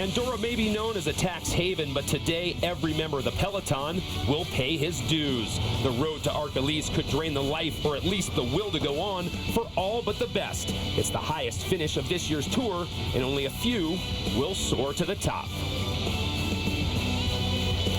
Andorra may be known as a tax haven, but today every member of the Peloton will pay his dues. The road to Arcalis could drain the life, or at least the will to go on, for all but the best. It's the highest finish of this year's tour, and only a few will soar to the top.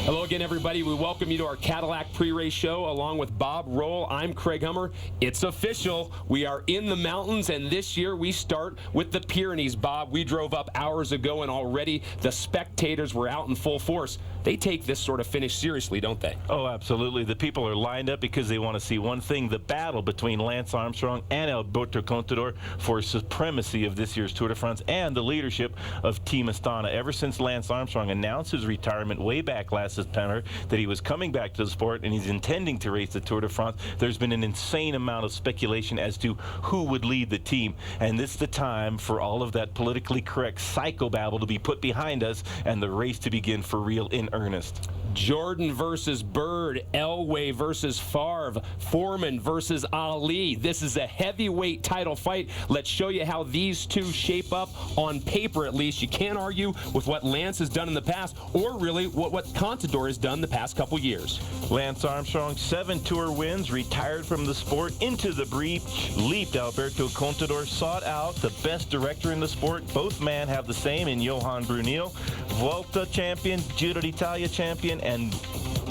Hello again, everybody. We welcome you to our Cadillac pre-race show along with Bob Roll. I'm Craig Hummer. It's official. We are in the mountains, and this year we start with the Pyrenees. Bob, we drove up hours ago, and already the spectators were out in full force. They take this sort of finish seriously, don't they? Oh, absolutely. The people are lined up because they want to see one thing, the battle between Lance Armstrong and Alberto Contador for supremacy of this year's Tour de France and the leadership of Team Astana. Ever since Lance Armstrong announced his retirement way back last September that he was coming back to the sport and he's intending to race the Tour de France, there's been an insane amount of speculation as to who would lead the team. And this is the time for all of that politically correct psychobabble to be put behind us and the race to begin for real in earnest. Jordan versus Bird, Elway versus Favre, Foreman versus Ali. This is a heavyweight title fight. Let's show you how these two shape up on paper, at least. You can't argue with what Lance has done in the past, or really what Contador has done the past couple years. Lance Armstrong, 7 Tour wins, retired from the sport, into the breach, leaped Alberto Contador, sought out the best director in the sport. Both men have the same in Johan Brunel, Volta champion, Giro d'Italia champion, and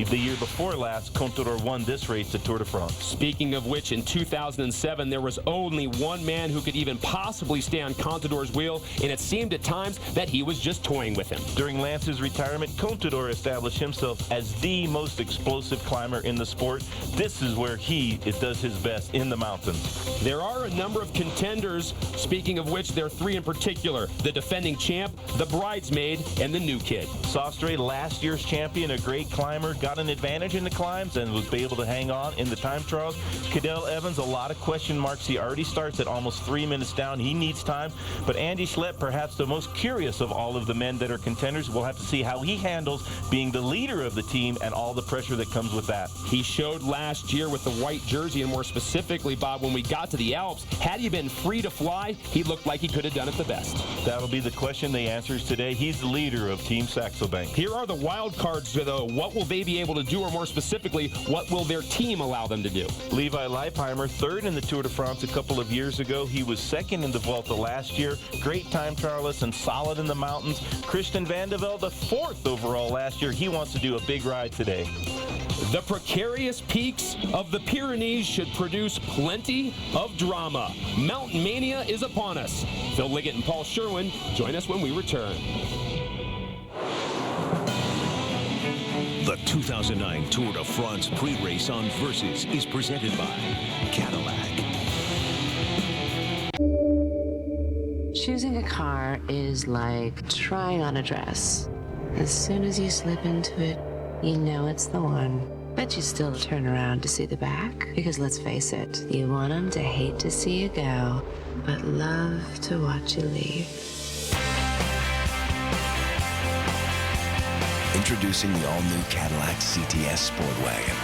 the year before last, Contador won this race, the Tour de France. Speaking of which, in 2007, there was only one man who could even possibly stay on Contador's wheel, and it seemed at times that he was just toying with him. During Lance's retirement, Contador established himself as the most explosive climber in the sport. This is where he does his best, in the mountains. There are a number of contenders, speaking of which, there are 3 in particular: the defending champ, the bridesmaid, and the new kid. Sostre, last year's champion, a great climber, got an advantage in the climbs and was able to hang on in the time trials. Cadel Evans, a lot of question marks. He already starts at almost 3 minutes down. He needs time. But Andy Schlepp, perhaps the most curious of all of the men that are contenders. We'll have to see how he handles being the leader of the team and all the pressure that comes with that. He showed last year with the white jersey, and more specifically, Bob, when we got to the Alps, had he been free to fly, he looked like he could have done it the best. That'll be the question. The answer is today. He's the leader of Team Saxo Bank. Here are the wild cards, though. What will they be able to do, or more specifically, what will their team allow them to do? Levi Leipheimer, 3rd in the Tour de France a couple of years ago. He was 2nd in the Vuelta last year. Great time trialist and solid in the mountains. Christian Vande, 4th overall last year. He wants to do a big ride today. The precarious peaks of the Pyrenees should produce plenty of drama. Mountain Mania is upon us. Phil Liggett and Paul Sherwen join us when we return. The 2009 Tour de France pre-race on Versus is presented by Cadillac. Choosing a car is like trying on a dress. As soon as you slip into it, you know it's the one. But you still turn around to see the back. Because let's face it, you want them to hate to see you go, but love to watch you leave. Introducing the all-new Cadillac CTS Sportwagon.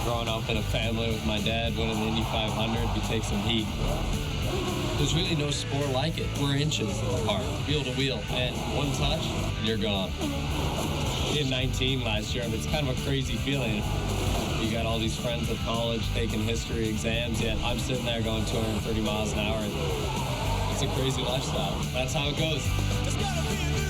Growing up in a family with my dad winning the Indy 500, we take some heat. There's really no sport like it. We're inches apart, wheel to wheel, and one touch, you're gone. Did 19 last year, and it's kind of a crazy feeling. You got all these friends at college taking history exams, yet I'm sitting there going 230 miles an hour. It's a crazy lifestyle. That's how it goes. It's gotta be a new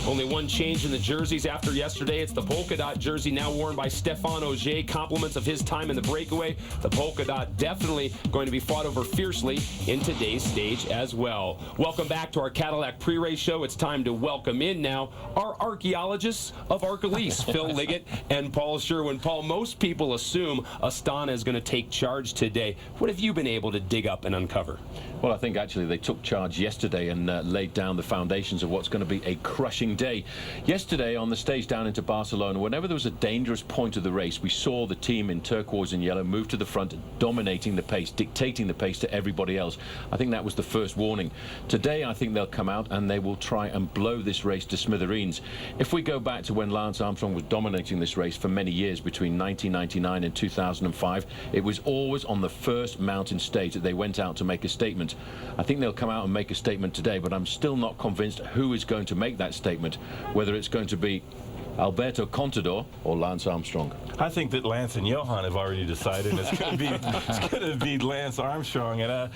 Only one change in the jerseys after yesterday. It's the polka dot jersey now worn by Stéphane Ogier. Compliments of his time in the breakaway. The polka dot definitely going to be fought over fiercely in today's stage as well. Welcome back to our Cadillac pre-race show. It's time to welcome in now our archaeologists of Arcalis, Phil Liggett and Paul Sherwen. Paul, most people assume Astana is going to take charge today. What have you been able to dig up and uncover? Well, I think actually they took charge yesterday and laid down the foundations of what's going to be a crushing day. Yesterday on the stage down into Barcelona, whenever there was a dangerous point of the race, we saw the team in turquoise and yellow move to the front, dominating the pace, dictating the pace to everybody else. I think that was the first warning. Today, I think they'll come out and they will try and blow this race to smithereens. If we go back to when Lance Armstrong was dominating this race for many years, between 1999 and 2005, it was always on the first mountain stage that they went out to make a statement. I think they'll come out and make a statement today, but I'm still not convinced who is going to make that statement, whether it's going to be Alberto Contador or Lance Armstrong. I think that Lance and Johan have already decided it's going to be Lance Armstrong. And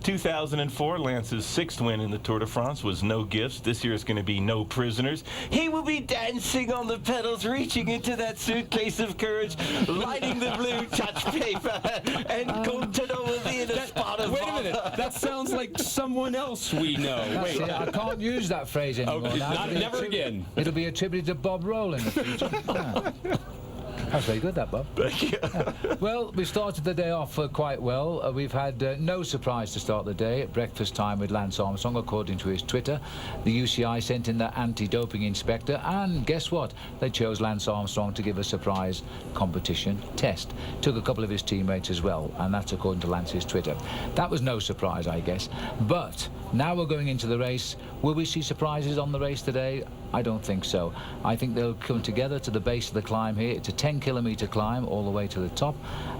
2004, Lance's 6th win in the Tour de France was no gifts. This year it's going to be no prisoners. He will be dancing on the pedals, reaching into that suitcase of courage, lighting the blue touch paper, and Contador will be in a spot of Wait a minute, that sounds like someone else we know. Wait, I can't use that phrase anymore. Okay, never again. It'll be attributed to Bob Roll in the future. Yeah. That's very good, that, Bob. Yeah. Well, we started the day off quite well. We've had no surprise to start the day at breakfast time with Lance Armstrong, according to his Twitter. The UCI sent in their anti-doping inspector, and guess what? They chose Lance Armstrong to give a surprise competition test. Took a couple of his teammates as well, and that's according to Lance's Twitter. That was no surprise, I guess. But now we're going into the race. Will we see surprises on the race today? I don't think so. I think they'll come together to the base of the climb here. It's a 10-kilometer climb all the way to the top,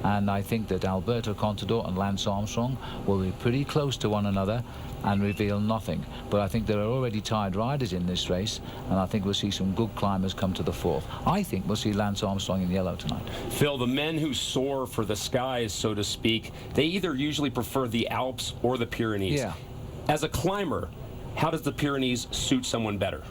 and I think that Alberto Contador and Lance Armstrong will be pretty close to one another and reveal nothing. But I think there are already tired riders in this race, and I think we'll see some good climbers come to the fourth. I think we'll see Lance Armstrong in yellow tonight. Phil, the men who soar for the skies, so to speak, they either usually prefer the Alps or the Pyrenees. Yeah. As a climber, how does the Pyrenees suit someone better?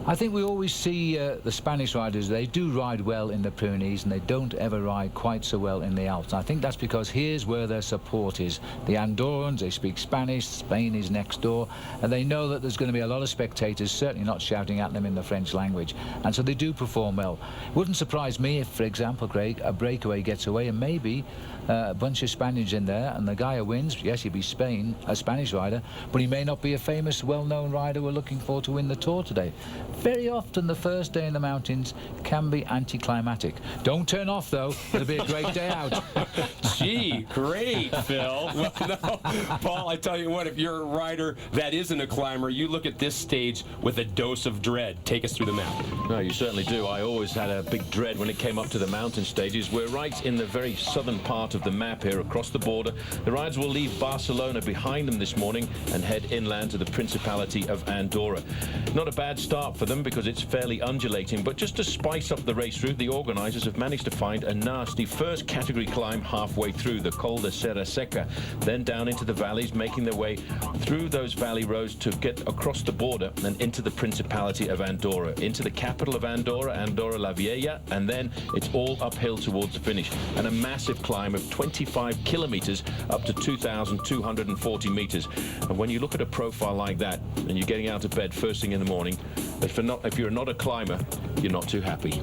I think we always see the Spanish riders, they do ride well in the Pyrenees and they don't ever ride quite so well in the Alps. And I think that's because here's where their support is. The Andorrans, they speak Spanish, Spain is next door, and they know that there's going to be a lot of spectators, certainly not shouting at them in the French language. And so they do perform well. It wouldn't surprise me if, for example, Craig, a breakaway gets away and maybe a bunch of Spaniards in there, and the guy who wins, yes, he'll be a Spanish rider, but he may not be a famous, well-known rider we're looking for to win the Tour today. Very often the first day in the mountains can be anticlimactic. Don't turn off, though. It'll be a great day out. Gee, great, Phil. Well, no, Paul, I tell you what, if you're a rider that isn't a climber, you look at this stage with a dose of dread. Take us through the map. No, you certainly do. I always had a big dread when it came up to the mountain stages. We're right in the very southern part of the map here, across the border. The riders will leave Barcelona behind them this morning and head inland to the Principality of Andorra. Not a bad start for them because it's fairly undulating, but just to spice up the race route, the organisers have managed to find a nasty first category climb halfway through the Col de Serra Seca, then down into the valleys, making their way through those valley roads to get across the border and into the Principality of Andorra, into the capital of Andorra, Andorra la Vella, and then it's all uphill towards the finish, and a massive climb of 25 kilometres up to 2,240 metres. And when you look at a profile like that and you're getting out of bed first thing in the morning, if you're not a climber, you're not too happy.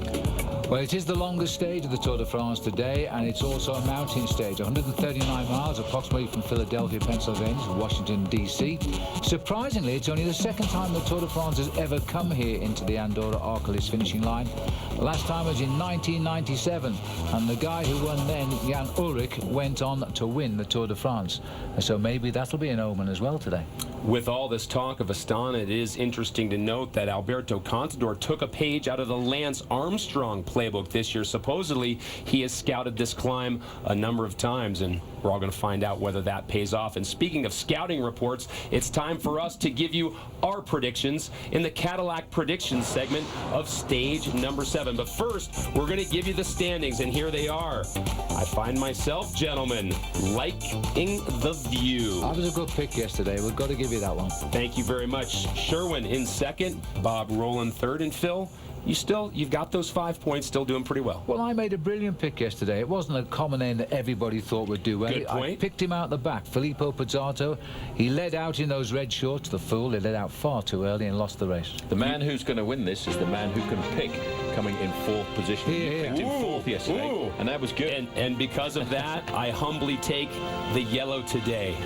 Well, it is the longest stage of the Tour de France today, and it's also a mountain stage, 139 miles approximately from Philadelphia, Pennsylvania to Washington, D.C. Surprisingly, it's only the second time the Tour de France has ever come here into the Andorra-Arcalis finishing line. The last time was in 1997, and the guy who won then, Jan Ullrich, went on to win the Tour de France. So maybe that'll be an omen as well today. With all this talk of Astana, it is interesting to note that Alberto Contador took a page out of the Lance Armstrong playbook this year. Supposedly, he has scouted this climb a number of times, and we're all going to find out whether that pays off. And speaking of scouting reports, it's time for us to give you our predictions in the Cadillac predictions segment of stage number 7. But first, we're going to give you the standings, and here they are. I find myself, gentlemen, liking the view. That was a good pick yesterday. We've got to give you that one. Thank you very much. Sherwen in second, Bob Rowland third, and Phil, you've got those 5 points, still doing pretty well. Well, I made a brilliant pick yesterday. It wasn't a common name that everybody thought would do well. Good point. I picked him out the back, Filippo Pozzato. He led out in those red shorts. The fool, he led out far too early and lost the race. The man who's going to win this is the man who can pick coming in 4th position. You picked him 4th yesterday, and that was good. And because of that, I humbly take the yellow today.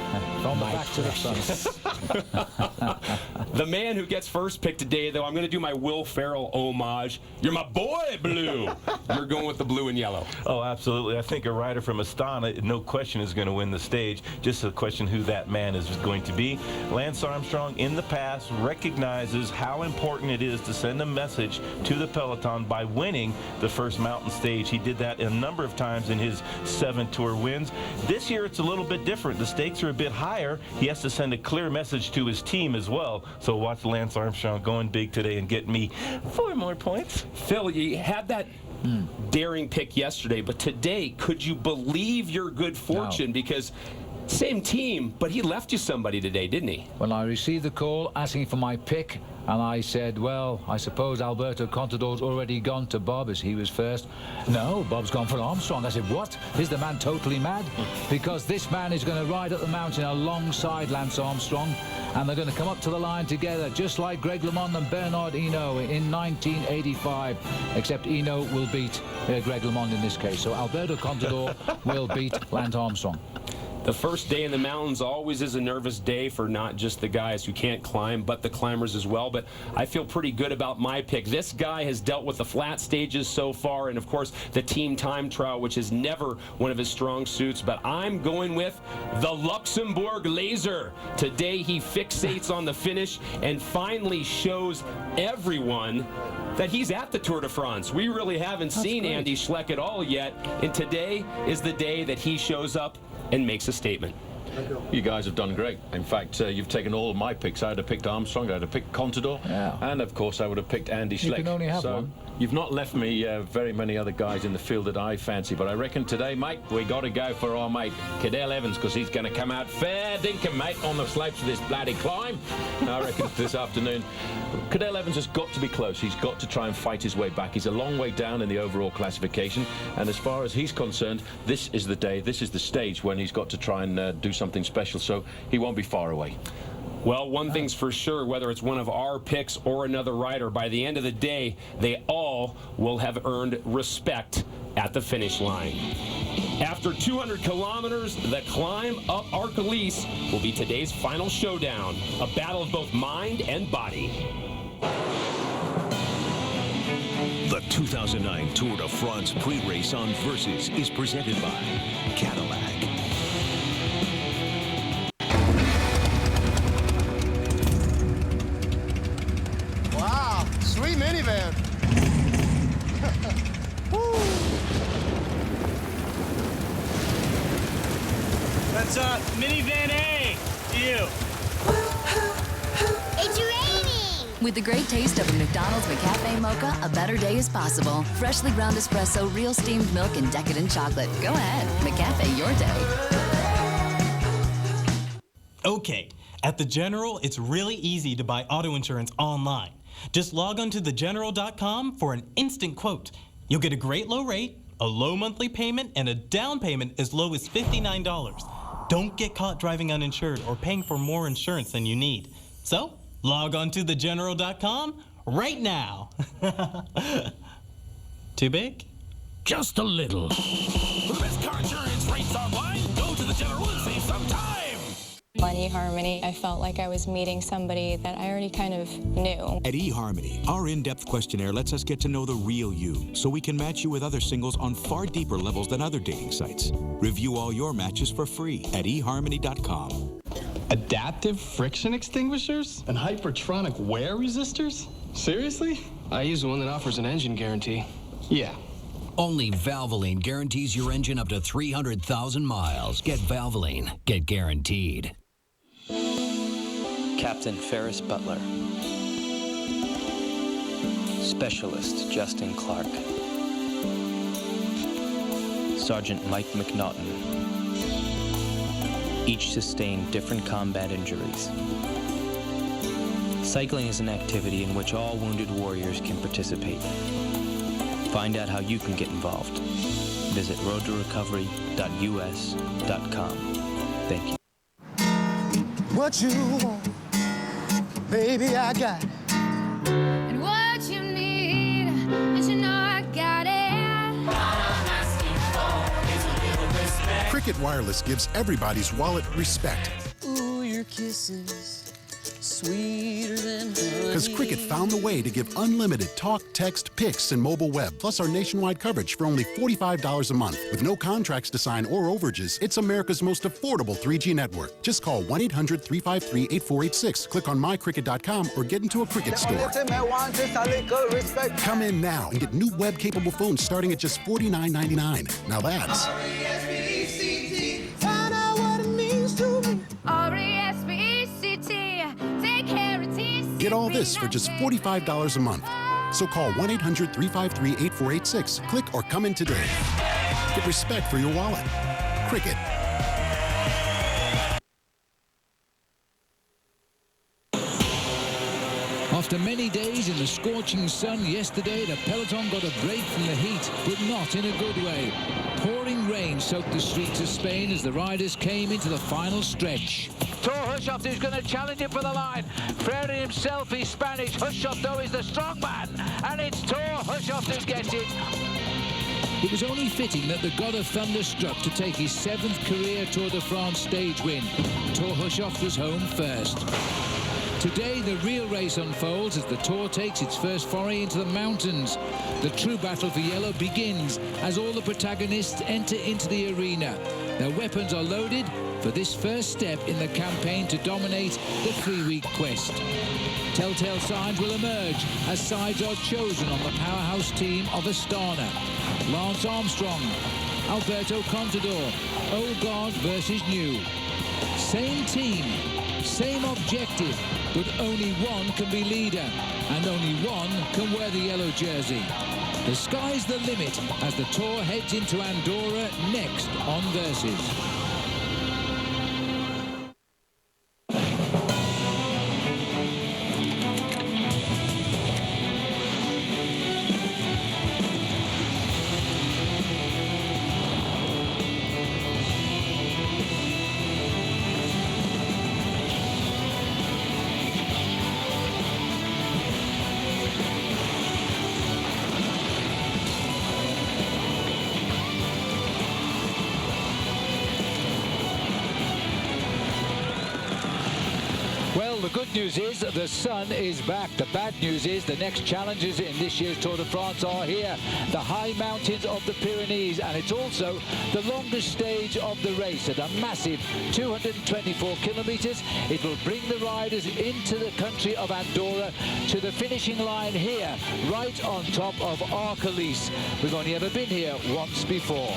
From the back to the front. The man who gets first pick today, though, I'm going to do my Will Ferrell homage. You're my boy, Blue. You're going with the blue and yellow. Oh, absolutely. I think a rider from Astana, no question, is going to win the stage. Just a question who that man is going to be. Lance Armstrong, in the past, recognizes how important it is to send a message to the peloton by winning the first mountain stage. He did that a number of times in his 7 Tour wins. This year, it's a little bit different. The stakes are a bit higher. He has to send a clear message to his team as well. So watch Lance Armstrong going big today and get me 4 more points. Phil, you had that daring pick yesterday, but today, could you believe your good fortune? No. Because same team, but he left you somebody today, didn't he? Well, I received the call asking for my pick, and I said, well, I suppose Alberto Contador's already gone to Bob as he was first. No, Bob's gone for Armstrong. I said, what? Is the man totally mad? Because this man is going to ride up the mountain alongside Lance Armstrong, and they're going to come up to the line together, just like Greg LeMond and Bernard Hinault in 1985, except Hinault will beat Greg LeMond in this case. So Alberto Contador will beat Lance Armstrong. The first day in the mountains always is a nervous day for not just the guys who can't climb, but the climbers as well. But I feel pretty good about my pick. This guy has dealt with the flat stages so far, and of course the team time trial, which is never one of his strong suits. But I'm going with the Luxembourg Laser. Today he fixates on the finish and finally shows everyone that he's at the Tour de France. We really haven't seen Andy Schleck at all yet, and today is the day that he shows up and makes a statement. You guys have done great. In fact, you've taken all of my picks. I would have picked Armstrong, I would have picked Contador, and of course I would have picked Andy Schleck. You can only have one. You've not left me very many other guys in the field that I fancy, but I reckon today, mate, we got to go for our mate Cadell Evans, because he's going to come out fair dinkum, mate, on the slopes of this bloody climb. I reckon this afternoon, Cadell Evans has got to be close. He's got to try and fight his way back. He's a long way down in the overall classification, and as far as he's concerned, this is the day, this is the stage when he's got to try and do something special, so he won't be far away. Well, one thing's for sure, whether it's one of our picks or another rider, by the end of the day, they all will have earned respect at the finish line. After 200 kilometers, the climb up Arcalis will be today's final showdown, a battle of both mind and body. The 2009 Tour de France pre-race on Versus is presented by Cadillac. Wow, sweet minivan. That's minivan A to you. It's raining! With the great taste of a McDonald's McCafe Mocha, a better day is possible. Freshly ground espresso, real steamed milk, and decadent chocolate. Go ahead, McCafe your day. Okay, at The General, it's really easy to buy auto insurance online. Just log on to thegeneral.com for an instant quote. You'll get a great low rate, a low monthly payment, and a down payment as low as $59. Don't get caught driving uninsured or paying for more insurance than you need. So, log on to thegeneral.com right now. Too big? Just a little. For the best car insurance rates online, go to The General and save some time. On eHarmony, I felt like I was meeting somebody that I already kind of knew. At eHarmony, our in-depth questionnaire lets us get to know the real you, so we can match you with other singles on far deeper levels than other dating sites. Review all your matches for free at eHarmony.com. Adaptive friction extinguishers? And hypertronic wear resistors? Seriously? I use one that offers an engine guarantee. Yeah. Only Valvoline guarantees your engine up to 300,000 miles. Get Valvoline. Get guaranteed. Captain Ferris Butler. Specialist Justin Clark. Sergeant Mike McNaughton. Each sustained different combat injuries. Cycling is an activity in which all wounded warriors can participate. Find out how you can get involved. Visit roadtorecovery.us.com. Thank you. What you want, baby, I got it. And what you need, and you know I got it. Cricket Wireless gives everybody's wallet respect. Ooh, your kisses, sweeter than honey. Because Cricket found the way to give unlimited talk, text, pics, and mobile web, plus our nationwide coverage for only $45 a month. With no contracts to sign or overages, it's America's most affordable 3G network. Just call 1-800-353-8486. Click on mycricket.com or get into a Cricket store. Come in now and get new web-capable phones starting at just $49.99. Now that's... Find out what it means to me. R-E-S-P-E-C-T. Take care of TC. Get all this for just $45 a month. So call 1-800-353-8486. Click or come in today. Get respect for your wallet. Cricket. After many days in the scorching sun yesterday, the Peloton got a break from the heat, but not in a good way. Pouring rain soaked the streets of Spain as the riders came into the final stretch. Tor Hushovd is going to challenge him for the line. Freire himself is Spanish. Hushovd, though, is the strong man. And it's Tor Hushovd who gets it. It was only fitting that the God of Thunder struck to take his 7th career Tour de France stage win. Tor Hushovd was home first. Today, the real race unfolds as the Tour takes its first foray into the mountains. The true battle for yellow begins as all the protagonists enter into the arena. Their weapons are loaded for this first step in the campaign to dominate the 3-week quest. Telltale signs will emerge as sides are chosen on the powerhouse team of Astana. Lance Armstrong, Alberto Contador, Old Guard versus New. Same team, same objective, but only one can be leader, and only one can wear the yellow jersey. The sky's the limit as the Tour heads into Andorra next on Versus. The good news is the sun is back. The bad news is the next challenges in this year's Tour de France are here. The high mountains of the Pyrenees, and it's also the longest stage of the race at a massive 224 kilometers. It will bring the riders into the country of Andorra to the finishing line here, right on top of Arcalis. We've only ever been here once before.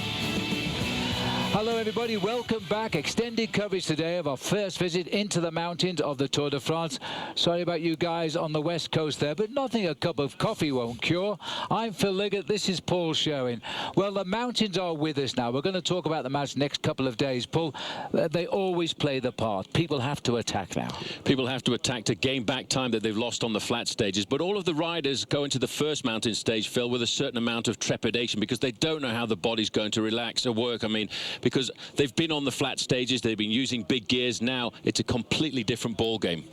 Hello everybody, welcome back. Extended coverage today of our first visit into the mountains of the Tour de France. Sorry about you guys on the west coast there, but nothing a cup of coffee won't cure. I'm Phil Liggett, this is Paul Sherwen. Well, the mountains are with us now. We're going to talk about the mountains next couple of days. Paul, they always play the part. People have to attack now. People have to attack to gain back time that they've lost on the flat stages, but all of the riders go into the first mountain stage, Phil, with a certain amount of trepidation because they don't know how the body's going to relax or work. I mean, because they've been on the flat stages, they've been using big gears. Now it's a completely different ball game.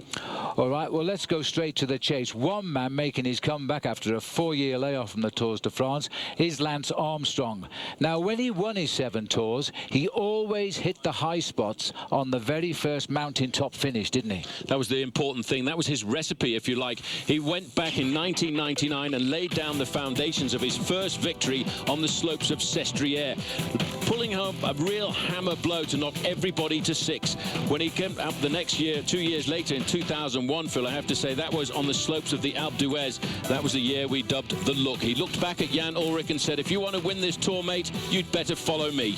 All right, well, let's go straight to the chase. One man making his comeback after a 4-year layoff from the Tours de France is Lance Armstrong. Now, when he won his 7 Tours, he always hit the high spots on the very first mountaintop finish, didn't he? That was the important thing. That was his recipe, if you like. He went back in 1999 and laid down the foundations of his first victory on the slopes of Sestriere, pulling home a real hammer blow to knock everybody to 6. When he came up the next year, 2 years later in 2001, Phil, I have to say that was on the slopes of the Alpe d'Huez. That was the year we dubbed the Look. He looked back at Jan Ullrich and said, if you want to win this Tour, mate, you'd better follow me.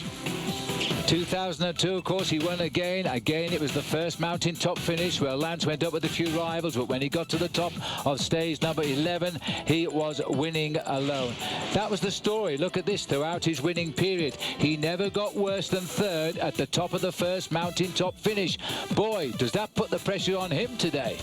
2002, of course, he won again. Again, it was the first mountaintop finish where Lance went up with a few rivals, but when he got to the top of stage number 11, he was winning alone. That was the story. Look at this throughout his winning period. He never got worse than 3rd at the top of the first mountaintop finish. Boy, does that put the pressure on him today.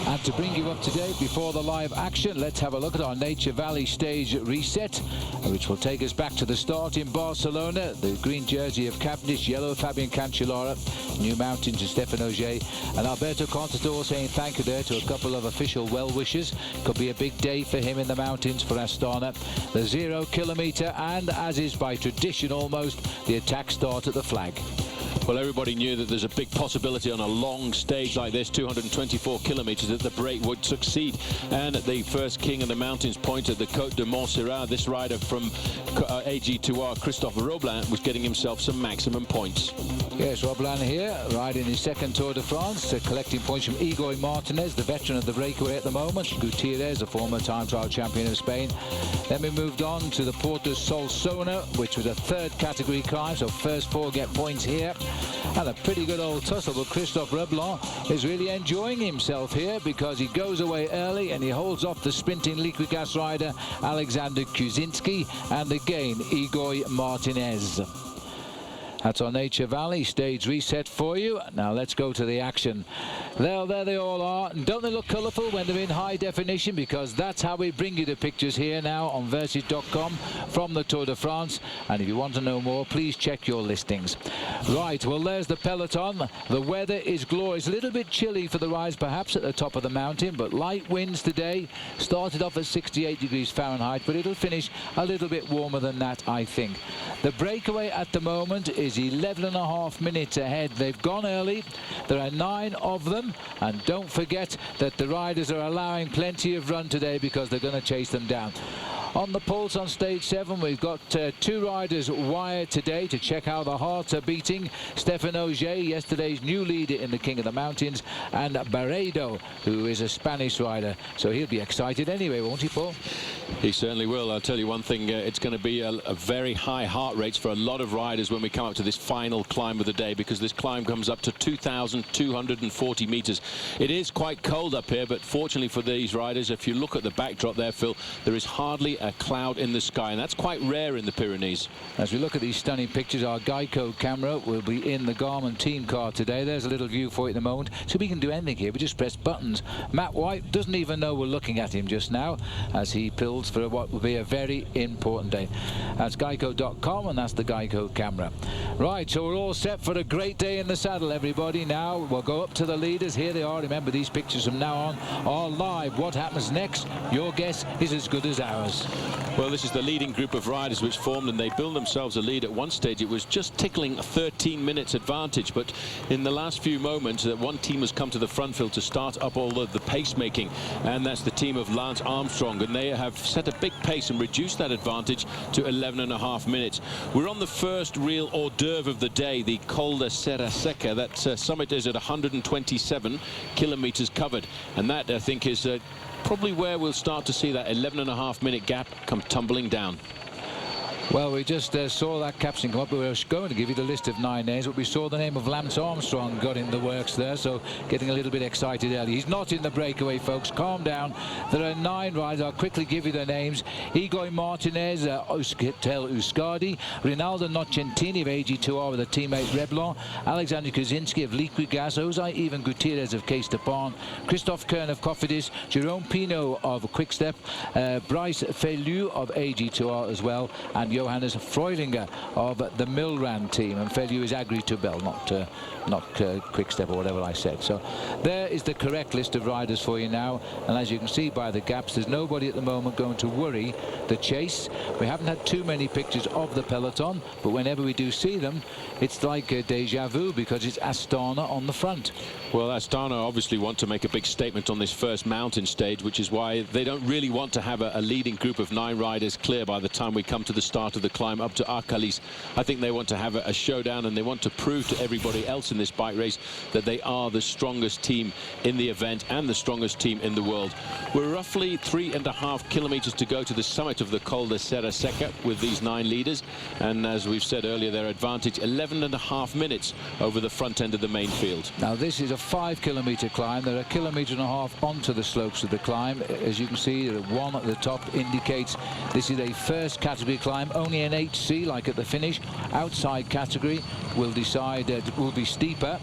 And to bring you up to date before the live action, let's have a look at our Nature Valley stage reset, which will take us back to the start in Barcelona. The green jersey of Cavendish, yellow Fabian Cancellara, new mountain to Stefan Ogier, and Alberto Contador saying thank you there to a couple of official well-wishers. Could be a big day for him in the mountains for Astana. The 0 kilometer, and as is by tradition almost, the attack start at the flag. Well, everybody knew that there's a big possibility on a long stage like this, 224 kilometers, that the break would succeed. And the first king of the mountains point at the Côte de Montserrat. This rider from AG2R, Christophe Roblan, was getting himself some maximum points. Yes, Roblan here, riding his second Tour de France, collecting points from Igor Martinez, the veteran of the breakaway at the moment, Gutierrez, a former time trial champion of Spain. Then we moved on to the Porto Solsona, which was a third category climb, so first 4 get points here. And a pretty good old tussle, but Christophe Roblan is really enjoying himself here because he goes away early and he holds off the sprinting liquid gas rider Alexander Kuzinski and again Igor Martinez. That's our Nature Valley stage reset for you. Now let's go to the action. There they all are. And don't they look colourful when they're in high definition? Because that's how we bring you the pictures here now on Versus.com from the Tour de France. And if you want to know more, please check your listings. Right, well, there's the peloton. The weather is glorious. A little bit chilly for the rise perhaps at the top of the mountain, but light winds today. Started off at 68 degrees Fahrenheit, but it'll finish a little bit warmer than that, I think. The breakaway at the moment is 11.5 minutes ahead. They've gone early. There are 9 of them, and don't forget that the riders are allowing plenty of run today because they're going to chase them down. On the pulse on stage 7, we've got 2 riders wired today to check how the hearts are beating. Stefan Ogier, yesterday's new leader in the King of the Mountains, and Barredo, who is a Spanish rider. So he'll be excited anyway, won't he, Paul? He certainly will. I'll tell you one thing, it's going to be a very high heart rates for a lot of riders when we come up to this final climb of the day, because this climb comes up to 2,240 meters. It is quite cold up here, but fortunately for these riders, if you look at the backdrop there, Phil, there is hardly a cloud in the sky, and that's quite rare in the Pyrenees. As we look at these stunning pictures, our Geico camera will be in the Garmin team car today. There's a little view for you at the moment, so we can do anything here. We just press buttons. Matt White doesn't even know we're looking at him just now as he builds for what will be a very important day. That's Geico.com, and that's the Geico camera. Right, so we're all set for a great day in the saddle, everybody. Now we'll go up to the leaders. Here they are. Remember, these pictures from now on are live. What happens next? Your guess is as good as ours. Well, this is the leading group of riders which formed, and they built themselves a lead at one stage. It was just tickling a 13 minutes advantage, but in the last few moments, one team has come to the front field to start up all of the pacemaking, and that's the team of Lance Armstrong, and they have set a big pace and reduced that advantage to 11.5 minutes. We're on the first real hors d'oeuvre of the day, the Col de Serra Seca. That summit is at 127 kilometers covered, and that, I think, is probably where we'll start to see that 11.5 minute gap come tumbling down. Well, we just saw that caption come up. We were going to give you the list of 9 names, but we saw the name of Lance Armstrong got in the works there, so getting a little bit excited early. He's not in the breakaway, folks. Calm down. There are 9 riders. I'll quickly give you their names. Igor Martinez, Euskel Euskardi, Rinaldo Nocentini of AG2R with a teammate Reblon, Alexander Kuzinski of Liquid Gas, Ozai Ivan Gutierrez of Case Depon, Christophe Kern of Cofidis, Jerome Pino of Quickstep, Bryce Felu of AG2R as well, and Johannes Freudlinger of the Milran team. And Felu is Agri-Tubel, not Quickstep or whatever I said. So there is the correct list of riders for you now, and as you can see by the gaps, there's nobody at the moment going to worry the chase. We haven't had too many pictures of the peloton, but whenever we do see them, it's like a deja vu because it's Astana on the front. Well, Astana obviously want to make a big statement on this first mountain stage, which is why they don't really want to have a leading group of 9 riders clear by the time we come to the start of the climb up to Arcalis. I think they want to have a showdown, and they want to prove to everybody else in this bike race that they are the strongest team in the event and the strongest team in the world. We're roughly 3.5 kilometers to go to the summit of the Col de Serra Seca with these 9 leaders, and as we've said earlier, their advantage 11.5 minutes over the front end of the main field. Now this is a 5-kilometer climb. They're 1.5 kilometers onto the slopes of the climb. As you can see, the 1 at the top indicates this is a first category climb, only an HC like at the finish. Outside category will decide will be steeper.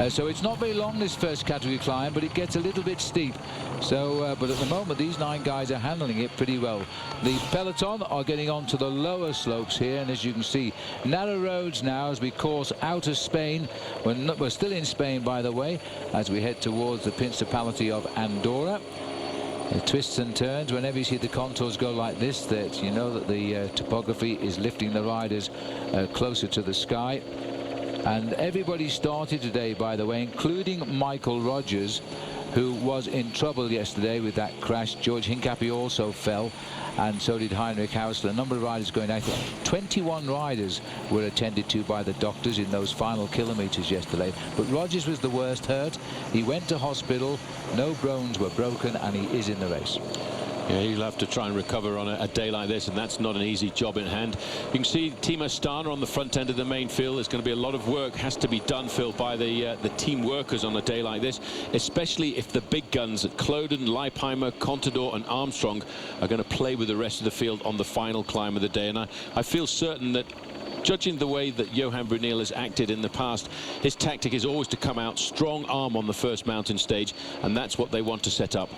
So it's not very long, this first category climb, but it gets a little bit steep. So, but at the moment, these 9 guys are handling it pretty well. The peloton are getting on to the lower slopes here, and as you can see, narrow roads now as we course out of Spain. We're still in Spain, by the way, as we head towards the Principality of Andorra. The twists and turns, whenever you see the contours go like this, that you know that the topography is lifting the riders closer to the sky. And everybody started today, by the way, including Michael Rogers, who was in trouble yesterday with that crash. George Hincapie also fell, and so did Heinrich Hausler. A number of riders going out. 21 riders were attended to by the doctors in those final kilometers yesterday, but Rogers was the worst hurt. He went to hospital, no bones were broken, and he is in the race. Yeah, he'll have to try and recover on a day like this, and that's not an easy job in hand. You can see Team Astana on the front end of the main field. There's going to be a lot of work has to be done, Phil, by the team workers on a day like this, especially if the big guns at Cloden, Leipheimer, Contador and Armstrong are going to play with the rest of the field on the final climb of the day. And I feel certain that, judging the way that Johan Brunel has acted in the past, his tactic is always to come out strong arm on the first mountain stage, and that's what they want to set up.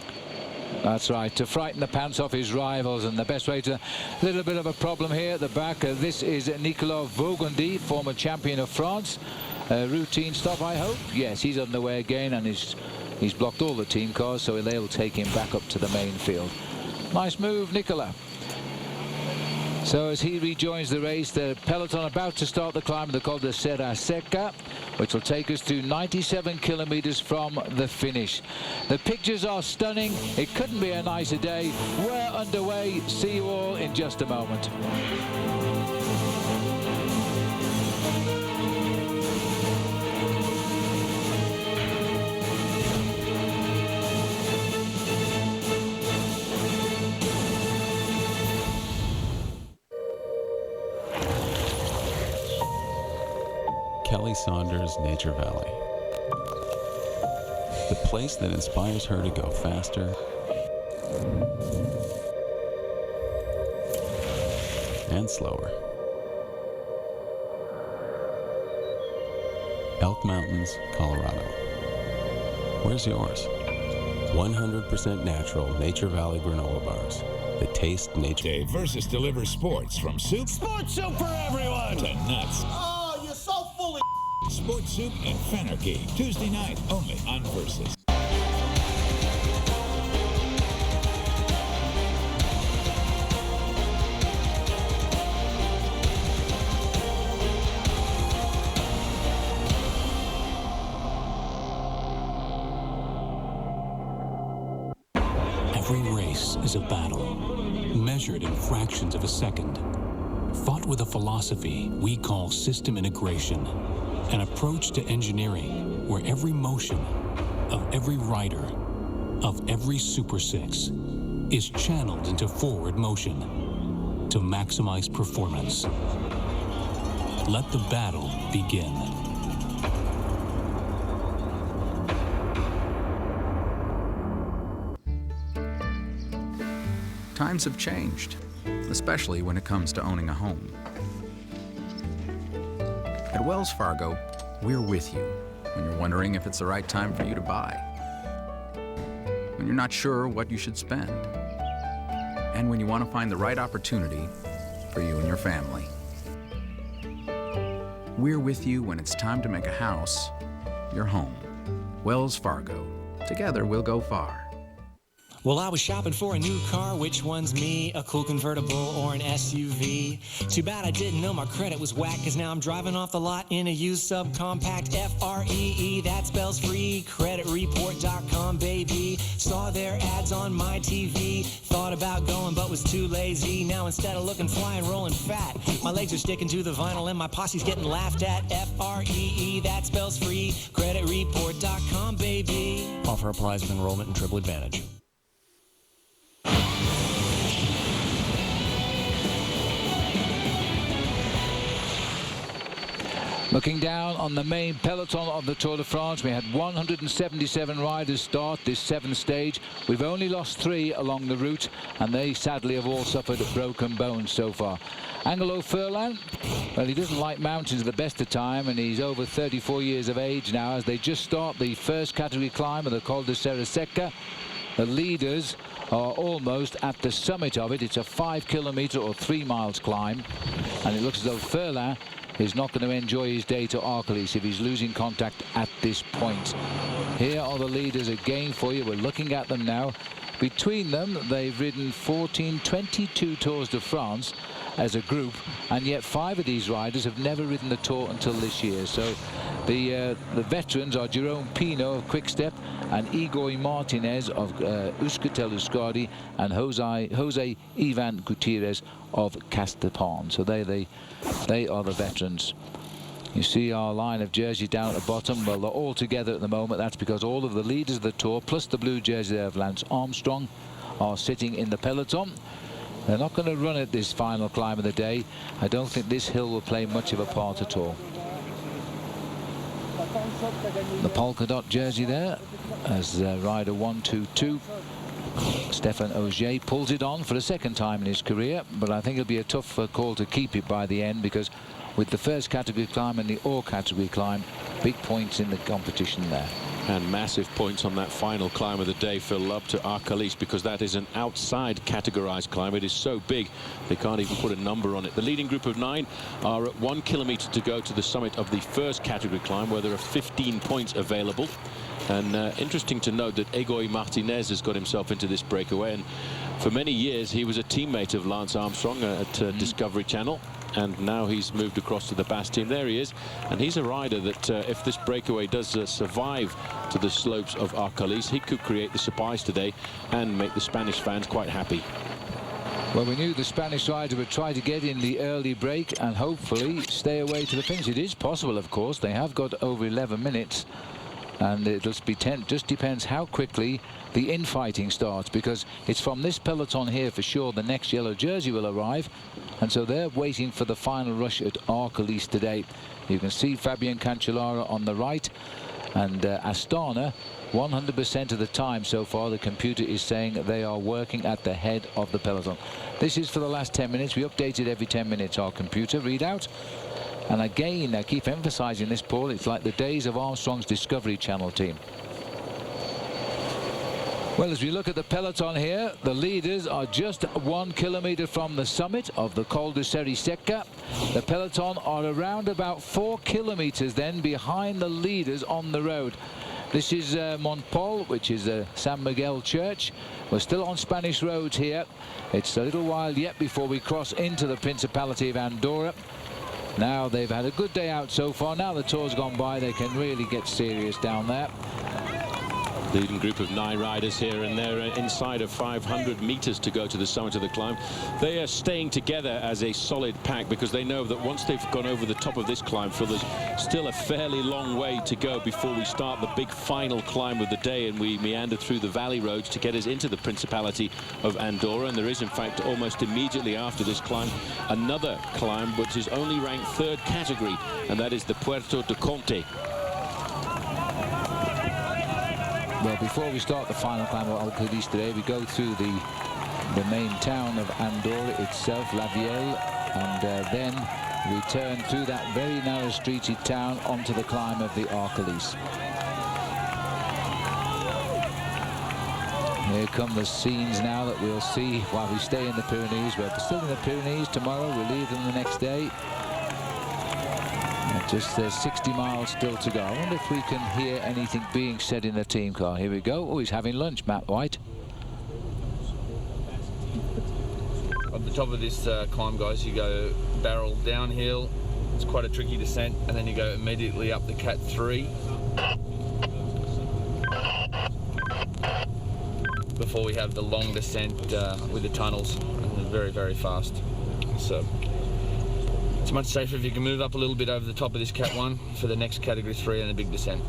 That's right, to frighten the pants off his rivals, and the best way to... A little bit of a problem here at the back. This is Nicolas Vaugandy, former champion of France. Routine stop, I hope. Yes, he's on the way again, and he's blocked all the team cars, so they'll take him back up to the main field. Nice move, Nicolas. So as he rejoins the race, the peloton about to start the climb of the Col de Serra Seca, which will take us to 97 kilometers from the finish. The pictures are stunning. It couldn't be a nicer day. We're underway. See you all in just a moment. Kelly Saunders Nature Valley. The place that inspires her to go faster and slower. Elk Mountains, Colorado. Where's yours? 100% natural Nature Valley granola bars that taste nature. Dave Versus delivers sports from soup. Sports soup for everyone! To nuts. Oh, you're so full of Sports Soup and Fanarchy, Tuesday night only on Versus. Every race is a battle, measured in fractions of a second, fought with a philosophy we call system integration. An approach to engineering where every motion of every rider, of every Super 6, is channeled into forward motion to maximize performance. Let the battle begin. Times have changed, especially when it comes to owning a home. At Wells Fargo, we're with you when you're wondering if it's the right time for you to buy, when you're not sure what you should spend, and when you want to find the right opportunity for you and your family. We're with you when it's time to make a house your home. Wells Fargo. Together we'll go far. Well, I was shopping for a new car. Which one's me? A cool convertible or an SUV? Too bad I didn't know my credit was whack, cause now I'm driving off the lot in a used subcompact. F-R-E-E, that spells free. Creditreport.com, baby. Saw their ads on my TV. Thought about going but was too lazy. Now instead of looking fly and rolling fat, my legs are sticking to the vinyl and my posse's getting laughed at. F-R-E-E, that spells free. Creditreport.com, baby. Offer applies with enrollment and Triple Advantage. Looking down on the main peloton of the Tour de France, we had 177 riders start this 7th stage. We've only lost 3 along the route, and they sadly have all suffered broken bones so far. Angelo Furlan, well, he doesn't like mountains at the best of time, and he's over 34 years of age now as they just start the first category climb of the Col de Serra Secca. The leaders are almost at the summit of it. It's a 5 kilometer or 3 miles climb, and it looks as though Furlan is not going to enjoy his day to Arcalis if he's losing contact at this point. Here are the leaders again for you. We're looking at them now. Between them, they've ridden 22 Tours de France as a group, and yet 5 of these riders have never ridden the Tour until this year. So the veterans are Jerome Pino of Quick-Step and Igor Martinez of Euskaltel-Euskadi and Jose Ivan Gutierrez of Castepon. So they are the veterans. You see our line of jerseys down at the bottom. Well, they're all together at the moment. That's because all of the leaders of the Tour, plus the blue jersey there of Lance Armstrong, are sitting in the peloton. They're not going to run at this final climb of the day. I don't think this hill will play much of a part at all. The polka dot jersey there as rider 122. Stefan Ogier pulls it on for a 2nd time in his career, but I think it'll be a tough call to keep it by the end, because with the first category climb and the all category climb, big points in the competition there. And massive points on that final climb of the day for Lub to Arcalis, because that is an outside categorized climb. It is so big they can't even put a number on it. The leading group of 9 are at 1 kilometer to go to the summit of the first category climb, where there are 15 points available. And interesting to note that Igor Martinez has got himself into this breakaway, and for many years he was a teammate of Lance Armstrong at Discovery Channel, and now he's moved across to the BAS team. There he is, and he's a rider that if this breakaway does survive to the slopes of Arcalis, he could create the surprise today and make the Spanish fans quite happy. Well, we knew the Spanish rider would try to get in the early break and hopefully stay away to the finish. It is possible, of course. They have got over 11 minutes. And it just depends how quickly the infighting starts, because it's from this peloton here for sure the next yellow jersey will arrive, and so they're waiting for the final rush at Arcalis today. You can see Fabian Cancellara on the right, and Astana 100% of the time so far the computer is saying they are working at the head of the peloton. This is for the last 10 minutes. We update it every 10 minutes, our computer readout. And again, I keep emphasizing this, Paul, it's like the days of Armstrong's Discovery Channel team. Well, as we look at the peloton here, the leaders are just 1 kilometer from the summit of the Col de Serra Secca. The peloton are around about 4 kilometers then behind the leaders on the road. This is Montpol, which is San Miguel Church. We're still on Spanish roads here. It's a little while yet before we cross into the Principality of Andorra. Now they've had a good day out so far. Now the Tour's gone by, they can really get serious down there. Leading group of 9 riders here, and they're inside of 500 meters to go to the summit of the climb. They are staying together as a solid pack because they know that once they've gone over the top of this climb, Phil, there's still a fairly long way to go before we start the big final climb of the day, and we meander through the valley roads to get us into the Principality of Andorra. And there is, in fact, almost immediately after this climb, another climb which is only ranked 3rd category, and that is the Puerto de Conte. Well, before we start the final climb of Arcalis today, we go through the main town of Andorra itself, La Vielle, and then we turn through that very narrow streeted town onto the climb of the Arcalis. Here come the scenes now that we'll see while we stay in the Pyrenees. We're still in the Pyrenees tomorrow. We'll leave them the next day. Just 60 miles still to go. I wonder if we can hear anything being said in the team car. Here we go. Oh, he's having lunch, Matt White. At the top of this climb, guys, you go barrel downhill. It's quite a tricky descent, and then you go immediately up the Cat 3 before we have the long descent with the tunnels, and they're very, very fast. So it's much safer if you can move up a little bit over the top of this Cat 1 for the next Category 3 and a big descent.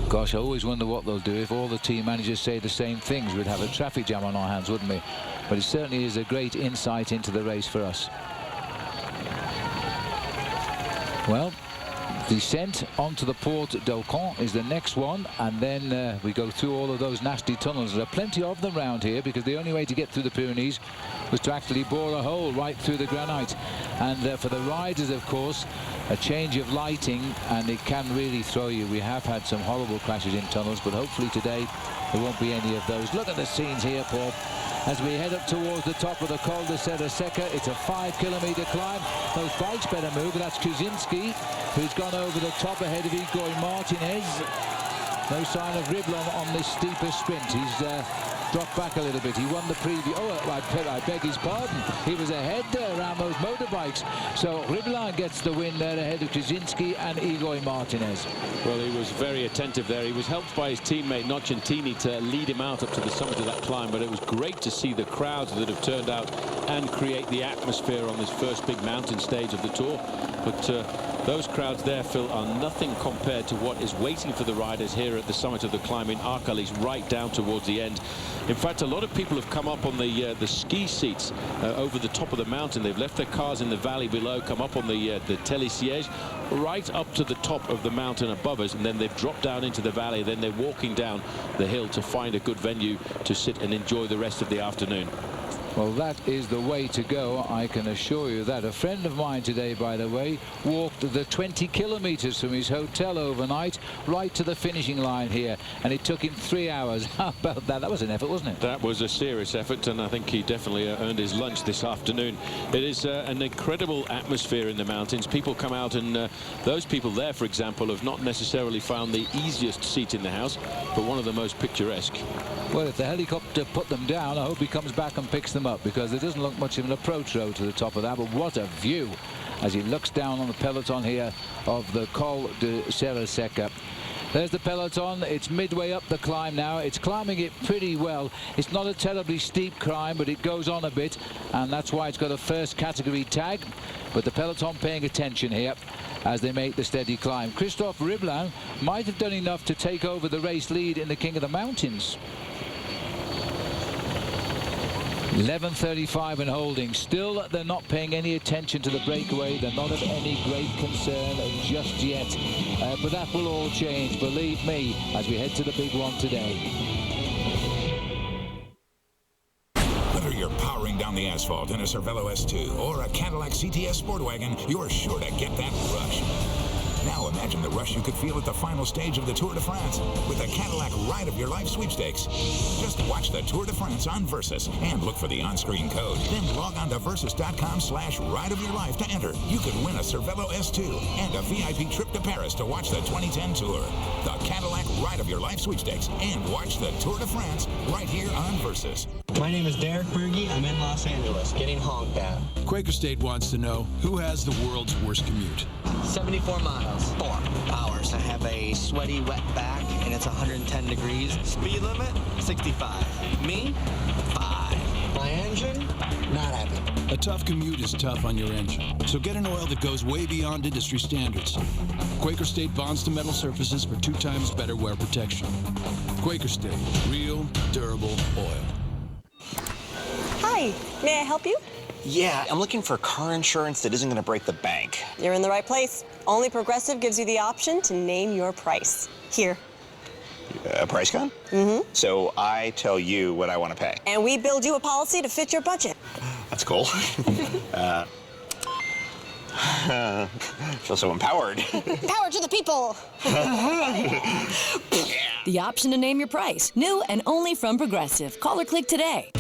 Gosh, I always wonder what they'll do if all the team managers say the same things. We'd have a traffic jam on our hands, wouldn't we? But it certainly is a great insight into the race for us. Well, descent onto the Porte d'Alcon is the next one, and then we go through all of those nasty tunnels. There are plenty of them around here because the only way to get through the Pyrenees was to actually bore a hole right through the granite. And for the riders, of course, a change of lighting and it can really throw you. We have had some horrible crashes in tunnels, but hopefully today there won't be any of those. Look at the scenes here, Paul. As we head up towards the top of the Col de Seca, it's a 5-kilometer climb. Those bikes better move. That's Kuzinski, who's gone over the top ahead of Igor Martinez. No sign of Riblon on this steeper sprint. He's dropped back a little bit. He won the previous... Oh, I beg his pardon. He was ahead there around those motorbikes. So Riblon gets the win there ahead of Kuzinski and Igor Martinez. Well, he was very attentive there. He was helped by his teammate Nocentini to lead him out up to the summit of that climb, but it was great to see the crowds that have turned out and create the atmosphere on this first big mountain stage of the Tour. But those crowds there, Phil, are nothing compared to what is waiting for the riders here at the summit of the climb in Arcalis, right down towards the end. In fact, a lot of people have come up on the ski seats over the top of the mountain. They've left their cars in the valley below, come up on the telesiège, right up to the top of the mountain above us, and then they've dropped down into the valley. Then they're walking down the hill to find a good venue to sit and enjoy the rest of the afternoon. Well, that is the way to go, I can assure you that. A friend of mine today, by the way, walked the 20 kilometers from his hotel overnight right to the finishing line here, and it took him 3 hours. How about that? That was an effort, wasn't it? That was a serious effort, and I think he definitely earned his lunch this afternoon. It is an incredible atmosphere in the mountains. People come out, and those people there, for example, have not necessarily found the easiest seat in the house, but one of the most picturesque. Well, if the helicopter put them down, I hope he comes back and picks them up, because there doesn't look much of an approach road to the top of that. But what a view as he looks down on the peloton here of the Col de Seca. There's the peloton. It's midway up the climb now. It's climbing it pretty well. It's not a terribly steep climb, but it goes on a bit, and that's why it's got a first category tag. But the peloton paying attention here as they make the steady climb. Christophe Riblin might have done enough to take over the race lead in the King of the Mountains. 11:35 and holding. Still, they're not paying any attention to the breakaway. They're not of any great concern just yet. But that will all change, believe me, as we head to the big one today. Whether you're powering down the asphalt in a Cervelo S2 or a Cadillac CTS Sport Wagon, you're sure to get that rush. Now imagine the rush you could feel at the final stage of the Tour de France with the Cadillac Ride of Your Life sweepstakes. Just watch the Tour de France on Versus and look for the on-screen code. Then log on to Versus.com/rideofyourlife to enter. You could win a Cervelo S2 and a VIP trip to Paris to watch the 2010 Tour. The Cadillac Ride of Your Life sweepstakes, and watch the Tour de France right here on Versus. My name is Derek Berge. I'm in Los Angeles, getting honked at. Quaker State wants to know, who has the world's worst commute? 74 miles, 4 hours. I have a sweaty, wet back, and it's 110 degrees. Speed limit, 65. Me, 5. My engine, not happy. A tough commute is tough on your engine, so get an oil that goes way beyond industry standards. Quaker State bonds to metal surfaces for 2 times better wear protection. Quaker State, real, durable oil. Hi, may I help you? Yeah, I'm looking for car insurance that isn't going to break the bank. You're in the right place. Only Progressive gives you the option to name your price. Here. A price gun? Mm-hmm. So I tell you what I want to pay. And we build you a policy to fit your budget. That's cool. Feel so empowered. Power to the people. The option to name your price. New and only from Progressive. Call or click today.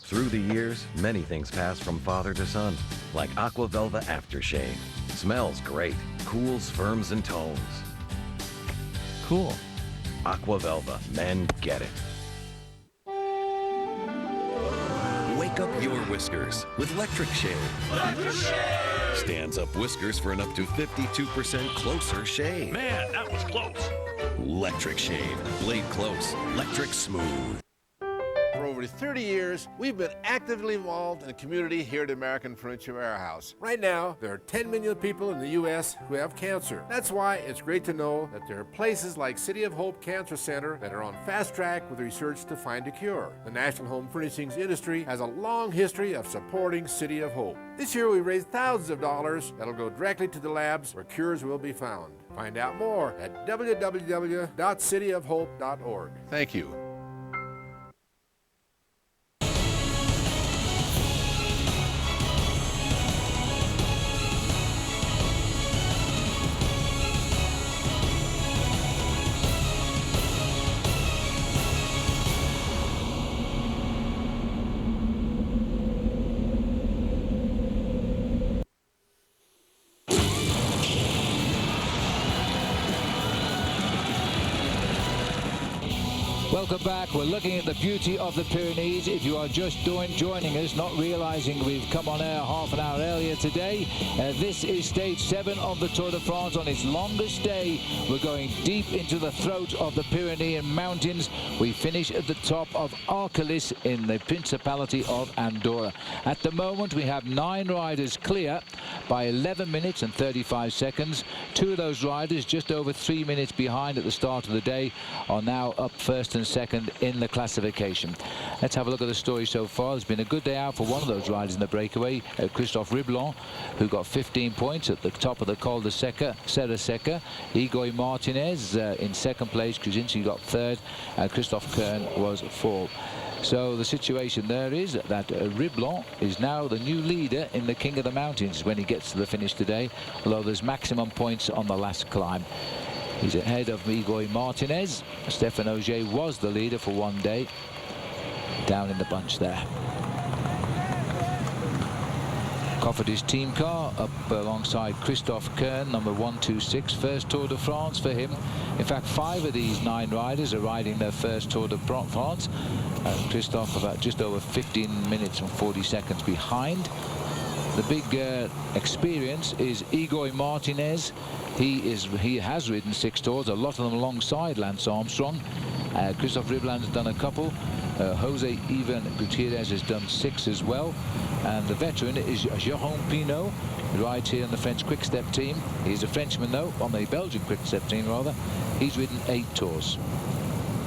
Through the years, many things pass from father to son, like Aqua Velva Aftershave. Smells great, cools, firms, and tones. Cool. Aqua Velva, men get it. Wake up your whiskers with Electric Shave. Electric Shave! Stands up whiskers for an up to 52% closer shave. Man, that was close. Electric Shave. Blade close, electric smooth. For over over 30 years, we've been actively involved in the community here at American Furniture Warehouse. Right now, there are 10 million people in the U.S. who have cancer. That's why it's great to know that there are places like City of Hope Cancer Center that are on fast track with research to find a cure. The National Home Furnishings industry has a long history of supporting City of Hope. This year, we raised thousands of dollars that'll go directly to the labs where cures will be found. Find out more at www.cityofhope.org. Thank you. Welcome back. We're looking at the beauty of the Pyrenees. If you are just joining us, not realizing we've come on air half an hour earlier today, this is stage 7 of the Tour de France. On its longest day, we're going deep into the throat of the Pyrenean mountains. We finish at the top of Arcalis in the Principality of Andorra. At the moment, we have 9 riders clear by 11 minutes and 35 seconds. 2 of those riders, just over 3 minutes behind at the start of the day, are now up first and second in the classification. Let's have a look at the story so far. It's been a good day out for one of those riders in the breakaway, Christophe Riblon, who got 15 points at the top of the Col de Serra Seca. Igor Martinez in second place. Krasinski got third, and Christophe Kern was fourth. So the situation there is that Riblon is now the new leader in the King of the Mountains when he gets to the finish today, although there's maximum points on the last climb. He's ahead of Igor Martinez. Stefan Ogier was the leader for one day. Down in the bunch there. Cofferty's team car up alongside Christophe Kern, number 126, first Tour de France for him. In fact, 5 of these 9 riders are riding their first Tour de France. Christophe about just over 15 minutes and 40 seconds behind. The big experience is Igor Martinez. He has ridden 6 tours, a lot of them alongside Lance Armstrong. Christophe Riblon has done a couple. Jose Ivan Gutierrez has done 6 as well. And the veteran is Jérôme Pinot, who rides here in the French Quick-Step team. He's a Frenchman, though, on the Belgian Quick-Step team, rather. He's ridden 8 tours.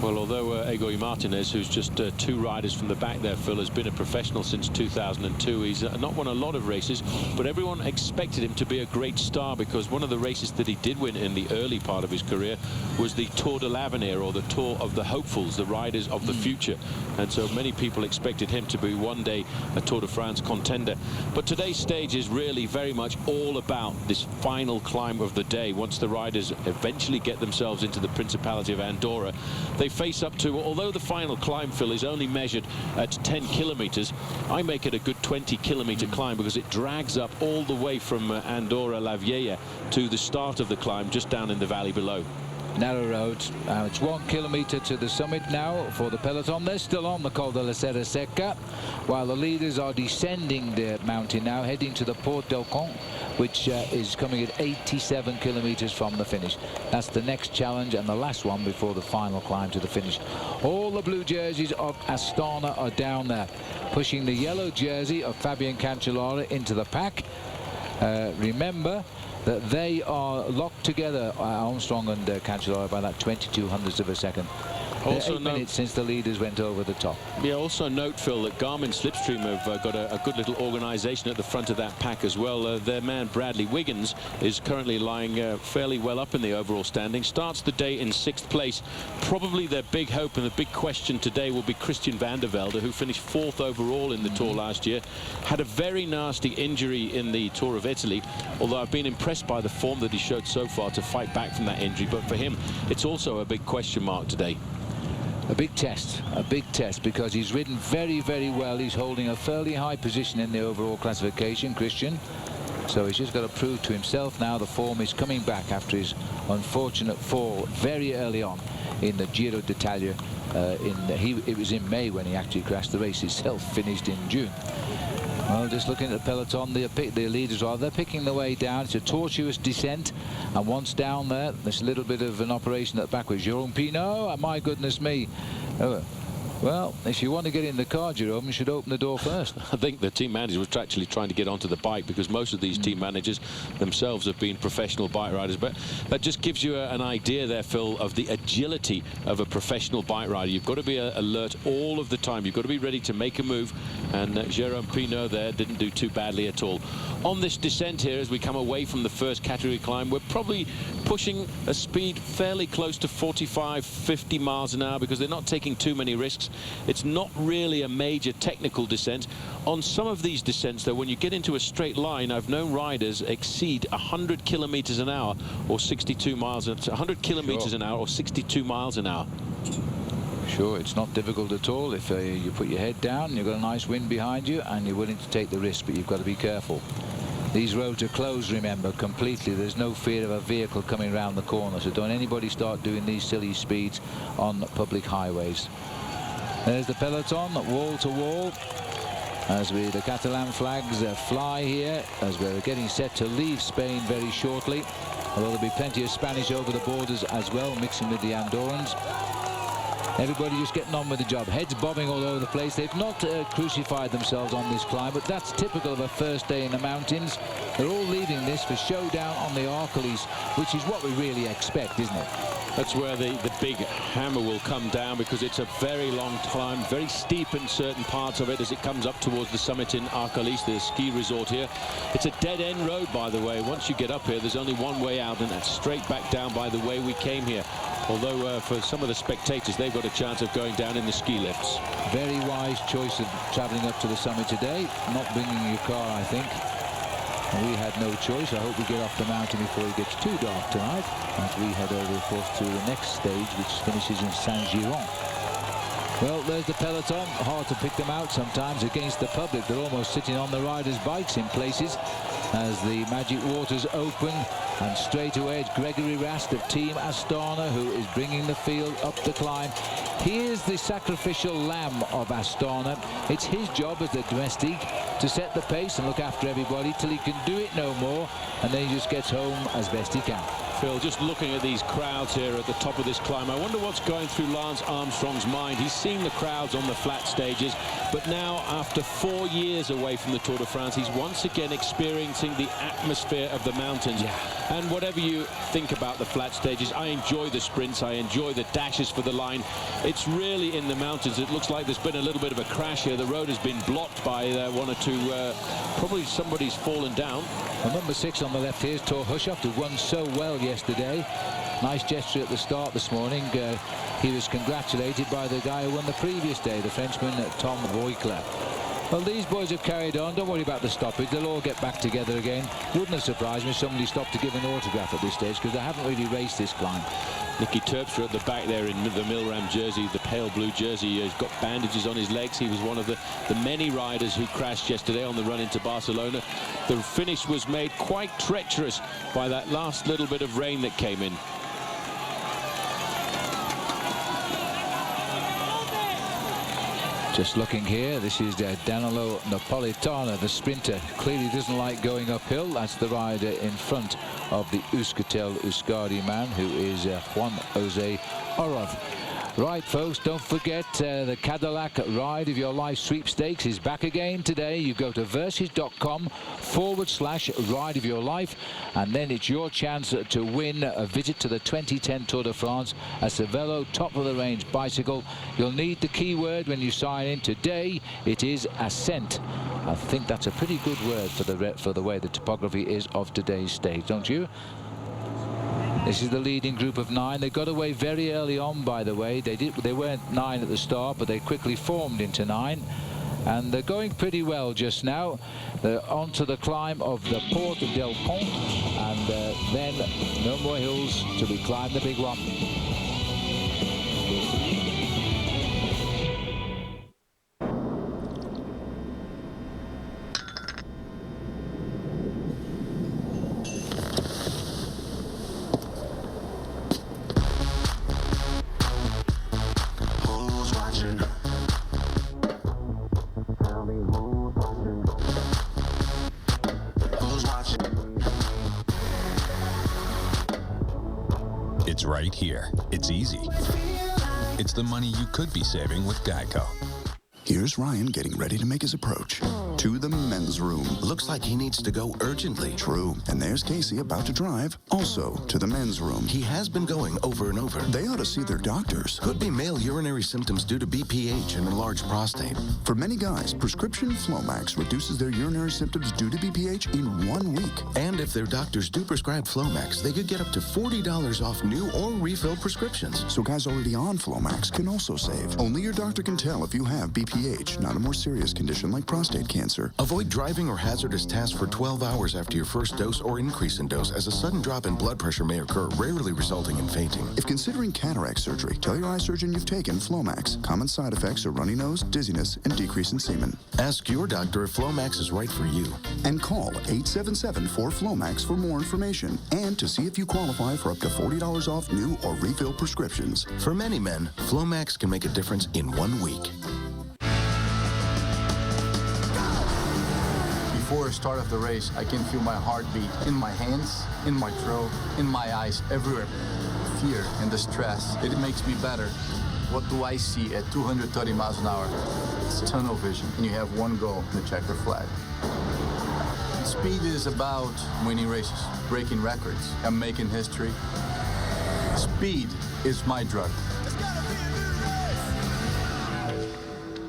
Well, although Igor Martinez, who's just 2 riders from the back there, Phil, has been a professional since 2002. He's not won a lot of races, but everyone expected him to be a great star, because one of the races that he did win in the early part of his career was the Tour de l'Avenir, or the Tour of the Hopefuls, the riders of the future. And so many people expected him to be one day a Tour de France contender. But today's stage is really very much all about this final climb of the day. Once the riders eventually get themselves into the Principality of Andorra, they face up to, although the final climb, Phil, is only measured at 10 kilometers, I make it a good 20-kilometer climb, because it drags up all the way from Andorra la Vieja to the start of the climb just down in the valley below. Narrow road. It's 1 kilometer to the summit now for the peloton. They're still on the Col de la Serra Seca, while the leaders are descending the mountain now, heading to the Port del Con, which is coming at 87 kilometers from the finish. That's the next challenge and the last one before the final climb to the finish. All the blue jerseys of Astana are down there, pushing the yellow jersey of Fabian Cancellara into the pack. Remember that they are locked together, Armstrong and Cancellara, by that 22/100ths of a second. Also 8 minutes since the leaders went over the top. Yeah, also note, Phil, that Garmin Slipstream have got a good little organisation at the front of that pack as well. Their man Bradley Wiggins is currently lying fairly well up in the overall standing. Starts the day in 6th place. Probably their big hope and the big question today will be Christian Vande Velde, who finished 4th overall in the Tour last year. Had a very nasty injury in the Tour of Italy, although I've been impressed by the form that he showed so far to fight back from that injury. But for him, it's also a big question mark today. A big test, because he's ridden very, very well. He's holding a fairly high position in the overall classification, Christian. So he's just got to prove to himself now the form is coming back after his unfortunate fall very early on in the Giro d'Italia. It was in May when he actually crashed. The race itself finished in June. Well, just looking at the peloton, the leaders are, they're picking the way down. It's a tortuous descent, and once down there, there's a little bit of an operation at the back with Jérôme Pinot. Oh, my goodness me. Well, if you want to get in the car, Jerome, you should open the door first. I think the team manager was actually trying to get onto the bike, because most of these team managers themselves have been professional bike riders. But that just gives you an idea there, Phil, of the agility of a professional bike rider. You've got to be alert all of the time. You've got to be ready to make a move. And Jérôme Pinot there didn't do too badly at all. On this descent here, as we come away from the first category climb, we're probably pushing a speed fairly close to 45, 50 miles an hour, because they're not taking too many risks. It's not really a major technical descent. On some of these descents, though, when you get into a straight line, I've known riders exceed 100 kilometers an hour or 62 miles, 100 kilometers an hour or 62 miles an hour. Sure, it's not difficult at all if you put your head down, you've got a nice wind behind you, and you're willing to take the risk, but you've got to be careful. These roads are closed, remember, completely. There's no fear of a vehicle coming around the corner, so don't anybody start doing these silly speeds on public highways. There's the peloton, wall to wall, as the Catalan flags fly here, as we're getting set to leave Spain very shortly. Although there'll be plenty of Spanish over the borders as well, mixing with the Andorrans. Everybody just getting on with the job, heads bobbing all over the place. They've not crucified themselves on this climb, but that's typical of a first day in the mountains. They're all leaving this for showdown on the Arcalis, which is what we really expect, isn't it? That's where the big hammer will come down, because it's a very long climb, very steep in certain parts of it as it comes up towards the summit in Arcalis, the ski resort here. It's a dead-end road, by the way. Once you get up here, there's only one way out, and that's straight back down by the way we came here. Although for some of the spectators, they've got a chance of going down in the ski lifts. Very wise choice of travelling up to the summit today, not bringing your car, I think. We had no choice. I hope we get off the mountain before it gets too dark tonight, as we head over, of course, to the next stage, which finishes in Saint-Giron. Well, there's the peloton. Hard to pick them out sometimes against the public. They're almost sitting on the riders' bikes in places as the magic waters open. And straight away, it's Gregory Rast of Team Astana who is bringing the field up the climb. He is the sacrificial lamb of Astana. It's his job as the domestique to set the pace and look after everybody till he can do it no more, and then he just gets home as best he can. Phil, just looking at these crowds here at the top of this climb, I wonder what's going through Lance Armstrong's mind. He's seen the crowds on the flat stages, but now, after 4 years away from the Tour de France, he's once again experiencing the atmosphere of the mountains. Yeah. And whatever you think about the flat stages, I enjoy the sprints, I enjoy the dashes for the line. It's really in the mountains. It looks like there's been a little bit of a crash here. The road has been blocked by one or two, probably somebody's fallen down. Well, number 6 on the left here is Thor Hushovd, who won so well yesterday. Nice gesture at the start this morning. He was congratulated by the guy who won the previous day, the Frenchman Tom Voigtler. Well, these boys have carried on. Don't worry about the stoppage. They'll all get back together again. Wouldn't have surprised me if somebody stopped to give an autograph at this stage, because they haven't really raced this climb. Nicky Terpstra at the back there in the Milram jersey, the pale blue jersey. He's got bandages on his legs. He was one of the many riders who crashed yesterday on the run into Barcelona. The finish was made quite treacherous by that last little bit of rain that came in. Just looking here, this is Danilo Napolitano, the sprinter. Clearly doesn't like going uphill. That's the rider in front of the Euskaltel Euskadi man, who is Juan Jose Oroz. Right, folks, don't forget the Cadillac Ride of Your Life sweepstakes is back again today. You go to versus.com/Ride of Your Life, and then it's your chance to win a visit to the 2010 Tour de France, a Cervelo top-of-the-range bicycle. You'll need the keyword when you sign in today. It is Ascent. I think that's a pretty good word for the way the topography is of today's stage, don't you? This is the leading group of 9. They got away very early on, by the way. They weren't 9 at the start, but they quickly formed into 9. And they're going pretty well just now. They're onto the climb of the Porte del Pont, and then no more hills till we climb the big one. It's right here. It's easy. It's the money you could be saving with Geico. Here's Ryan getting ready to make his approach to the men's room. Looks like he needs to go urgently. True. And there's Casey about to drive, also to the men's room. He has been going over and over. They ought to see their doctors. Could be male urinary symptoms due to BPH and enlarged prostate. For many guys, prescription Flomax reduces their urinary symptoms due to BPH in 1 week. And if their doctors do prescribe Flomax, they could get up to $40 off new or refill prescriptions. So guys already on Flomax can also save. Only your doctor can tell if you have BPH, not a more serious condition like prostate cancer. Avoid driving or hazardous tasks for 12 hours after your first dose or increase in dose, as a sudden drop in blood pressure may occur, rarely resulting in fainting. If considering cataract surgery, tell your eye surgeon you've taken Flomax. Common side effects are runny nose, dizziness, and decrease in semen. Ask your doctor if Flomax is right for you. And call 877-4FLOMAX for more information and to see if you qualify for up to $40 off new or refill prescriptions. For many men, Flomax can make a difference in 1 week. Before the start of the race, I can feel my heartbeat in my hands, in my throat, in my eyes, everywhere. Fear and the stress, it makes me better. What do I see at 230 miles an hour? It's tunnel vision, and you have one goal, the checker flag. Speed is about winning races, breaking records, and making history. Speed is my drug.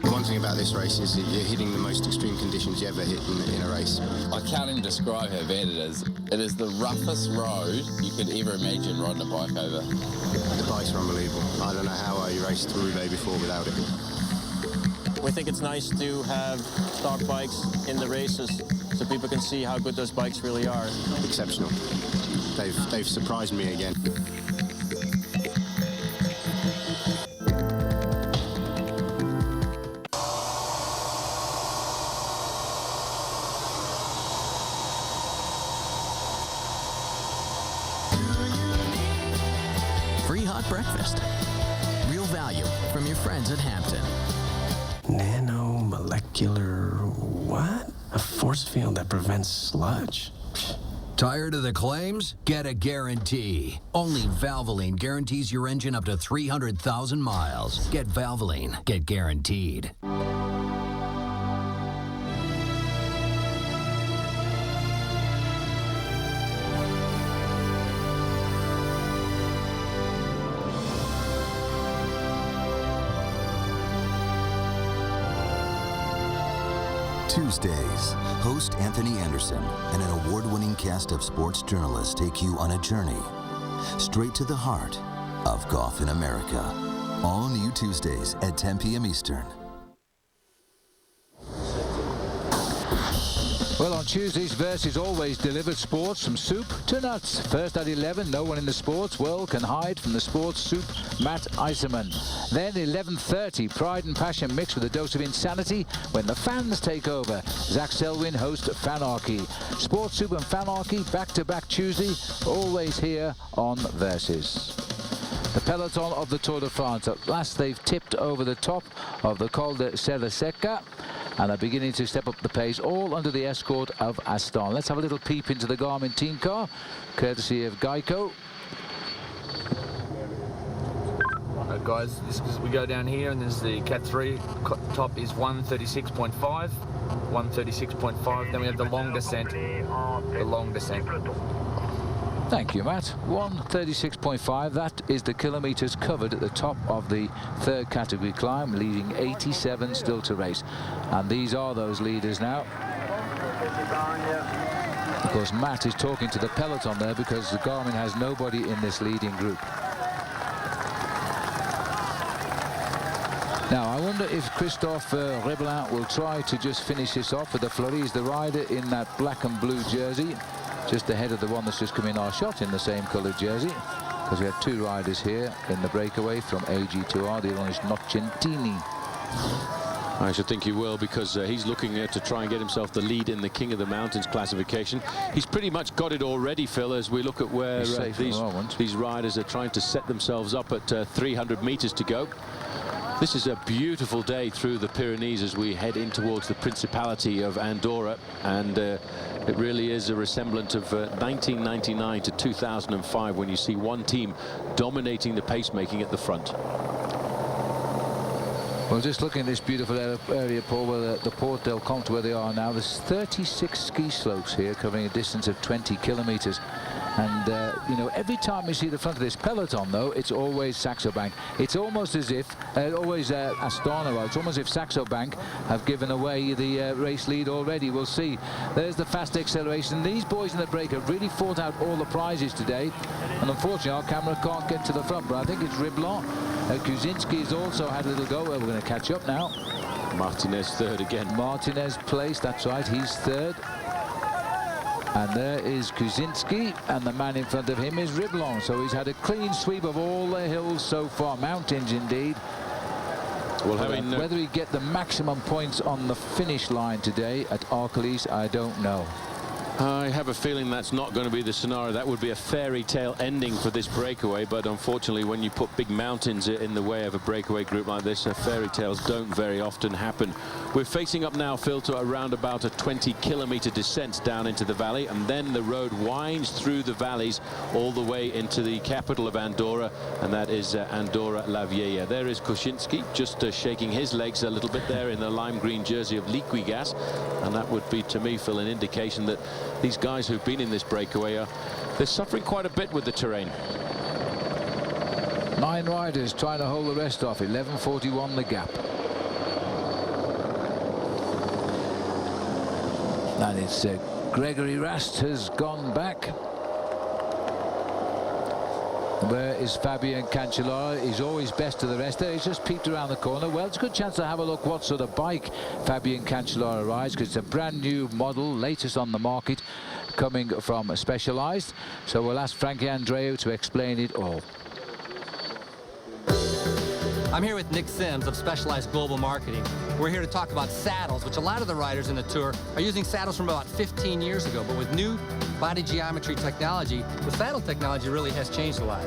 One thing about this race is that you're hitting the most extreme conditions you ever hit in a race. I can't even describe how bad it is. It is the roughest road you could ever imagine riding a bike over. The bikes are unbelievable. I don't know how I raced through Roubaix before without it. We think it's nice to have stock bikes in the races so people can see how good those bikes really are. Exceptional. They've surprised me again. Breakfast. Real value from your friends at Hampton. Nanomolecular what? A force field that prevents sludge. Tired of the claims? Get a guarantee. Only Valvoline guarantees your engine up to 300,000 miles. Get Valvoline. Get guaranteed. Tuesdays, host Anthony Anderson and an award-winning cast of sports journalists take you on a journey straight to the heart of golf in America. All new Tuesdays at 10 p.m. Eastern. Well, on Tuesdays, Versus always delivered sports from soup to nuts. First at 11, no one in the sports world can hide from the sports soup, Matt Eiserman. Then 11:30, Pride and Passion mixed with a dose of insanity when the fans take over. Zach Selwyn hosts Fanarchy. Sports soup and Fanarchy back-to-back Tuesday, always here on Versus. The peloton of the Tour de France. At last, they've tipped over the top of the Col de Serra Seca and are beginning to step up the pace, all under the escort of Astana. Let's have a little peep into the Garmin team car, courtesy of Geico. Alright guys, we go down here and there's the Cat 3, top is 136.5, 136.5, then we have the long descent, Thank you, Matt. 136.5, that is the kilometres covered at the top of the third category climb, leaving 87 still to race. And these are those leaders now. Of course, Matt is talking to the peloton there because the Garmin has nobody in this leading group. Now, I wonder if Christophe Rebelin will try to just finish this off with the Fleury, the rider in that black and blue jersey, just ahead of the one that's just come in our shot in the same coloured jersey, because we have two riders here in the breakaway from AG2R. The other one is Nocentini. I should think he will, because he's looking to try and get himself the lead in the King of the Mountains classification. He's pretty much got it already, Phil, as we look at where these riders are trying to set themselves up at 300 metres to go. This is a beautiful day through the Pyrenees as we head in towards the Principality of Andorra, and it really is a resemblance of 1999 to 2005 when you see one team dominating the pacemaking at the front. Well, just looking at this beautiful area, Paul, where the Port del Comte, where they are now, there's 36 ski slopes here covering a distance of 20 kilometers. And, you know, every time we see the front of this peloton, though, it's always Saxo Bank. It's almost as if, always Astana, well, it's almost as if Saxo Bank have given away the race lead already. We'll see. There's the fast acceleration. These boys in the break have really fought out all the prizes today. And unfortunately, our camera can't get to the front, but I think it's Riblon. Kuzinski has also had a little go. We're going to catch up now. Martinez third again. Martinez placed, that's right, he's third. And there is Kuzinski, and the man in front of him is Riblon. So he's had a clean sweep of all the hills so far, mountains indeed. Well, whether he get the maximum points on the finish line today at Arcalis, I don't know. I have a feeling that's not going to be the scenario. That would be a fairy tale ending for this breakaway, but unfortunately when you put big mountains in the way of a breakaway group like this, fairy tales don't very often happen. We're facing up now, Phil, to around about a 20-kilometer descent down into the valley, and then the road winds through the valleys all the way into the capital of Andorra, and that is Andorra la Vella. There is Kuzinski just shaking his legs a little bit there in the lime green jersey of Liquigas, and that would be, to me, Phil, an indication that these guys who've been in this breakaway they're suffering quite a bit with the terrain. 9 riders trying to hold the rest off. 11:41 the gap. And it's Gregory Rast has gone back. Where is Fabian Cancellara? He's always best to the rest there. He's just peeked around the corner. Well, it's a good chance to have a look what sort of bike Fabian Cancellara rides, because it's a brand new model, latest on the market, coming from Specialized. So we'll ask Frankie Andreu to explain it all. I'm here with Nick Sims of Specialized Global Marketing. We're here to talk about saddles, which a lot of the riders in the Tour are using saddles from about 15 years ago. But with new body geometry technology, the saddle technology really has changed a lot.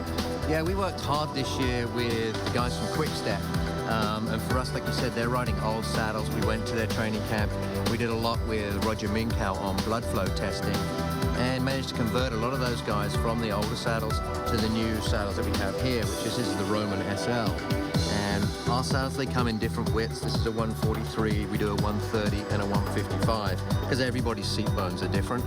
Yeah, we worked hard this year with the guys from Quickstep. And for us, like you said, they're riding old saddles. We went to their training camp. We did a lot with Roger Minkow on blood flow testing and managed to convert a lot of those guys from the older saddles to the new saddles that we have here, which is the Roman SL. And our saddles, they come in different widths. This is a 143, we do a 130 and a 155, because everybody's seat bones are different.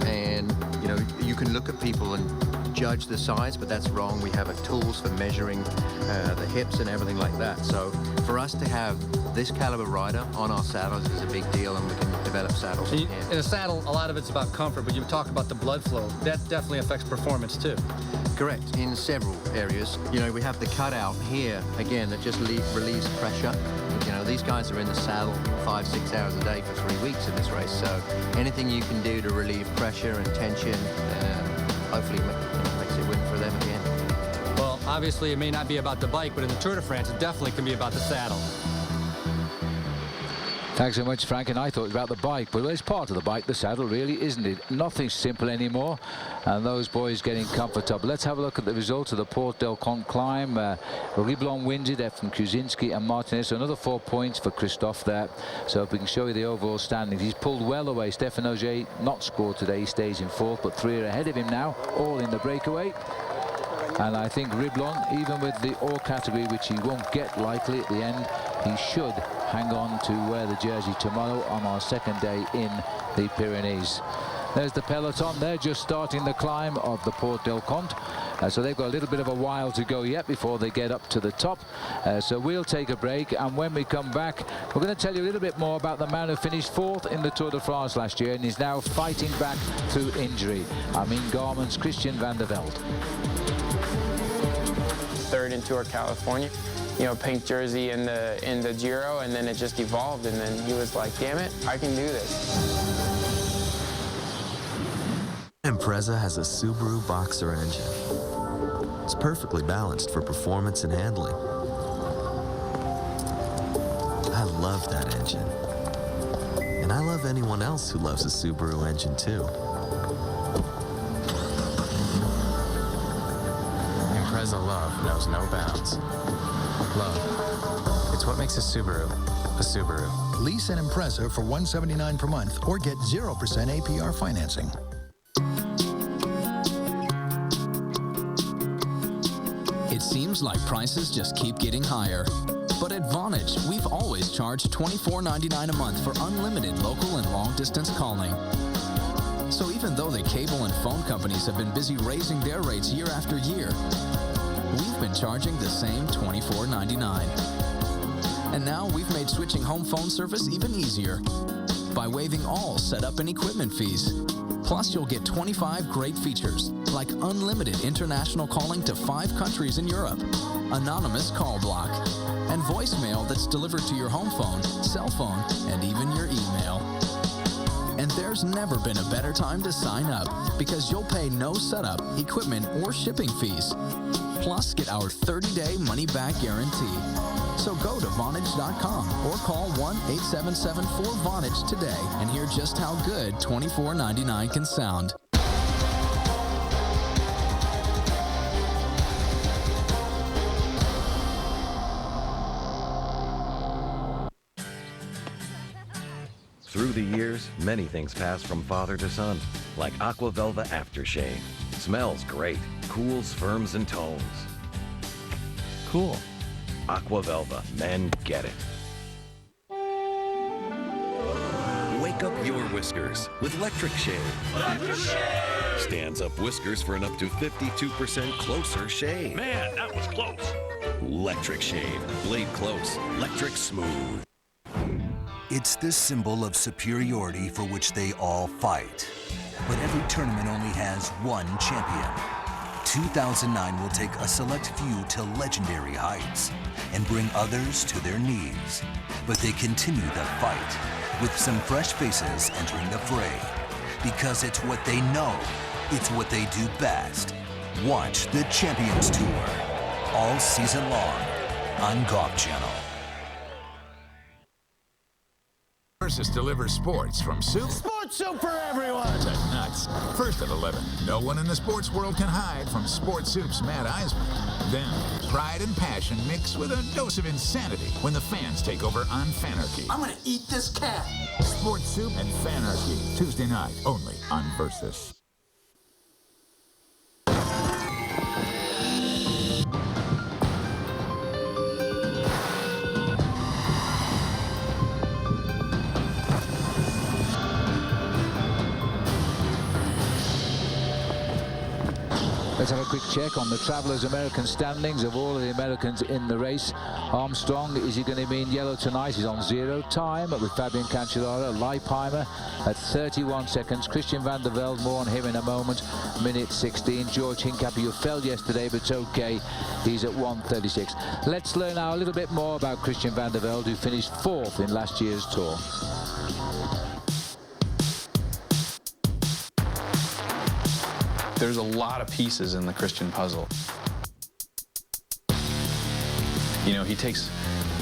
And, you know, you can look at people and judge the size, but that's wrong. We have tools for measuring the hips and everything like that. So for us to have this caliber rider on our saddles is a big deal, and we can develop saddles. In a saddle, a lot of it's about comfort, but you talk about the blood flow. That definitely affects performance too. Correct, in several areas. You know, we have the cutout here, again, that just relieves pressure. You know, these guys are in the saddle 5-6 hours a day for 3 weeks in this race, so anything you can do to relieve pressure and tension, hopefully makes it win for them at the end. Well, obviously it may not be about the bike, but in the Tour de France, it definitely can be about the saddle. Thanks so much, Frank. And I thought it was about the bike, but it's part of the bike, the saddle, really, isn't it? Nothing's simple anymore, and those boys getting comfortable. Let's have a look at the results of the Port del Comte climb. Riblon wins it from Kuzinski and Martinez. So another 4 points for Christophe there. So if we can show you the overall standings, he's pulled well away. Stefan Ogier not scored today. He stays in 4th, but 3 are ahead of him now, all in the breakaway. And I think Riblon, even with the all category, which he won't get likely at the end, he should hang on to wear the jersey tomorrow on our second day in the Pyrenees. There's the peloton. They're just starting the climb of the Port del Comte. So they've got a little bit of a while to go yet before they get up to the top. So we'll take a break, and when we come back, we're going to tell you a little bit more about the man who finished 4th in the Tour de France last year and is now fighting back through injury. I mean Garmin's Christian Vande Velde. 3rd in Tour California, you know, pink jersey in the Giro, and then it just evolved, and then he was like, damn it, I can do this. Impreza has a Subaru Boxer engine. It's perfectly balanced for performance and handling. I love that engine. And I love anyone else who loves a Subaru engine too. Impreza love knows no bounds. Love. It's what makes a Subaru a Subaru. Lease an Impreza for $179 per month or get 0% APR financing. It seems like prices just keep getting higher. But at Vonage, we've always charged $24.99 a month for unlimited local and long-distance calling. So even though the cable and phone companies have been busy raising their rates year after year, we've been charging the same $24.99. And now we've made switching home phone service even easier by waiving all setup and equipment fees. Plus, you'll get 25 great features, like unlimited international calling to 5 countries in Europe, anonymous call block, and voicemail that's delivered to your home phone, cell phone, and even your email. And there's never been a better time to sign up, because you'll pay no setup, equipment, or shipping fees. Plus, get our 30-day money-back guarantee. So go to Vonage.com or call 1-877-4VONAGE today and hear just how good $24.99 can sound. Through the years, many things pass from father to son, like Aqua Velva Aftershave. Smells great, cools, firms, and tones. Cool. Aqua Velva, men get it. Wake up your whiskers with Electric Shave. Electric Shave! Stands up whiskers for an up to 52% closer shave. Man, that was close. Electric Shave. Blade close, electric smooth. It's the symbol of superiority for which they all fight. But every tournament only has one champion. 2009 will take a select few to legendary heights and bring others to their knees. But they continue the fight with some fresh faces entering the fray. Because it's what they know. It's what they do best. Watch the Champions Tour all season long on Golf Channel. Versus delivers sports from soup. Sports soup for everyone! To nuts. First at 11. No one in the sports world can hide from Sports Soup's Matt Eisman. Then, pride and passion mix with a dose of insanity when the fans take over on Fanarchy. I'm gonna eat this cat! Sports Soup and Fanarchy. Tuesday night, only on Versus. Let's have a quick check on the Travelers American standings of all of the Americans in the race. Armstrong, is he going to be in yellow tonight? He's on 0 time with Fabian Cancellara. Leipheimer at 31 seconds. Christian Vande Velde, more on him in a moment. Minute 16. George Hincapie, who fell yesterday, but it's okay. He's at 1:36. Let's learn now a little bit more about Christian Vande Velde, who finished 4th in last year's Tour. There's a lot of pieces in the Christian puzzle. You know, he takes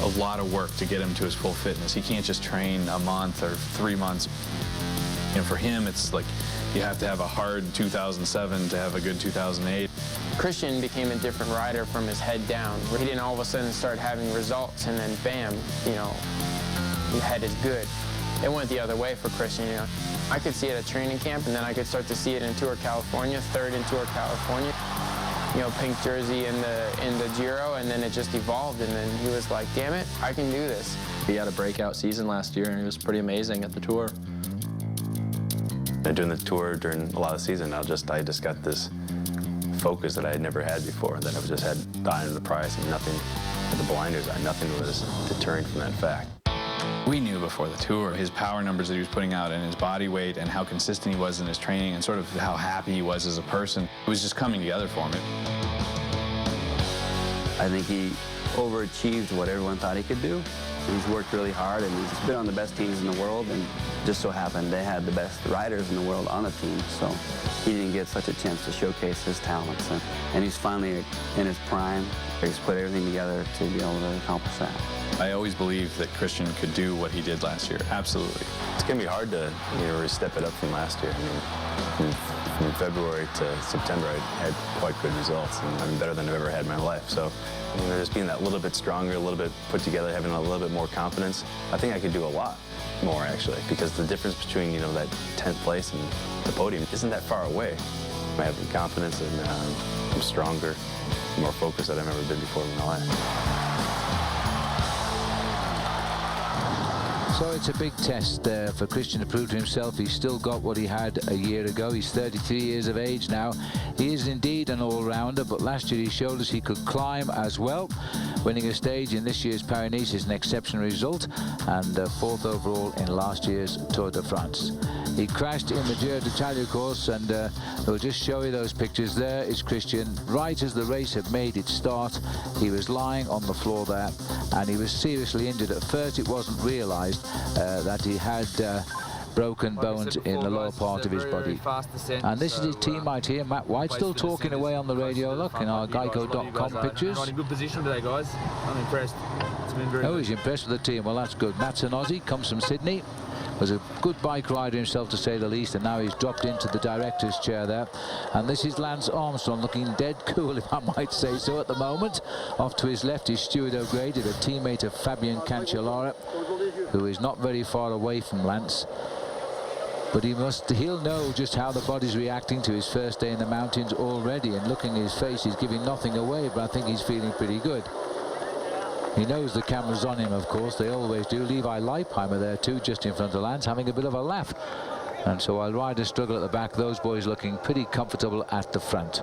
a lot of work to get him to his full fitness. He can't just train a month or 3 months. You know, for him, it's like you have to have a hard 2007 to have a good 2008. Christian became a different rider from his head down, where he didn't all of a sudden start having results and then bam, you know, the head is good. It went the other way for Christian, you know. I could see it at training camp, and then I could start to see it in Tour California, 3rd in Tour California. You know, pink jersey in the Giro, and then it just evolved, and then he was like, damn it, I can do this. He had a breakout season last year, and he was pretty amazing at the Tour. Doing the Tour during a lot of the season, I just got this focus that I had never had before, that I just had the eye on the prize and nothing, the blinders, nothing was deterring from that fact. We knew before the Tour his power numbers that he was putting out and his body weight and how consistent he was in his training and sort of how happy he was as a person. It was just coming together for him. I think he overachieved what everyone thought he could do. He's worked really hard, and he's been on the best teams in the world, and just so happened they had the best riders in the world on the team, so he didn't get such a chance to showcase his talents. And he's finally in his prime. He's put everything together to be able to accomplish that. I always believed that Christian could do what he did last year, absolutely. It's going to be hard to, you know, step it up from last year. I mean, from February to September, I had quite good results, and I'm better than I've ever had in my life. So, you know, just being that little bit stronger, a little bit put together, having a little bit more confidence, I think I could do a lot more, actually, because the difference between, you know, that 10th place and the podium isn't that far away. I have confidence, and I'm stronger, more focused than I've ever been before in my life. So it's a big test for Christian to prove to himself he's still got what he had a year ago. He's 33 years of age now. He is indeed an all-rounder, but last year he showed us he could climb as well. Winning a stage in this year's Pyrenees is an exceptional result, and fourth overall in last year's Tour de France. He crashed in the Giro d'Italia course, and we'll just show you those pictures. There is Christian, right as the race had made its start. He was lying on the floor there, and he was seriously injured. At first it wasn't realised that he had broken bones in the lower part of his body. And this is his teammate here, Matt White, still talking away on the radio, look, in our Geico.com pictures. In good position today, guys. I'm impressed. It's been very good. He's impressed with the team. Well, that's good. Matt's an Aussie, comes from Sydney. Was a good bike rider himself, to say the least, and now he's dropped into the director's chair there. And this is Lance Armstrong, looking dead cool, if I might say so, at the moment. Off to his left is Stuart O'Grady, the teammate of Fabian Cancellara, who is not very far away from Lance. But he'll know just how the body's reacting to his first day in the mountains already, and looking at his face, he's giving nothing away, but I think he's feeling pretty good. He knows the camera's on him, of course, they always do. Levi Leipheimer there too, just in front of Lance, having a bit of a laugh. And so while riders struggle at the back, those boys looking pretty comfortable at the front.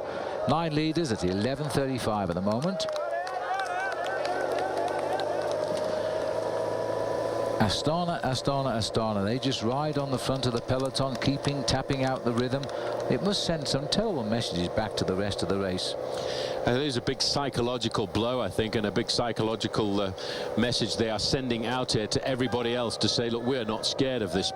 9 leaders at 11:35 at the moment. Astana, Astana, Astana. They just ride on the front of the peloton, tapping out the rhythm. It must send some terrible messages back to the rest of the race. It is a big psychological blow, I think, and a big psychological message they are sending out here to everybody else to say, look, we're not scared of this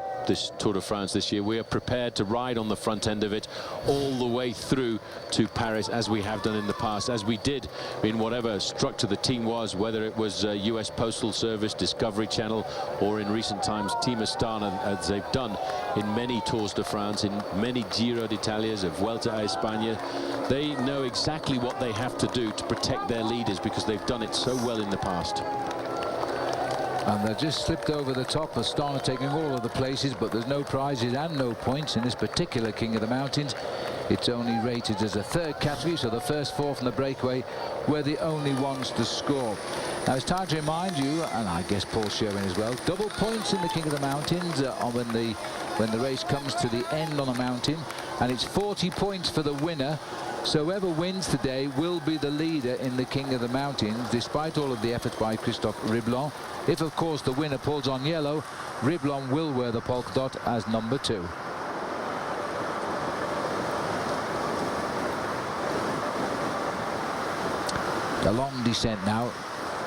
Tour de France this year. We are prepared to ride on the front end of it all the way through to Paris, as we have done in the past, as we did in whatever structure the team was, whether it was US Postal Service, Discovery Channel, or in recent times Team Astana, as they've done in many Tours de France, in many Giro d'Italias, of Vuelta a España. They know exactly what they have to do to protect their leaders, because they've done it so well in the past. And they've just slipped over the top. Astana taking all of the places, but there's no prizes and no points in this particular King of the Mountains. It's only rated as a third category, so the first 4 from the breakaway were the only ones to score. Now it's time to remind you, and I guess Paul Sherwen as well, double points in the King of the Mountains when the race comes to the end on a mountain, and it's 40 points for the winner. So whoever wins today will be the leader in the King of the Mountains, despite all of the efforts by Christophe Riblon. If, of course, the winner pulls on yellow, Riblon will wear the polka dot as number 2. The long descent now.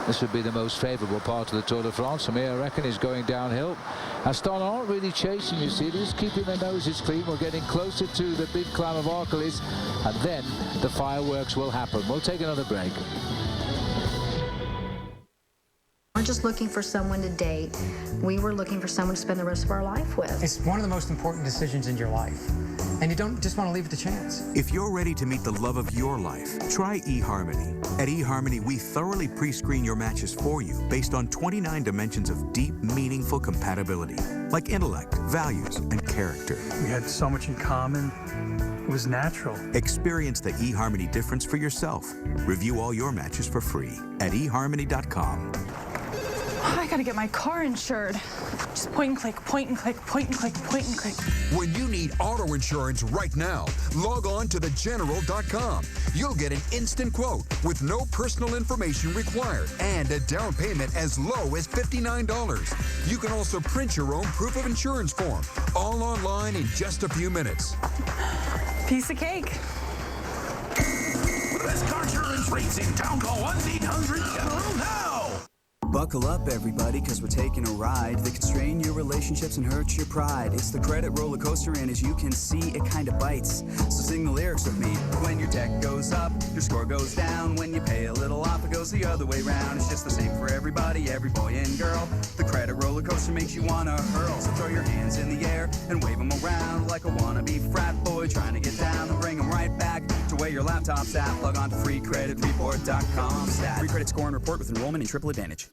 This would be the most favourable part of the Tour de France. From here, I reckon, is going downhill. Astana aren't really chasing, you see. They're just keeping their noses clean. We're getting closer to the big climb of Arcalis, and then the fireworks will happen. We'll take another break. We weren't just looking for someone to date. We were looking for someone to spend the rest of our life with. It's one of the most important decisions in your life, and you don't just want to leave it to chance. If you're ready to meet the love of your life, try eHarmony. At eHarmony, we thoroughly pre-screen your matches for you based on 29 dimensions of deep, meaningful compatibility, like intellect, values, and character. We had so much in common. It was natural. Experience the eHarmony difference for yourself. Review all your matches for free at eHarmony.com. I gotta get my car insured. Just point and click, point and click, point and click, point and click. When you need auto insurance right now, log on to thegeneral.com. You'll get an instant quote with no personal information required and a down payment as low as $59. You can also print your own proof of insurance form, all online in just a few minutes. Piece of cake. Best car insurance rates in town. Call 1-800-GENERAL now. Buckle up, everybody, because we're taking a ride that can strain your relationships and hurt your pride. It's the credit roller coaster, and as you can see, it kind of bites. So sing the lyrics with me. When your deck goes up, your score goes down. When you pay a little off, it goes the other way round. It's just the same for everybody, every boy and girl. The credit roller coaster makes you want to hurl. So throw your hands in the air and wave them around like a wannabe frat boy trying to get down and bring them right back to where your laptop's at. Log on to freecreditreport.com. Free credit score and report with enrollment and triple advantage.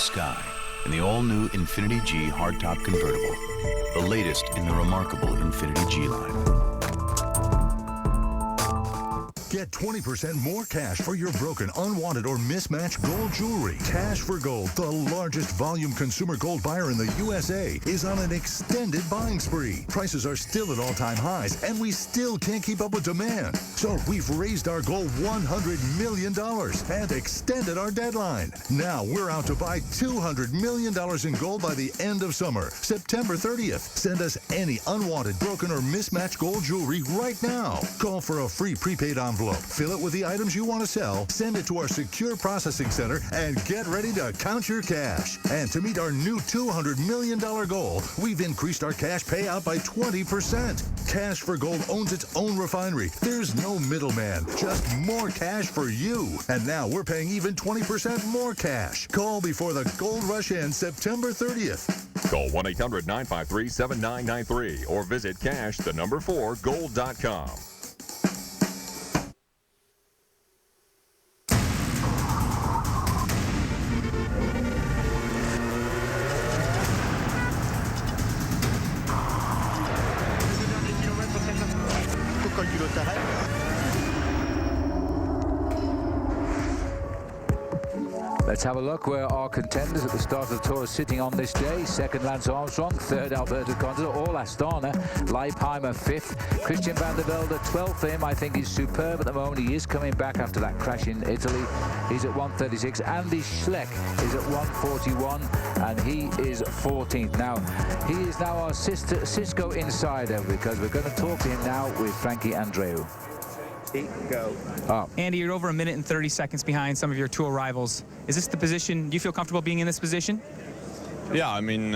sky in the all-new Infiniti G hardtop convertible, the latest in the remarkable Infiniti G line. Get 20% more cash for your broken, unwanted, or mismatched gold jewelry. Cash for Gold, the largest volume consumer gold buyer in the USA, is on an extended buying spree. Prices are still at all-time highs, and we still can't keep up with demand. So we've raised our goal $100 million and extended our deadline. Now we're out to buy $200 million in gold by the end of summer, September 30th. Send us any unwanted, broken, or mismatched gold jewelry right now. Call for a free prepaid envelope. Fill it with the items you want to sell, send it to our secure processing center, and get ready to count your cash. And to meet our new $200 million goal, we've increased our cash payout by 20%. Cash for Gold owns its own refinery. There's no middleman, just more cash for you. And now we're paying even 20% more cash. Call before the gold rush ends September 30th. Call 1-800-953-7993 or visit cash4gold.com. Let's have a look where our contenders at the start of the tour are sitting on this day. Second, Lance Armstrong. Third, Alberto Contador. All Astana. Leipheimer, fifth. Christian Vande Velde, 12th for him. I think he's superb at the moment. He is coming back after that crash in Italy. He's at 136. Andy Schleck is at 141, and he is 14th. Now, he is now our Cisco insider, because we're going to talk to him now with Frankie Andreu. Go. Andy, you're over a minute and 30 seconds behind some of your tour rivals. Is this the position? Do you feel comfortable being in this position? Yeah, I mean, you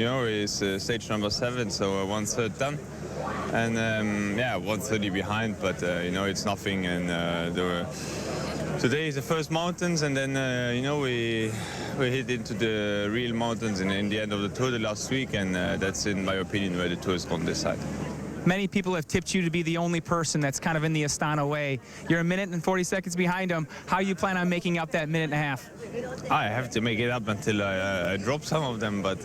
know, it's stage number 7, so 1/3 done. And yeah, 1:30 behind, but you know, it's nothing. And today is the first mountains, and then you know, we hit into the real mountains in the end of the tour the last week, and that's, in my opinion, where the tour is going to decide. Many people have tipped you to be the only person that's kind of in the Astana way. You're a minute and 40 seconds behind them. How you plan on making up that minute and a half? I have to make it up until I drop some of them, but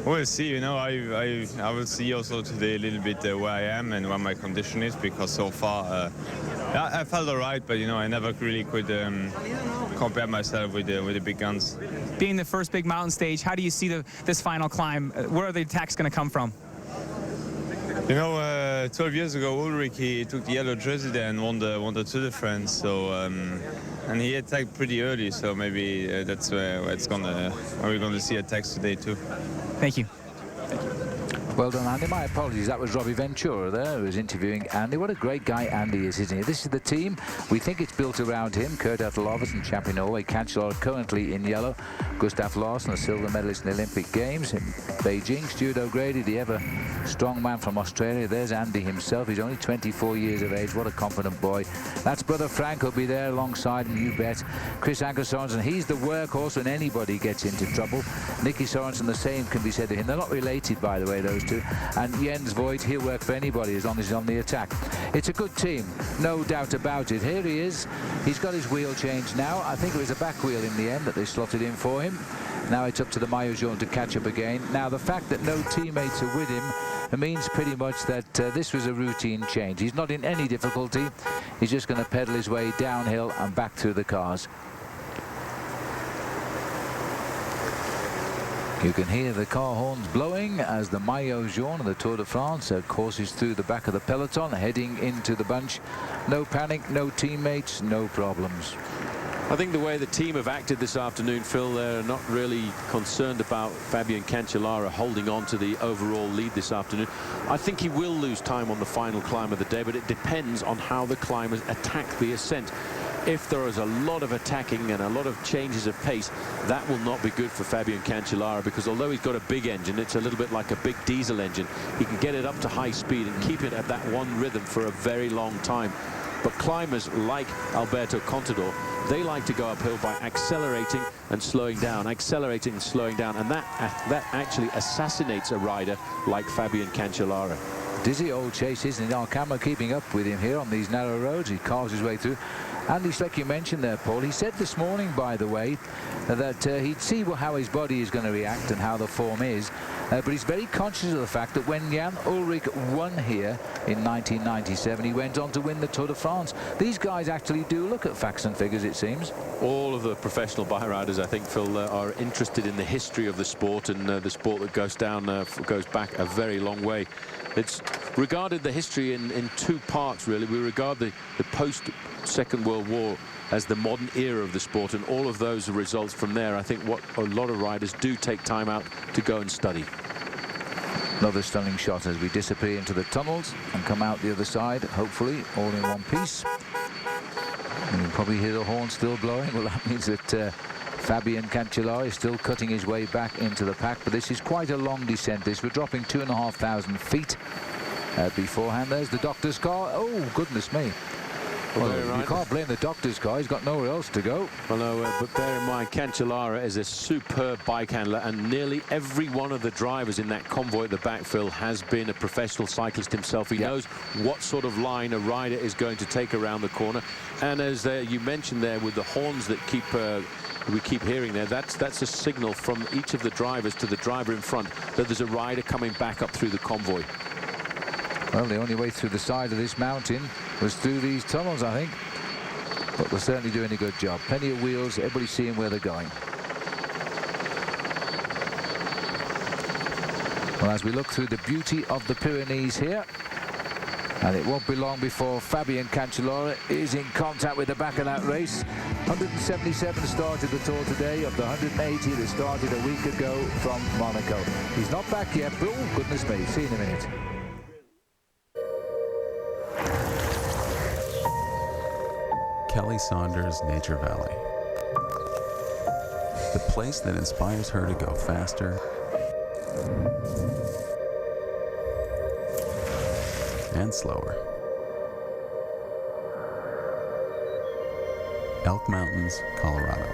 we'll see. You know, I will see also today a little bit where I am and where my condition is, because so far I felt all right, but you know, I never really could compare myself with the big guns. Being the first big mountain stage, how do you see this final climb? Where are the attacks going to come from? You know, 12 years ago, Ulrich, he took the yellow jersey there and won the Tour de France. So, and he attacked pretty early. So maybe that's where we're gonna see attacks today too. Thank you. Well done, Andy. My apologies. That was Robbie Ventura there, who was interviewing Andy. What a great guy Andy is, isn't he? This is the team. We think it's built around him. Kurt Attelovers and champion Norway. Cancellara currently in yellow. Gustav Larsson, a silver medalist in the Olympic Games in Beijing. Stuart O'Grady, the ever strong man from Australia. There's Andy himself. He's only 24 years of age. What a confident boy. That's brother Frank, who'll be there alongside him, you bet. Chris Anker Sorensen, he's the workhorse when anybody gets into trouble. Nicky Sorensen, the same can be said to him. They're not related, by the way, those two. And Jens Voigt, he'll work for anybody as long as he's on the attack. It's a good team, no doubt about it. Here he is. He's got his wheel changed now. I think it was a back wheel in the end that they slotted in for him. Now it's up to the Maillot Jaune to catch up again. Now, the fact that no teammates are with him means pretty much that this was a routine change. He's not in any difficulty. He's just going to pedal his way downhill and back through the cars. You can hear the car horns blowing as the Maillot Jaune of the Tour de France courses through the back of the peloton, heading into the bunch. No panic, no teammates, no problems. I think the way the team have acted this afternoon, Phil, they're not really concerned about Fabian Cancellara holding on to the overall lead this afternoon. I think he will lose time on the final climb of the day, but it depends on how the climbers attack the ascent. If there is a lot of attacking and a lot of changes of pace, that will not be good for Fabian Cancellara, because although he's got a big engine, it's a little bit like a big diesel engine. He can get it up to high speed and keep it at that one rhythm for a very long time. But climbers like Alberto Contador, they like to go uphill by accelerating and slowing down, accelerating and slowing down, and that actually assassinates a rider like Fabian Cancellara. dizzy old Chase, isn't it? Our camera keeping up with him here on these narrow roads. He carves his way through. And it's like you mentioned there, Paul. He said this morning, by the way, that he'd see how his body is going to react and how the form is. But he's very conscious of the fact that when Jan Ullrich won here in 1997, he went on to win the Tour de France. These guys actually do look at facts and figures, it seems. All of the professional bike riders, I think, Phil, are interested in the history of the sport, and the sport that goes back a very long way. It's regarded the history in two parts, really. We regard the post-Second World War as the modern era of the sport, and all of those results from there, I think what a lot of riders do take time out to go and study. Another stunning shot as we disappear into the tunnels and come out the other side, hopefully all in one piece. And you can probably hear the horn still blowing. Well, that means that Fabian Cancellara is still cutting his way back into the pack, but this is quite a long descent. We're dropping 2,500 feet beforehand. There's the doctor's car. Oh, goodness me. Well, you can't blame the doctor's car. He's got nowhere else to go. Well, no, but bear in mind, Cancellara is a superb bike handler, and nearly every one of the drivers in that convoy at the back, Phil, has been a professional cyclist himself. He knows what sort of line a rider is going to take around the corner. And as you mentioned there, with the horns that we keep hearing there, that's a signal from each of the drivers to the driver in front that there's a rider coming back up through the convoy. Well, the only way through the side of this mountain was through these tunnels, I think. But they're certainly doing a good job. Plenty of wheels, everybody's seeing where they're going. Well, as we look through the beauty of the Pyrenees here, and it won't be long before Fabian Cancellara is in contact with the back of that race. 177 started the Tour today of the 180 that started a week ago from Monaco. He's not back yet, but oh, goodness me, see you in a minute. Kelly Saunders Nature Valley. The place that inspires her to go faster and slower. Elk Mountains, Colorado.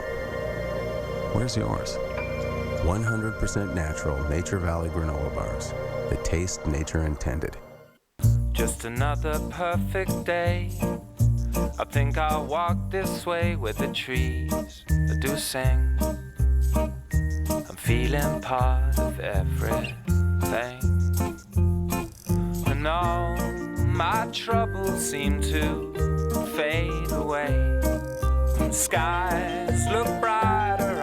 Where's yours? 100% natural Nature Valley granola bars. The taste nature intended. Just another perfect day. I think I'll walk this way where the trees do sing. I'm feeling part of everything. And all my troubles seem to fade away. And skies look brighter.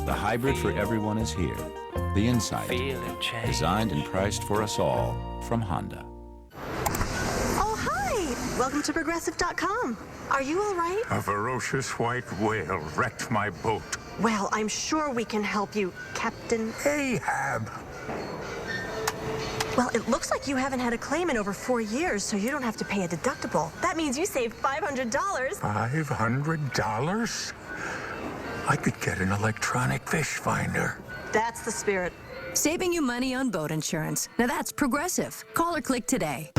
The hybrid for everyone is here. The Insight, designed and priced for us all from Honda. Welcome to Progressive.com. Are you all right? A ferocious white whale wrecked my boat. Well, I'm sure we can help you, Captain Ahab. Well, it looks like you haven't had a claim in over 4 years, so you don't have to pay a deductible. That means you saved $500. $500? I could get an electronic fish finder. That's the spirit. Saving you money on boat insurance. Now that's Progressive. Call or click today.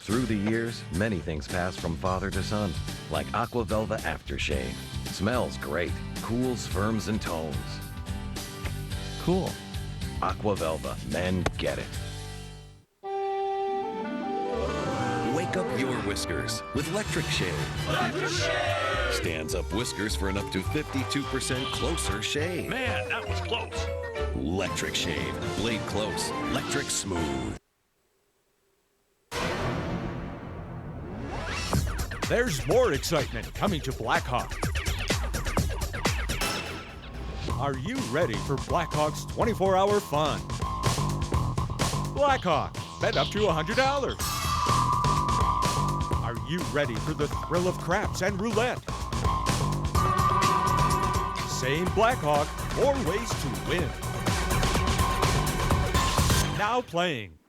Through the years, many things pass from father to son, like Aqua Velva Aftershave. Smells great, cools, firms, and tones. Cool. Aqua Velva, men get it. Wake up your whiskers with Electric Shave. Electric Shave! Stands up whiskers for an up to 52% closer shave. Man, that was close. Electric Shave. Blade close, electric smooth. There's more excitement coming to Blackhawk. Are you ready for Blackhawk's 24-hour fun? Blackhawk, bet up to $100. Are you ready for the thrill of craps and roulette? Same Blackhawk, more ways to win. Now playing.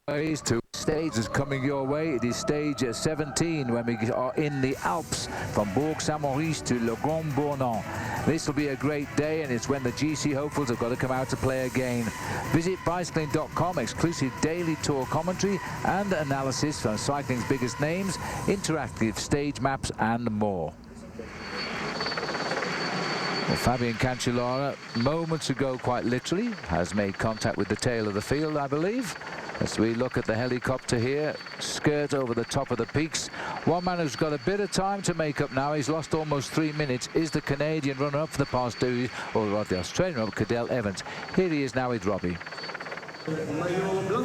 To stage is coming your way. It is stage 17 when we are in the Alps from Bourg-Saint-Maurice to Le Grand-Bornand. This will be a great day, and it's when the GC hopefuls have got to come out to play again. Visit bicycling.com, exclusive daily tour commentary and analysis from cycling's biggest names, interactive stage maps and more. Well, Fabian Cancellara, moments ago quite literally, has made contact with the tail of the field, I believe. As we look at the helicopter here, skirt over the top of the peaks. One man who's got a bit of time to make up now, he's lost almost 3 minutes, is the Canadian runner-up for the past two, or rather the Australian runner-up, Cadel Evans. Here he is now with Robbie.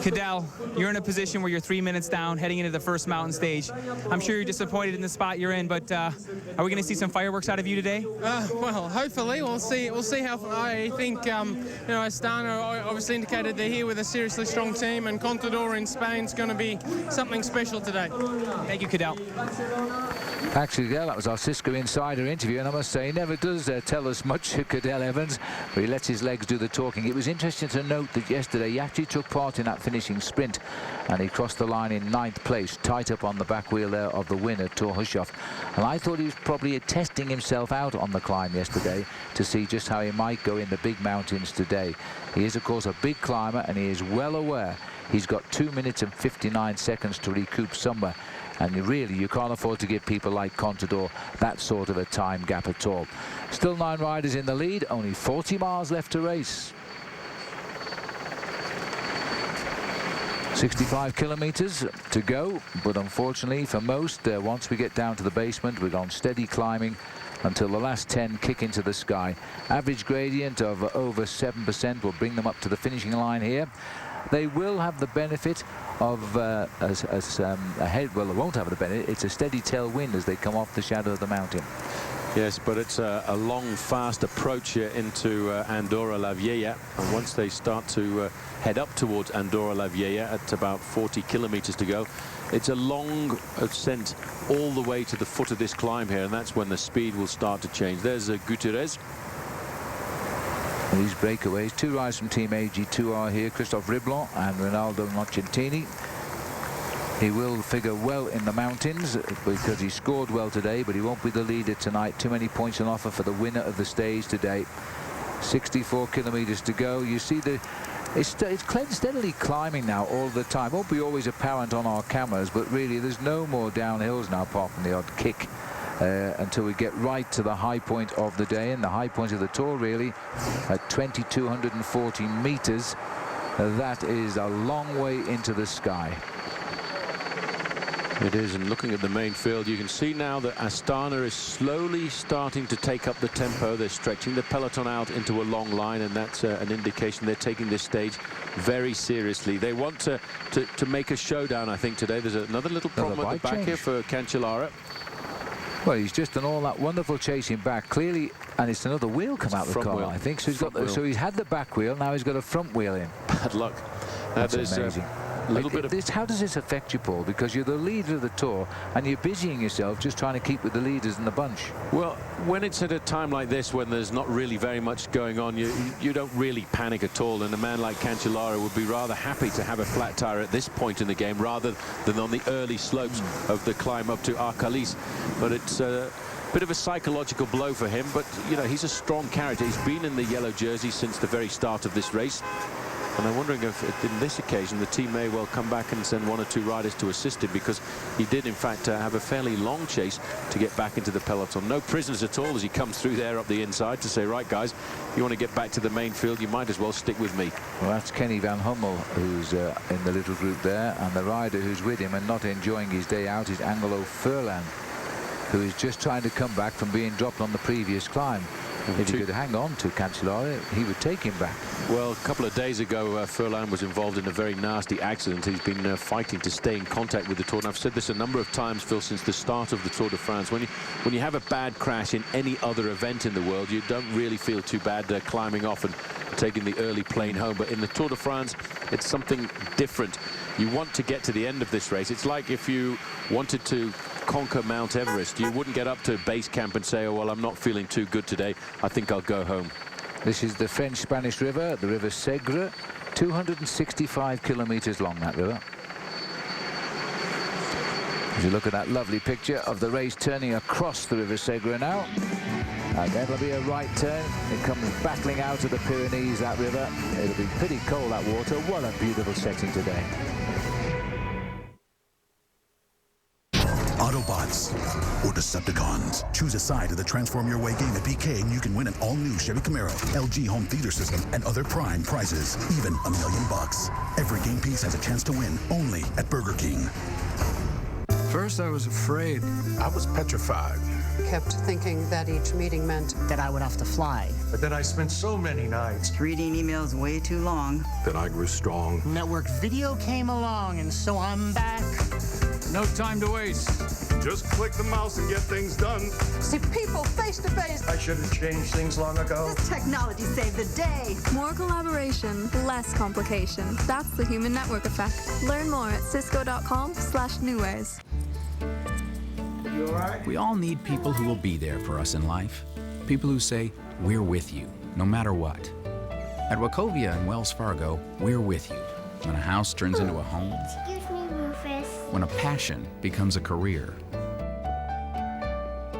Cadel, you're in a position where you're 3 minutes down, heading into the first mountain stage. I'm sure you're disappointed in the spot you're in, but are we going to see some fireworks out of you today? Well, hopefully we'll see. We'll see how. I think you know, Astana obviously indicated they're here with a seriously strong team, and Contender in Spain is going to be something special today. Thank you, Cadel. Actually, that was our Cisco Insider interview, and I must say he never does tell us much, Cadel Evans, but he lets his legs do the talking. It was interesting to note that yesterday he actually took part in that finishing sprint, and he crossed the line in 9th place, tight up on the back wheel there of the winner, Thor Hushoff. And I thought he was probably testing himself out on the climb yesterday to see just how he might go in the big mountains today. He is, of course, a big climber, and he is well aware he's got 2 minutes and 59 seconds to recoup somewhere. And really, you can't afford to give people like Contador that sort of a time gap at all. Still 9 riders in the lead, only 40 miles left to race. 65 kilometers to go, but unfortunately for most, once we get down to the basement, we're on steady climbing until the last 10 kick into the sky. Average gradient of over 7% will bring them up to the finishing line here. They will have the benefit of ahead. Well, they won't have the benefit. It's a steady tailwind as they come off the shadow of the mountain. Yes, but it's a long, fast approach here into Andorra-la-Vella. And once they start to head up towards Andorra-la-Vella at about 40 kilometers to go, it's a long ascent all the way to the foot of this climb here, and that's when the speed will start to change. There's Gutierrez. These breakaways, 2 riders from Team AG2 are here, Christophe Riblon and Ronaldo Nocentini. He will figure well in the mountains because he scored well today, but he won't be the leader tonight. Too many points on offer for the winner of the stage today. 64 kilometers to go. You see it's steadily climbing now all the time. Won't be always apparent on our cameras, but really there's no more downhills now apart from the odd kick. Until we get right to the high point of the day, and the high point of the tour really at 2,240 meters. That is a long way into the sky. It is, and looking at the main field, you can see now that Astana is slowly starting to take up the tempo. They're stretching the peloton out into a long line, and that's an indication they're taking this stage very seriously. They want to make a showdown, I think, today. There's another little problem at the back here for Cancellara. Well, he's just done all that wonderful chasing back, clearly, and it's another wheel come out of the car, I think. So he's had the back wheel, now he's got a front wheel in. Bad luck. That's amazing. How does this affect you, Paul? Because you're the leader of the tour and you're busying yourself just trying to keep with the leaders in the bunch. Well, when it's at a time like this, when there's not really very much going on, you don't really panic at all. And a man like Cancellara would be rather happy to have a flat tire at this point in the game rather than on the early slopes of the climb up to Arcalis. But it's a bit of a psychological blow for him. But, you know, he's a strong character. He's been in the yellow jersey since the very start of this race. And I'm wondering if, in this occasion, the team may well come back and send 1 or 2 riders to assist him, because he did, in fact, have a fairly long chase to get back into the peloton. No prisoners at all as he comes through there up the inside to say, right, guys, you want to get back to the main field, you might as well stick with me. Well, that's Kenny Van Hummel, who's in the little group there, and the rider who's with him and not enjoying his day out is Angelo Furlan, who is just trying to come back from being dropped on the previous climb. If he could hang on to Cancellara, he would take him back. Well, a couple of days ago, Furlan was involved in a very nasty accident. He's been fighting to stay in contact with the Tour. And I've said this a number of times, Phil, since the start of the Tour de France. When you have a bad crash in any other event in the world, you don't really feel too bad climbing off and taking the early plane home. But in the Tour de France, it's something different. You want to get to the end of this race. It's like if you wanted to conquer Mount Everest, you wouldn't get up to base camp and say, oh, well, I'm not feeling too good today, I think I'll go home. This is the French-Spanish river, the River Segre. 265 kilometers long, that river. As you look at that lovely picture of the race turning across the River Segre now. And then it'll be a right turn. It comes battling out of the Pyrenees, that river. It'll be pretty cold, that water. What a beautiful setting today. Autobots or Decepticons. Choose a side of the Transform Your Way game at PK and you can win an all-new Chevy Camaro, LG home theater system, and other prime prizes. Even $1 million. Every game piece has a chance to win, only at Burger King. First, I was afraid. I was petrified. Kept thinking that each meeting meant that I would have to fly. But then I spent so many nights reading emails way too long. that I grew strong. Network video came along, and so I'm back. No time to waste. Just click the mouse and get things done. See people face to face. I should have changed things long ago. This technology saved the day. More collaboration, less complication. That's the human network effect. Learn more at cisco.com/newways. We all need people who will be there for us in life. People who say, we're with you, no matter what. At Wachovia and Wells Fargo, we're with you. When a house turns into a home. Excuse me, Rufus. When a passion becomes a career.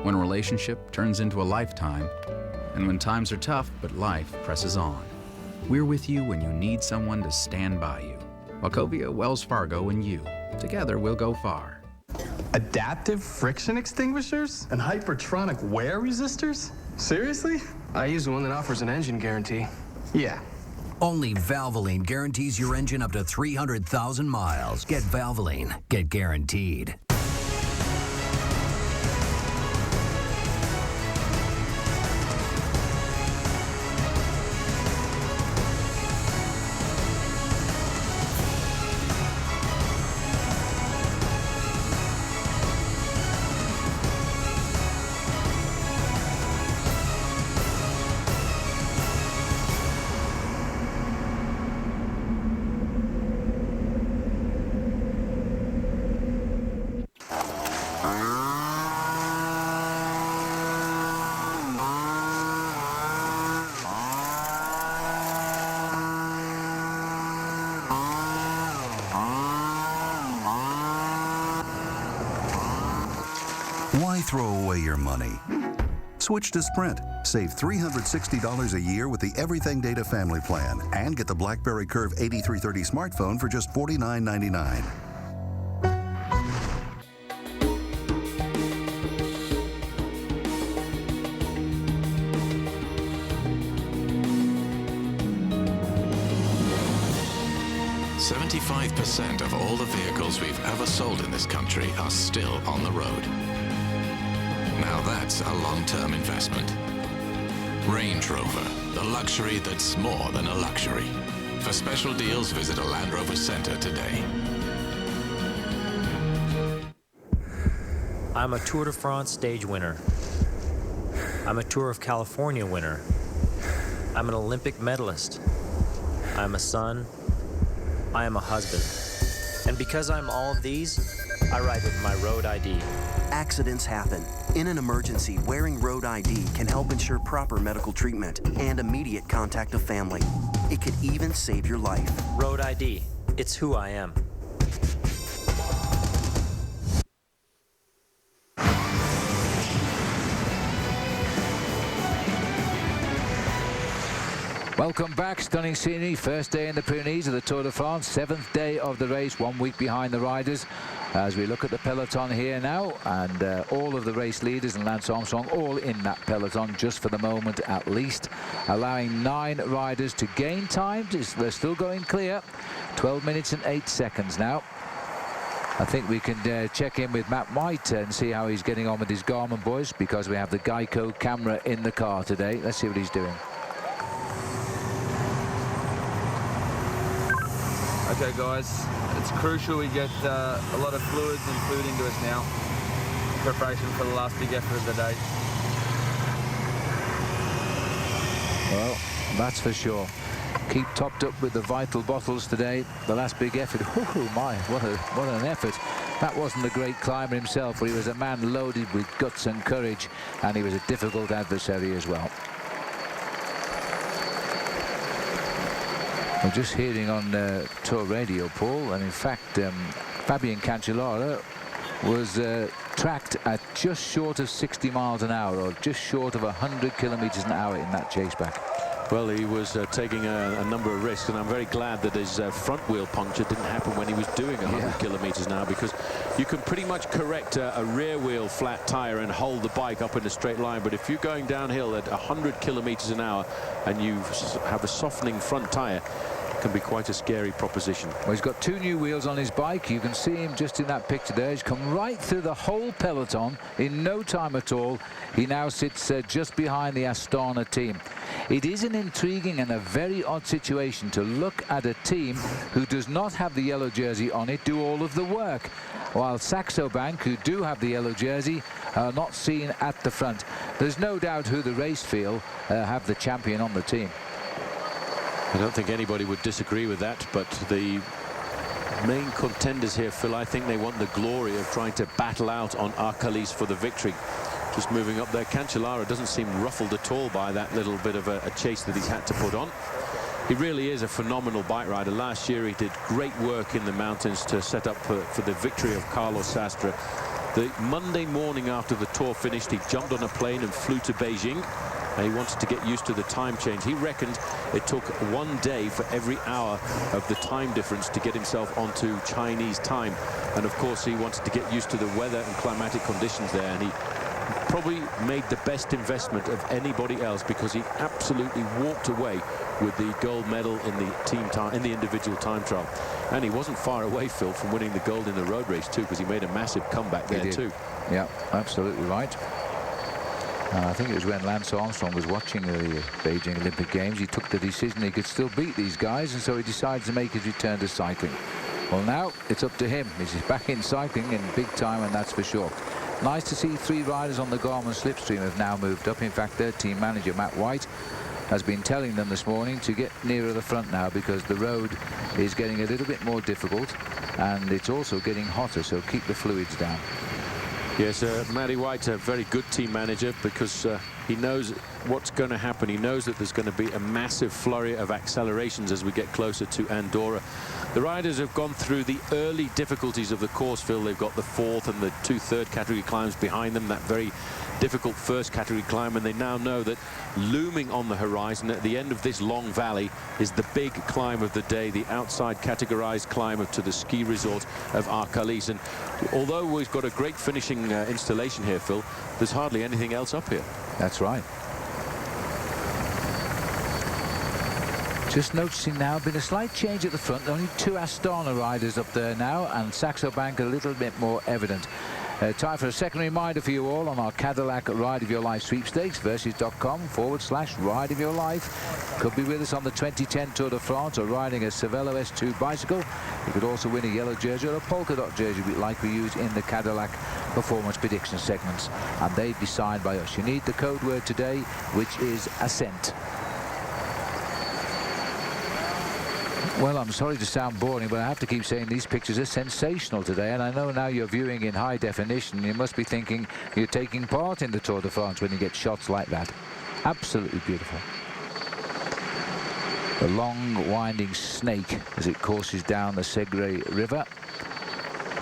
When a relationship turns into a lifetime. And when times are tough, but life presses on. We're with you when you need someone to stand by you. Wachovia, Wells Fargo, and you. Together, we'll go far. Adaptive friction extinguishers? And hypertronic wear resistors? Seriously? I use one that offers an engine guarantee. Yeah. Only Valvoline guarantees your engine up to 300,000 miles. Get Valvoline. Get guaranteed. Why throw away your money? Switch to Sprint. Save $360 a year with the Everything Data Family Plan and get the BlackBerry Curve 8330 smartphone for just $49.99. %75 of all the vehicles we've ever sold in this country are still on the road. Now that's a long-term investment. Range Rover, the luxury that's more than a luxury. For special deals, visit a Land Rover Center today. I'm a Tour de France stage winner. I'm a Tour of California winner. I'm an Olympic medalist. I'm a son. I am a husband. And because I'm all of these, I ride with my road ID. Accidents happen. In an emergency, wearing road ID can help ensure proper medical treatment and immediate contact of family. It could even save your life. Road ID. It's who I am. Welcome back, stunning scenery. First day in the Pyrenees of the Tour de France, 7th day of the race, 1 week behind the riders. As we look at the peloton here now, and all of the race leaders and Lance Armstrong all in that peloton just for the moment at least, allowing 9 riders to gain time. They're still going clear. 12 minutes and 8 seconds now. I think we can check in with Matt White and see how he's getting on with his Garmin boys, because we have the Geico camera in the car today. Let's see what he's doing. Okay guys, it's crucial we get a lot of fluids and food into us now. Preparation for the last big effort of the day. Well, that's for sure. Keep topped up with the vital bottles today. The last big effort. Oh my, what an effort. That wasn't a great climber himself, but he was a man loaded with guts and courage, and he was a difficult adversary as well. We're just hearing on Tour Radio, Paul, and in fact, Fabian Cancellara was tracked at just short of 60 miles an hour, or just short of 100 kilometers an hour in that chase back. Well, he was taking a number of risks, and I'm very glad that his front wheel puncture didn't happen when he was doing 100 kilometers an hour, because you can pretty much correct a rear wheel flat tire and hold the bike up in a straight line. But if you're going downhill at 100 kilometers an hour and you have a softening front tire, it can be quite a scary proposition. Well, he's got 2 new wheels on his bike. You can see him just in that picture there. He's come right through the whole peloton in no time at all. He now sits just behind the Astana team. It is an intriguing and a very odd situation to look at a team who does not have the yellow jersey on it do all of the work, while Saxo Bank, who do have the yellow jersey, are not seen at the front. There's no doubt who the race feel have the champion on the team. I don't think anybody would disagree with that, but the main contenders here, Phil, I think they want the glory of trying to battle out on Arcalis for the victory. Just moving up there, Cancellara doesn't seem ruffled at all by that little bit of a chase that he's had to put on. He really is a phenomenal bike rider. Last year he did great work in the mountains to set up for the victory of Carlos Sastre. The Monday morning after the Tour finished, he jumped on a plane and flew to Beijing. And he wanted to get used to the time change. He reckoned it took 1 day for every hour of the time difference to get himself onto Chinese time. And of course, he wanted to get used to the weather and climatic conditions there. And he probably made the best investment of anybody else, because he absolutely walked away with the gold medal in the team time, in the individual time trial. And he wasn't far away, Phil, from winning the gold in the road race too, because he made a massive comeback there too. Yeah, absolutely right. I think it was when Lance Armstrong was watching the Beijing Olympic Games, he took the decision he could still beat these guys, and so he decided to make his return to cycling. Well, now it's up to him. He's back in cycling in big time, and that's for sure. Nice to see 3 riders on the Garmin slipstream have now moved up. In fact, their team manager, Matt White, has been telling them this morning to get nearer the front now, because the road is getting a little bit more difficult, and it's also getting hotter, so keep the fluids down. Yes, Matty White, a very good team manager, because he knows what's going to happen. He knows that there's going to be a massive flurry of accelerations as we get closer to Andorra. The riders have gone through the early difficulties of the course, Phil. They've got the 4th and the 2 third category climbs behind them, that very difficult first category climb, and they now know that looming on the horizon at the end of this long valley is the big climb of the day, the outside categorized climb to the ski resort of Arcalis. And although we've got a great finishing installation here, Phil, there's hardly anything else up here. That's right. Just noticing now, been a slight change at the front. Only 2 Astana riders up there now, and Saxo Bank a little bit more evident. Time for a second reminder for you all on our Cadillac Ride of Your Life sweepstakes, versus.com/Ride of Your Life. Could be with us on the 2010 Tour de France, or riding a Cervelo S2 bicycle. You could also win a yellow jersey or a polka dot jersey like we use in the Cadillac performance prediction segments, and they'd be signed by us. You need the code word today, which is Ascent. Well, I'm sorry to sound boring, but I have to keep saying these pictures are sensational today, and I know now you're viewing in high definition. You must be thinking you're taking part in the Tour de France when you get shots like that. Absolutely beautiful. The long winding snake as it courses down the Segre River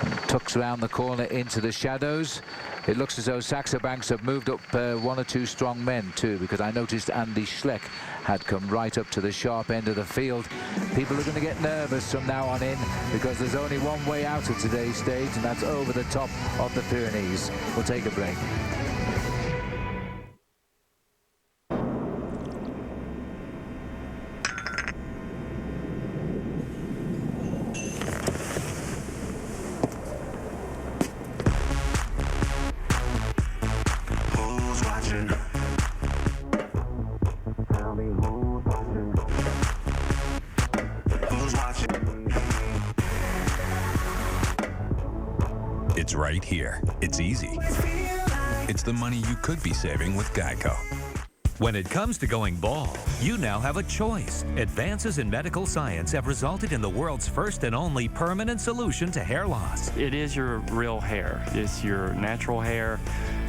and tucks around the corner into the shadows. It looks as though Saxo Banks have moved up 1 or 2 strong men too, because I noticed Andy Schleck had come right up to the sharp end of the field. People are going to get nervous from now on in, because there's only one way out of today's stage, and that's over the top of the Pyrenees. We'll take a break. It's right here. It's easy. It's the money you could be saving with Geico. When it comes to going bald, you now have a choice. Advances in medical science have resulted in the world's first and only permanent solution to hair loss. It is your real hair. It's your natural hair.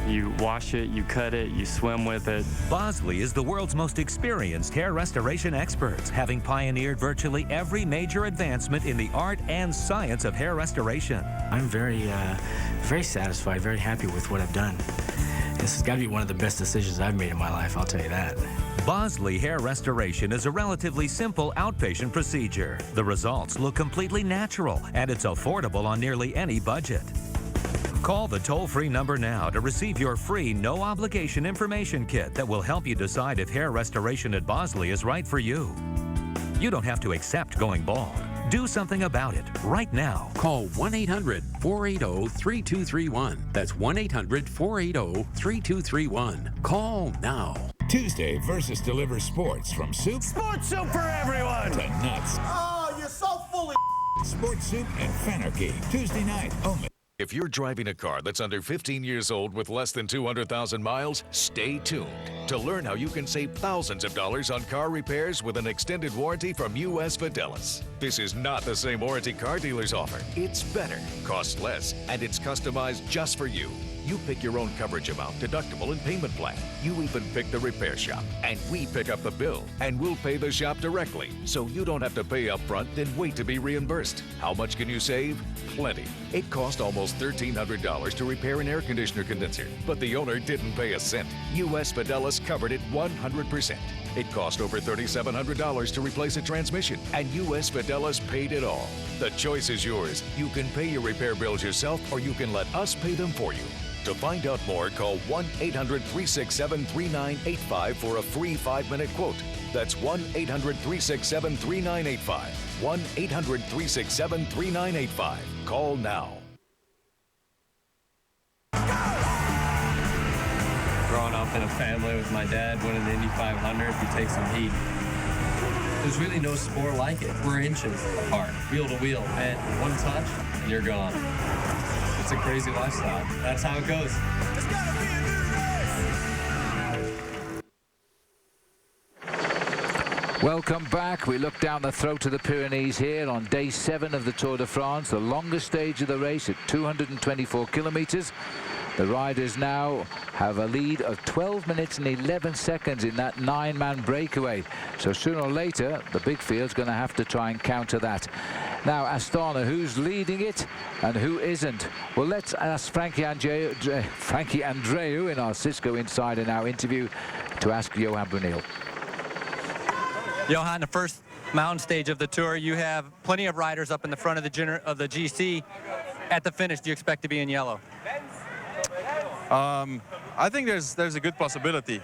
You wash it, you cut it, you swim with it. Bosley is the world's most experienced hair restoration experts, having pioneered virtually every major advancement in the art and science of hair restoration. I'm very satisfied, very happy with what I've done. This has got to be one of the best decisions I've made in my life, I'll tell you that. Bosley Hair Restoration is a relatively simple outpatient procedure. The results look completely natural, and it's affordable on nearly any budget. Call the toll-free number now to receive your free, no-obligation information kit that will help you decide if hair restoration at Bosley is right for you. You don't have to accept going bald. Do something about it right now. Call 1-800-480-3231. That's 1-800-480-3231. Call now. Tuesday, Versus delivers sports from soup. Sports soup for everyone! To nuts. Oh, you're so full of Sports soup and Fanarchy. Tuesday night only. If you're driving a car that's under 15 years old with less than 200,000 miles, stay tuned to learn how you can save thousands of dollars on car repairs with an extended warranty from U.S. Fidelis. This is not the same warranty car dealers offer. It's better, costs less, and it's customized just for you. You pick your own coverage amount, deductible, and payment plan. You even pick the repair shop. And we pick up the bill, and we'll pay the shop directly. So you don't have to pay up front, then wait to be reimbursed. How much can you save? Plenty. It cost almost $1,300 to repair an air conditioner condenser, but the owner didn't pay a cent. U.S. Fidelis covered it 100%. It cost over $3,700 to replace a transmission, and U.S. Fidelis paid it all. The choice is yours. You can pay your repair bills yourself, or you can let us pay them for you. To find out more, call 1-800-367-3985 for a free 5-minute quote. That's 1-800-367-3985. 1-800-367-3985. Call now. Growing up in a family with my dad winning the Indy 500, you take some heat. There's really no sport like it. We're inches apart, wheel to wheel, and one touch, and you're gone. It's a crazy lifestyle. That's how it goes. It's gotta be a new race. Welcome back. We look down the throat of the Pyrenees here on day 7 of the Tour de France, the longest stage of the race at 224 kilometers. The riders now have a lead of 12 minutes and 11 seconds in that 9-man breakaway. So sooner or later, the big field's going to have to try and counter that. Now, Astana, who's leading it and who isn't? Well, let's ask Frankie Andreu in our Cisco Insider Now interview to ask Johan Brunel. Johan, the first mountain stage of the Tour, you have plenty of riders up in the front of the GC. At the finish, do you expect to be in yellow? I think there's a good possibility.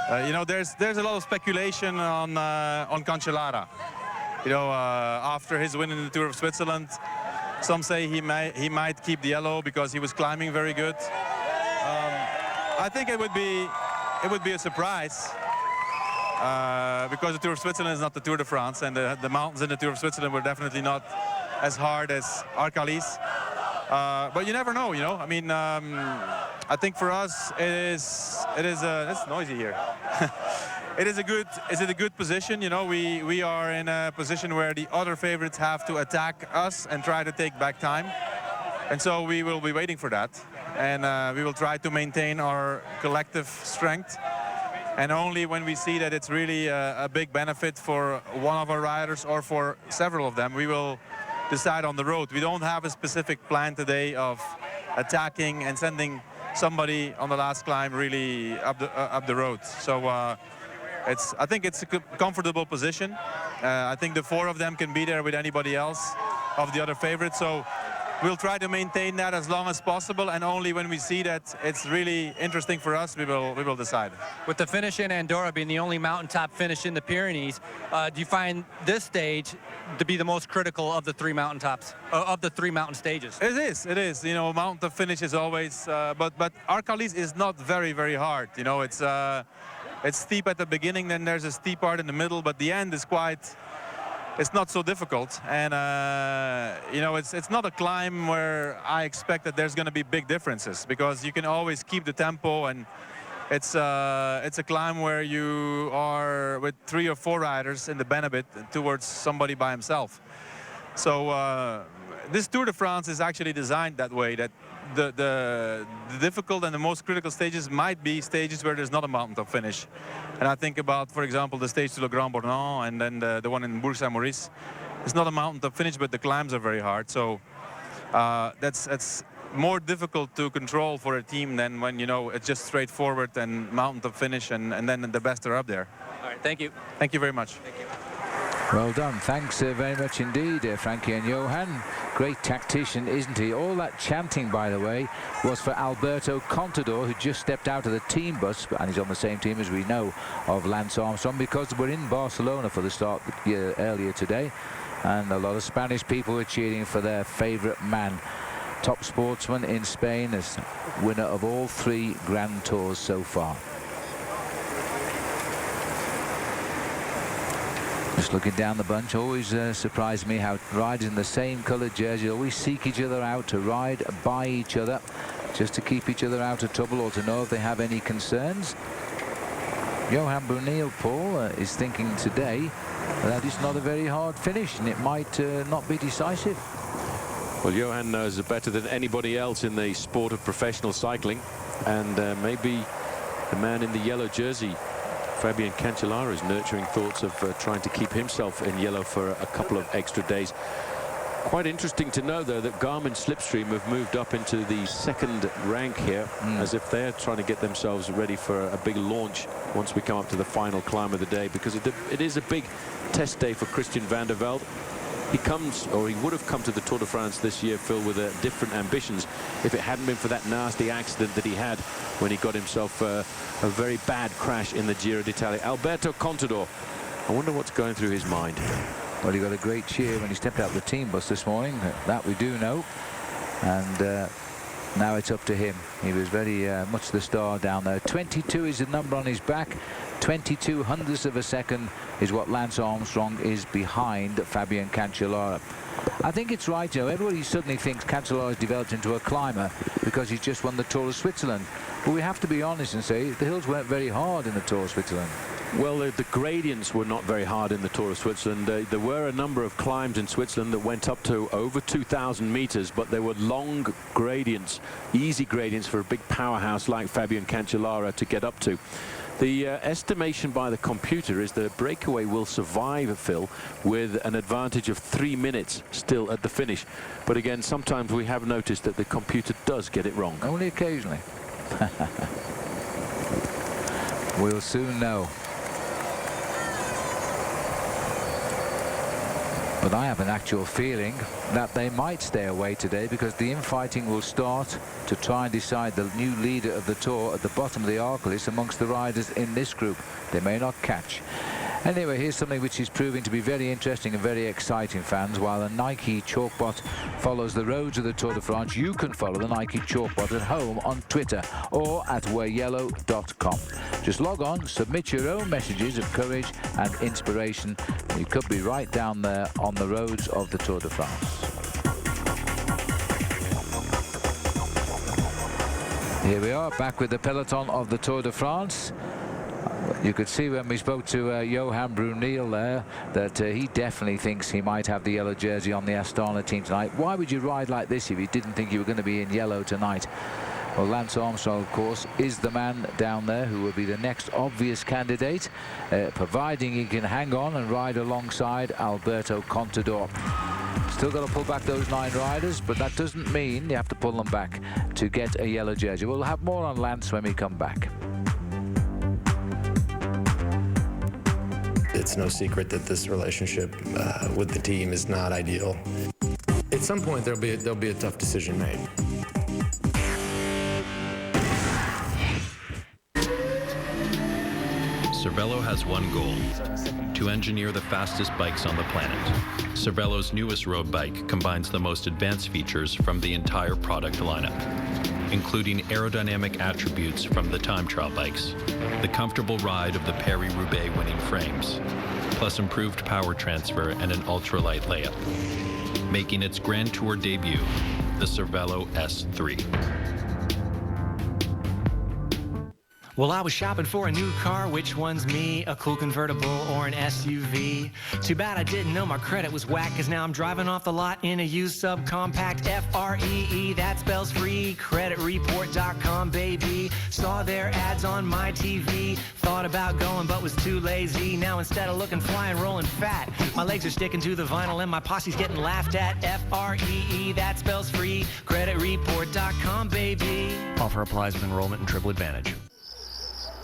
You know, there's a lot of speculation on Cancellara. You know, after his win in the Tour of Switzerland, some say he might keep the yellow because he was climbing very good. I think it would be a surprise because the Tour of Switzerland is not the Tour de France, and the mountains in the Tour of Switzerland were definitely not as hard as Arcalis. But you never know, you know. I mean, I think for us it's noisy here. It is a good position, you know. We are in a position where the other favorites have to attack us and try to take back time, and so we will be waiting for that, and we will try to maintain our collective strength. And only when we see that it's really a big benefit for one of our riders or for several of them, we will decide on the road. We don't have a specific plan today of attacking and sending somebody on the last climb really up the road. So I think it's a comfortable position. I think the 4 of them can be there with anybody else of the other favorites. So we'll try to maintain that as long as possible, and only when we see that it's really interesting for us, we will decide. With the finish in Andorra being the only mountaintop finish in the Pyrenees, do you find this stage to be the most critical of the 3 mountaintops, of the 3 mountain stages? It is. You know, mountain finish is always, but Arcalis is not very hard. You know, it's steep at the beginning, then there's a steep part in the middle, but the end is it's not so difficult, and you know, it's not a climb where I expect that there's going to be big differences, because you can always keep the tempo, and it's a climb where you are with 3 or 4 riders in the Benefit towards somebody by himself. So this Tour de France is actually designed that way, that the difficult and the most critical stages might be stages where there's not a mountaintop finish. And I think about, for example, the stage to Le Grand Bornand and then the one in Bourg-Saint-Maurice. It's not a mountaintop finish, but the climbs are very hard. So that's more difficult to control for a team than when, you know, it's just straightforward and mountaintop finish and then the best are up there. All right, thank you. Thank you very much. Thank you. Well done. Thanks very much indeed, Frankie and Johan. Great tactician, isn't he? All that chanting, by the way, was for Alberto Contador, who just stepped out of the team bus, and he's on the same team, as we know, of Lance Armstrong, because we're in Barcelona for the start earlier today, and a lot of Spanish people were cheering for their favourite man. Top sportsman in Spain, as winner of all 3 Grand Tours so far. Just looking down the bunch, always surprised me how riders in the same coloured jersey always seek each other out to ride by each other, just to keep each other out of trouble or to know if they have any concerns. Johan Bruneel, Paul, is thinking today that it's not a very hard finish and it might not be decisive. Well, Johan knows better than anybody else in the sport of professional cycling, and maybe the man in the yellow jersey, Fabian Cancellara, is nurturing thoughts of trying to keep himself in yellow for a couple of extra days. Quite interesting to know, though, that Garmin Slipstream have moved up into the 2nd rank here, as if they're trying to get themselves ready for a big launch once we come up to the final climb of the day, because it is a big test day for Christian Vande Velde. He comes, or he would have come to the Tour de France this year, Phil, with different ambitions if it hadn't been for that nasty accident that he had when he got himself a very bad crash in the Giro d'Italia. Alberto Contador, I wonder what's going through his mind. Well, he got a great cheer when he stepped out of the team bus this morning, that we do know, and now it's up to him. He was very much the star down there. 22 is the number on his back. 22 hundredths of a second is what Lance Armstrong is behind Fabian Cancellara. I think it's right, you know, everybody suddenly thinks Cancellara has developed into a climber because he's just won the Tour of Switzerland. But we have to be honest and say the hills weren't very hard in the Tour of Switzerland. Well, the gradients were not very hard in the Tour of Switzerland. There were a number of climbs in Switzerland that went up to over 2,000 meters, but they were long gradients, easy gradients for a big powerhouse like Fabian Cancellara to get up to. The estimation by the computer is that Breakaway will survive, Phil, with an advantage of 3 minutes still at the finish. But again, sometimes we have noticed that the computer does get it wrong. Only occasionally. We'll soon know. But I have an actual feeling that they might stay away today, because the infighting will start to try and decide the new leader of the Tour at the bottom of the Arcalis amongst the riders in this group. They may not catch. Anyway, here's something which is proving to be very interesting and very exciting, fans. While the Nike Chalkbot follows the roads of the Tour de France, you can follow the Nike Chalkbot at home on Twitter or at weareyellow.com. Just log on, submit your own messages of courage and inspiration. You could be right down there on the roads of the Tour de France. Here we are, back with the peloton of the Tour de France. You could see when we spoke to Johan Bruneel there that he definitely thinks he might have the yellow jersey on the Astana team tonight. Why would you ride like this if you didn't think you were going to be in yellow tonight? Well, Lance Armstrong, of course, is the man down there who will be the next obvious candidate, providing he can hang on and ride alongside Alberto Contador. Still got to pull back those 9 riders, but that doesn't mean you have to pull them back to get a yellow jersey. We'll have more on Lance when we come back. It's no secret that this relationship with the team is not ideal. At some point, there'll be a tough decision made. Cervelo has one goal: to engineer the fastest bikes on the planet. Cervelo's newest road bike combines the most advanced features from the entire product lineup, including aerodynamic attributes from the time trial bikes, the comfortable ride of the Paris-Roubaix winning frames, plus improved power transfer and an ultralight layup, making its Grand Tour debut, the Cervelo S3. Well, I was shopping for a new car. Which one's me? A cool convertible or an SUV? Too bad I didn't know my credit was whack, cause now I'm driving off the lot in a used subcompact. F-R-E-E, that spells free. Creditreport.com, baby. Saw their ads on my TV. Thought about going but was too lazy. Now instead of looking fly and rolling fat, my legs are sticking to the vinyl and my posse's getting laughed at. F-R-E-E, that spells free. Creditreport.com, baby. Offer applies with enrollment and triple advantage.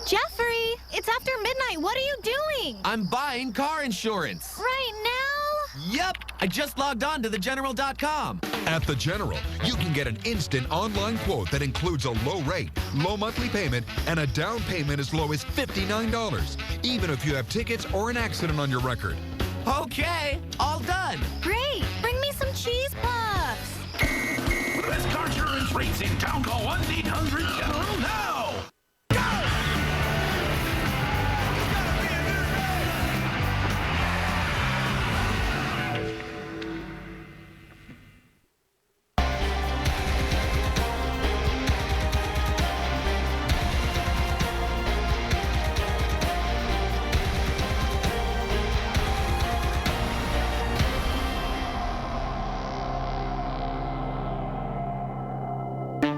Jeffrey, it's after midnight. What are you doing? I'm buying car insurance. Right now? Yep. I just logged on to thegeneral.com. At The General, you can get an instant online quote that includes a low rate, low monthly payment, and a down payment as low as $59, even if you have tickets or an accident on your record. Okay, all done. Great. Bring me some cheese puffs. Best car insurance rates in town. Call 1-800-GENERAL now.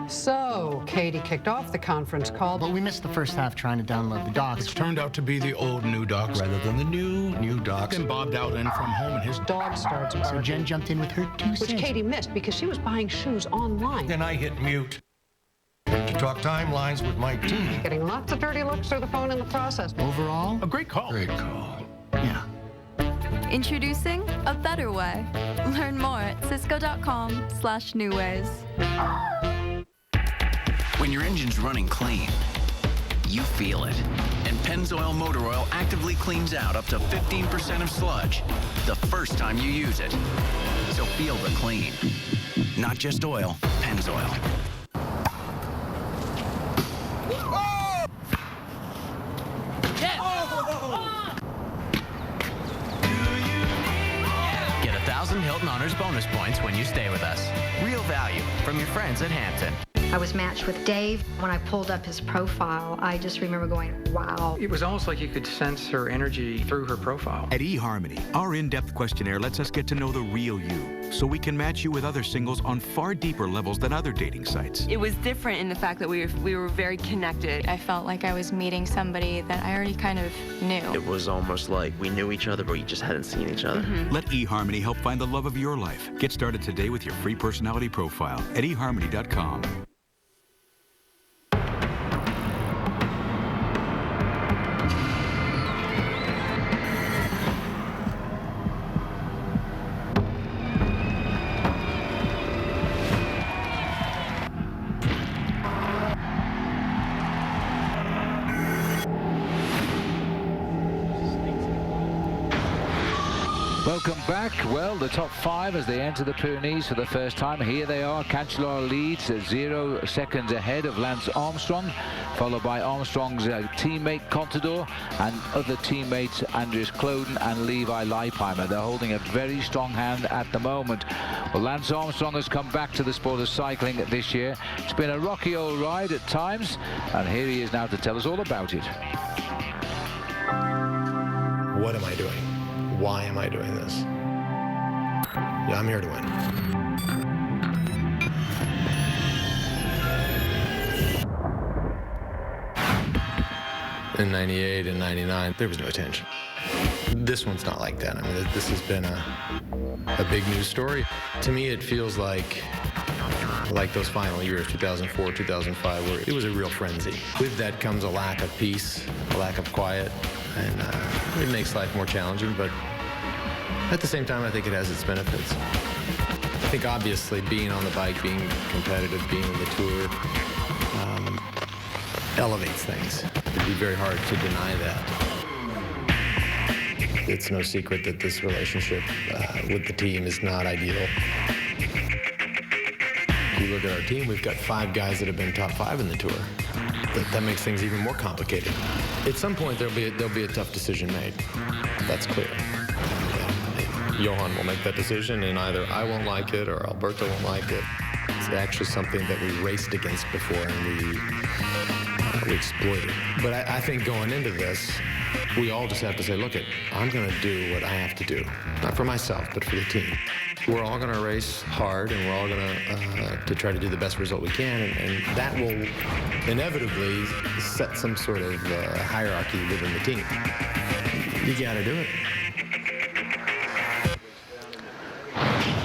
So, Katie kicked off the conference call, but we missed the first half trying to download the docs. It's turned out to be the old new docs rather than the new docs. And Bob dialed in from home and his dog starts barking. So Jen jumped in with her 2 cents. Which Katie missed because she was buying shoes online. Then I hit mute to talk timelines with my team. Getting lots of dirty looks through the phone in the process. Overall, a great call. Great call. Yeah. Introducing a better way. Learn more at cisco.com/newways. When your engine's running clean, you feel it. And Pennzoil Motor Oil actively cleans out up to 15% of sludge the first time you use it. So feel the clean. Not just oil, Pennzoil. Get 1,000 Hilton Honors bonus points when you stay with us. Real value from your friends at Hampton. I was matched with Dave. When I pulled up his profile, I just remember going, wow. It was almost like you could sense her energy through her profile. At eHarmony, our in-depth questionnaire lets us get to know the real you, so we can match you with other singles on far deeper levels than other dating sites. It was different in the fact that we were very connected. I felt like I was meeting somebody that I already kind of knew. It was almost like we knew each other, but we just hadn't seen each other. Let eHarmony help find the love of your life. Get started today with your free personality profile at eHarmony.com. Welcome back. Well, the top 5 as they enter the Pyrenees for the first time. Here they are. Cancellara leads 0 seconds ahead of Lance Armstrong, followed by Armstrong's teammate Contender and other teammates Andreas Kloden and Levi Leipheimer. They're holding a very strong hand at the moment. Well, Lance Armstrong has come back to the sport of cycling this year. It's been a rocky old ride at times, and here he is now to tell us all about it. What am I doing? Why am I doing this? Yeah, I'm here to win. In 98 and 99, there was no attention. This one's not like that. I mean, this has been a big news story. To me, it feels like those final years, 2004, 2005, where it was a real frenzy. With that comes a lack of peace, a lack of quiet, and it makes life more challenging, but at the same time, I think it has its benefits. I think obviously being on the bike, being competitive, being on the tour, elevates things. It'd be very hard to deny that. It's no secret that this relationship with the team is not ideal. If you look at our team, we've got 5 guys that have been top 5 in the tour. That makes things even more complicated. At some point, there'll be a tough decision made. That's clear. Johan will make that decision, and either I won't like it or Alberto won't like it. It's actually something that we raced against before, and exploit it. But I think going into this, we all just have to say, look, I'm going to do what I have to do. Not for myself, but for the team. We're all going to race hard, and we're all going to try to do the best result we can, and that will inevitably set some sort of hierarchy within the team. You got to do it.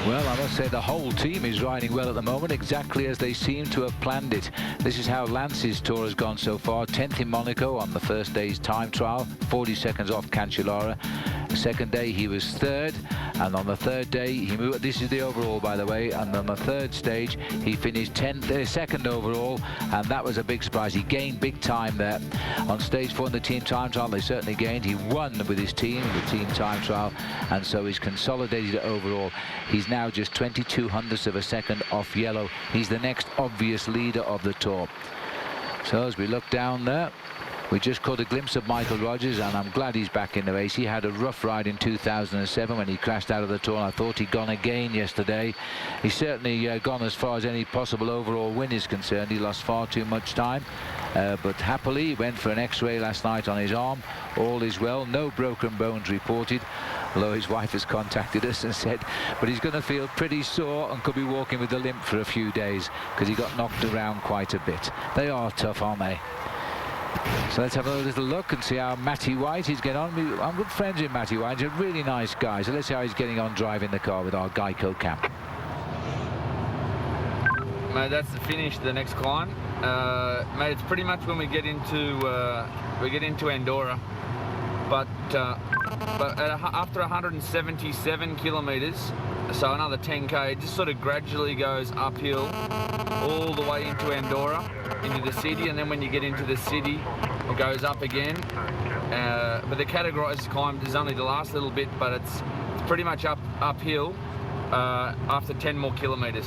Well, I must say the whole team is riding well at the moment, exactly as they seem to have planned it. This is how Lance's tour has gone so far. 10th in Monaco on the first day's time trial, 40 seconds off Cancellara. The second day he was third, and on the third day he moved. This is the overall, by the way, and on the third stage he finished second overall, and that was a big surprise. He gained big time there. On stage 4 in the team time trial, they certainly gained. He won with his team in the team time trial, and so he's consolidated overall. He's now just 22 hundredths of a second off yellow. He's the next obvious leader of the tour. So as we look down there, we just caught a glimpse of Michael Rogers, and I'm glad he's back in the race. He had a rough ride in 2007 when he crashed out of the tour, and I thought he'd gone again yesterday. He's certainly gone as far as any possible overall win is concerned. He lost far too much time, but happily he went for an x-ray last night on his arm. All is well, no broken bones reported, although his wife has contacted us and said, but he's going to feel pretty sore and could be walking with a limp for a few days because he got knocked around quite a bit. They are tough, aren't they? So let's have a little look and see how Matty White is getting on. I'm good friends with Matty White. He's a really nice guy. So let's see how he's getting on driving the car with our Geico cam. Mate, that's the finish, the next climb. Mate, it's pretty much when we get into Andorra, but after 177 kilometres, so another 10k, it just sort of gradually goes uphill all the way into Andorra, into the city, and then when you get into the city, it goes up again. But the categorised climb is only the last little bit, but it's pretty much uphill after 10 more kilometres.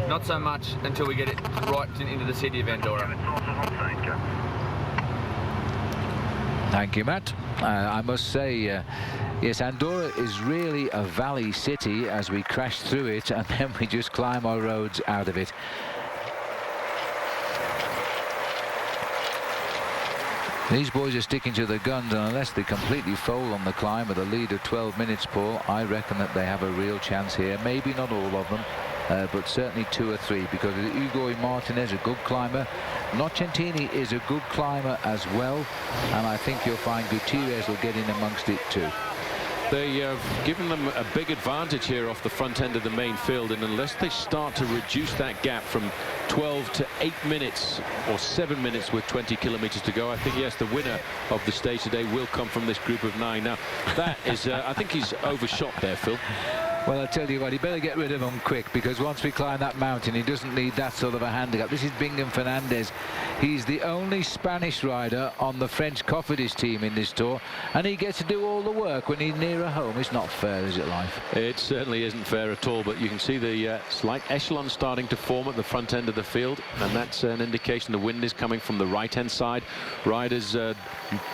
Not so much until we get it right into the city of Andorra. Thank you, Matt. I must say, yes, Andorra is really a valley city as we crash through it, and then we just climb our roads out of it. These boys are sticking to the guns, and unless they completely fold on the climb with a lead of 12 minutes, Paul, I reckon that they have a real chance here. Maybe not all of them, but certainly 2 or 3, because Hugo Martinez, a good climber. Nocentini is a good climber as well, and I think you'll find Gutierrez will get in amongst it too. They have given them a big advantage here off the front end of the main field, and unless they start to reduce that gap from 12 to 8 minutes or 7 minutes with 20 kilometers to go, I think, yes, the winner of the stage today will come from this group of 9. Now, that is, I think he's overshot there, Phil. Well, I'll tell you what, he better get rid of him quick, because once we climb that mountain, he doesn't need that sort of a handicap. This is Bingham Fernandez. He's the only Spanish rider on the French Cofidis team in this tour, and he gets to do all the work when he's nearer home. It's not fair, is it, Life? It certainly isn't fair at all, but you can see the slight echelon starting to form at the front end of the field, and that's an indication the wind is coming from the right-hand side. Riders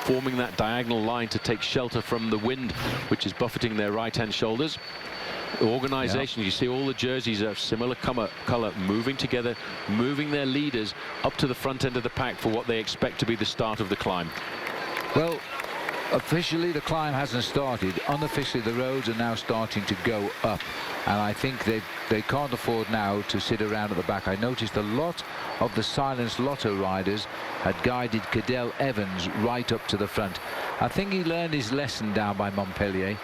forming that diagonal line to take shelter from the wind, which is buffeting their right-hand shoulders. Organisation, yeah. You see all the jerseys of similar colour moving together, moving their leaders up to the front end of the pack for what they expect to be the start of the climb. Well, officially the climb hasn't started. Unofficially the roads are now starting to go up, and I think they can't afford now to sit around at the back. I noticed a lot of the silenced Lotto riders had guided Cadel Evans right up to the front. I think he learned his lesson down by Montpellier.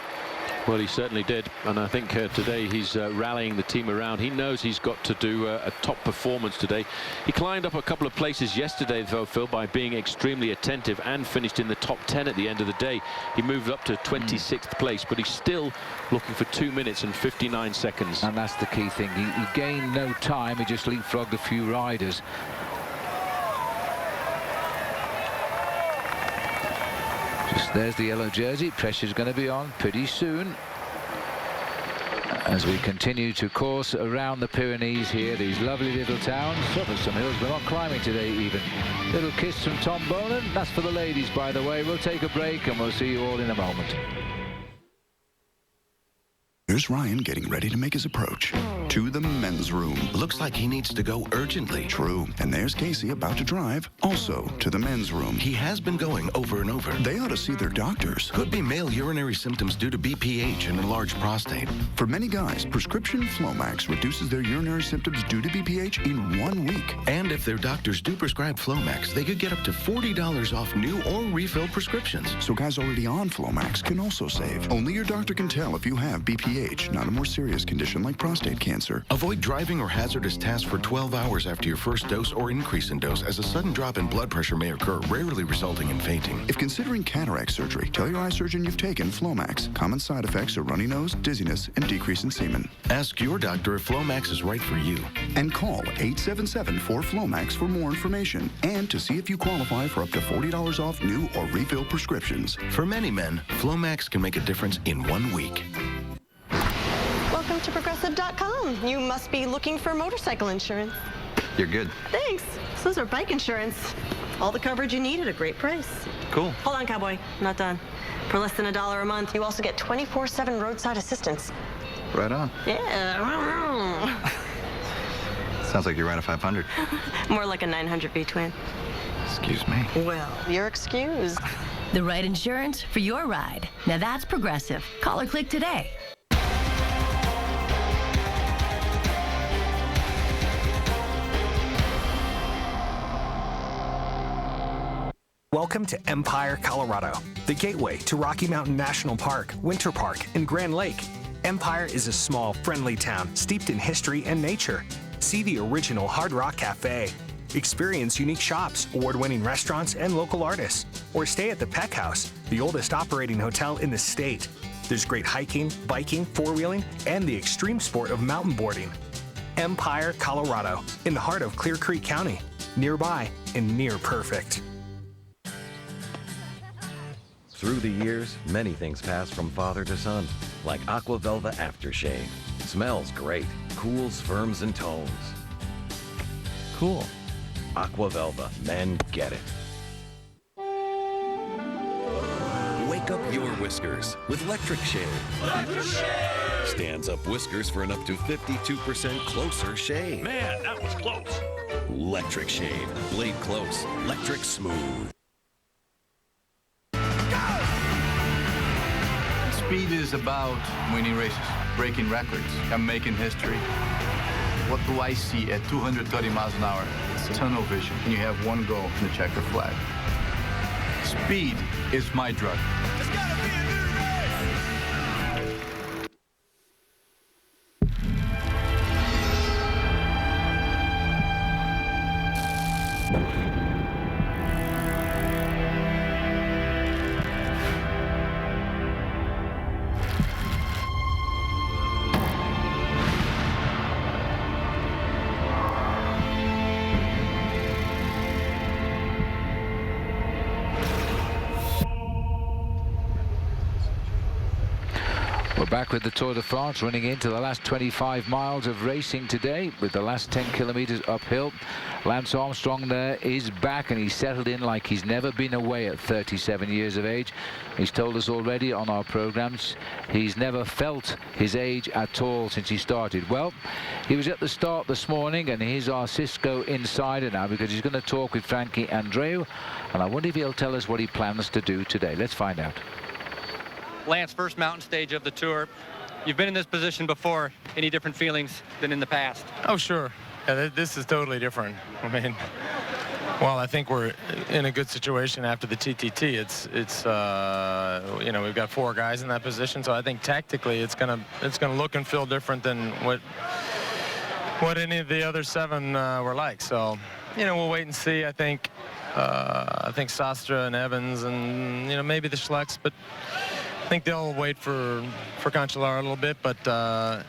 Well, he certainly did, and I think today he's rallying the team around. He knows he's got to do a top performance today. He climbed up a couple of places yesterday, though, Phil, by being extremely attentive, and finished in the top 10 at the end of the day. He moved up to 26th place, but he's still looking for 2 minutes and 59 seconds. And that's the key thing. He gained no time. He just leapfrogged a few riders. There's the yellow jersey. Pressure's going to be on pretty soon as we continue to course around the Pyrenees here, these lovely little towns. Suffered some hills, we're not climbing today even. Little kiss from Tom Bonan. That's for the ladies, by the way. We'll take a break and we'll see you all in a moment. There's Ryan getting ready to make his approach to the men's room. Looks like he needs to go urgently. True. And there's Casey about to drive, also to the men's room. He has been going over and over. They ought to see their doctors. Could be male urinary symptoms due to BPH and enlarged prostate. For many guys, prescription Flomax reduces their urinary symptoms due to BPH in 1 week. And if their doctors do prescribe Flomax, they could get up to $40 off new or refill prescriptions. So guys already on Flomax can also save. Only your doctor can tell if you have BPH, not a more serious condition like prostate cancer. Avoid driving or hazardous tasks for 12 hours after your first dose or increase in dose, as a sudden drop in blood pressure may occur, rarely resulting in fainting. If considering cataract surgery, tell your eye surgeon you've taken Flomax. Common side effects are runny nose, dizziness, and decrease in semen. Ask your doctor if Flomax is right for you. And call 877-4FLOMAX for more information and to see if you qualify for up to $40 off new or refill prescriptions. For many men, Flomax can make a difference in 1 week. Welcome to Progressive.com. You must be looking for motorcycle insurance. You're good. Thanks. So is our bike insurance. All the coverage you need at a great price. Cool. Hold on, cowboy. Not done. For less than $1 a month, you also get 24/7 roadside assistance. Right on. Yeah. Sounds like you ride a 500. More like a 900 V-twin. Excuse me. Well, you're excused. The right insurance for your ride. Now that's Progressive. Call or click today. Welcome to Empire, Colorado, the gateway to Rocky Mountain National Park, Winter Park, and Grand Lake. Empire is a small, friendly town steeped in history and nature. See the original Hard Rock Cafe. Experience unique shops, award-winning restaurants, and local artists. Or stay at the Peck House, the oldest operating hotel in the state. There's great hiking, biking, four-wheeling, and the extreme sport of mountain boarding. Empire, Colorado, in the heart of Clear Creek County. Nearby and near perfect. Through the years, many things pass from father to son, like Aqua Velva Aftershave. Smells great, cools, firms, and tones. Cool. Aqua Velva, men get it. Wake up your whiskers with Electric Shave. Electric Shave! Stands up whiskers for an up to 52% closer shave. Man, that was close. Electric Shave. Blade close, electric smooth. Speed is about winning races, breaking records, and making history. What do I see at 230 miles an hour? It's tunnel vision, and you have one goal in the checker flag. Speed is my drug. It's gotta be a new race! We're back with the Tour de France, running into the last 25 miles of racing today, with the last 10 kilometers uphill. Lance Armstrong there is back, and he's settled in like he's never been away at 37 years of age. He's told us already on our programs he's never felt his age at all since he started. Well, he was at the start this morning, and here's our Cisco insider now, because he's going to talk with Frankie Andreu, and I wonder if he'll tell us what he plans to do today. Let's find out. Lance, first mountain stage of the tour. You've been in this position before. Any different feelings than in the past? Oh, sure. Yeah, this is totally different. I mean, well, I think we're in a good situation after the TTT. It's you know, we've got 4 guys in that position, so I think tactically it's gonna look and feel different than what any of the other 7 were like. So, you know, we'll wait and see. I think Sastre and Evans and, you know, maybe the Schlecks, but I think they'll wait for Cancellara a little bit, but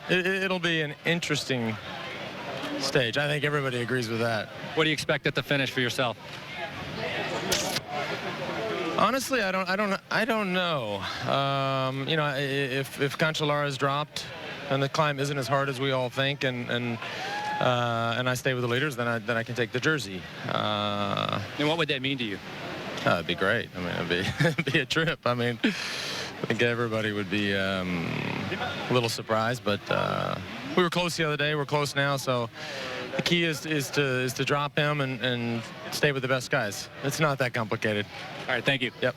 it'll be an interesting stage. I think everybody agrees with that. What do you expect at the finish for yourself? Honestly, I don't know. You know, if Cancellara is dropped and the climb isn't as hard as we all think, and I stay with the leaders, then I can take the jersey. And what would that mean to you? It'd be great. I mean, it'd be a trip. I mean, I think everybody would be a little surprised, but we were close the other day. We're close now, so the key is to drop him and stay with the best guys. It's not that complicated. All right, thank you. Yep.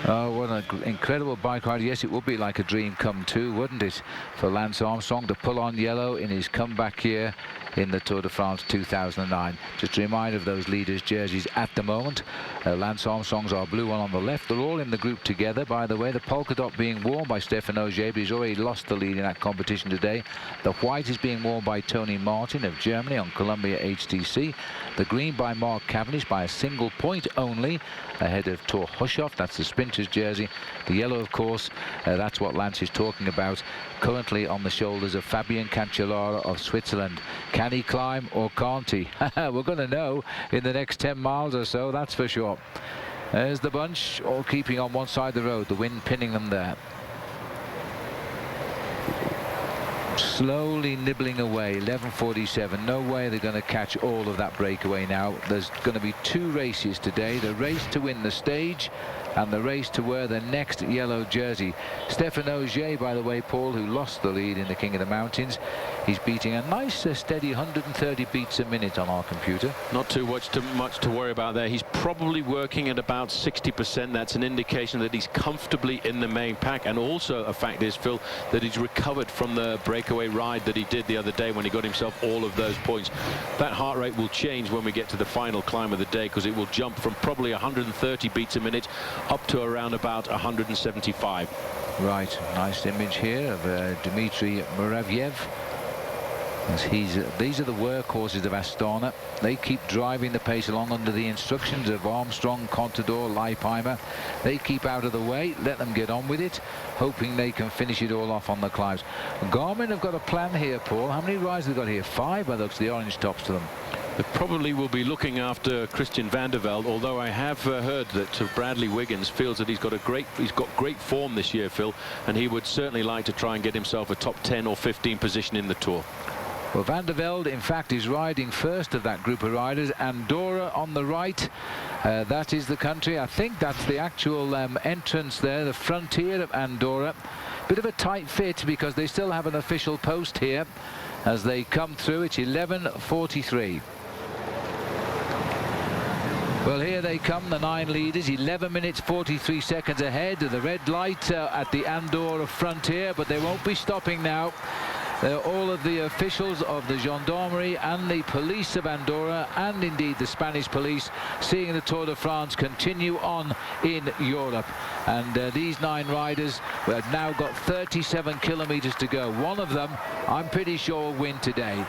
Oh, what an incredible bike ride. Yes, it would be like a dream come true, wouldn't it, for Lance Armstrong to pull on yellow in his comeback year in the Tour de France 2009. Just a reminder of those leaders' jerseys at the moment. Lance Armstrong's our blue one on the left. They're all in the group together, by the way. The polka dot being worn by Stefan Ogier, but he's already lost the lead in that competition today. The white is being worn by Tony Martin of Germany on Columbia HTC. The green by Mark Cavendish by a single point only, ahead of Thor Hushoff. That's the sprinter's jersey. The yellow, of course, that's what Lance is talking about, currently on the shoulders of Fabian Cancellara of Switzerland. Can he climb or can't he? We're going to know in the next 10 miles or so, that's for sure. There's the bunch, all keeping on one side of the road, the wind pinning them there. Slowly nibbling away, 11:47. No way they're going to catch all of that breakaway now. There's going to be two races today, the race to win the stage and the race to wear the next yellow jersey. Stefan Ogier, by the way, Paul, who lost the lead in the King of the Mountains, he's beating a nice steady 130 beats a minute on our computer. Not too much to worry about there. He's probably working at about 60%. That's an indication that he's comfortably in the main pack, and also a fact is, Phil, that he's recovered from the breakaway ride that he did the other day when he got himself all of those points. That heart rate will change when we get to the final climb of the day, because it will jump from probably 130 beats a minute up to around about 175. Right, nice image here of Dmitry Muravyev. As these are the workhorses of Astana. They keep driving the pace along under the instructions of Armstrong, Contador, Leipheimer. They keep out of the way, let them get on with it, hoping they can finish it all off on the climbs. Garmin have got a plan here, Paul. How many rides have they got here? 5 by the looks of the orange tops to them. They probably will be looking after Christian Vande Velde, although I have heard that Bradley Wiggins feels that he's got great form this year, Phil, and he would certainly like to try and get himself a top 10 or 15 position in the Tour. Well, Vande Velde, in fact, is riding first of that group of riders. Andorra on the right. That is the country. I think that's the actual entrance there, the frontier of Andorra. Bit of a tight fit because they still have an official post here as they come through. It's 11:43. Well, here they come, the 9 leaders, 11 minutes 43 seconds ahead of the red light at the Andorra frontier, but they won't be stopping now. All of the officials of the gendarmerie and the police of Andorra, and indeed the Spanish police, seeing the Tour de France continue on in Europe. And these 9 riders have now got 37 kilometers to go. One of them, I'm pretty sure, will win today.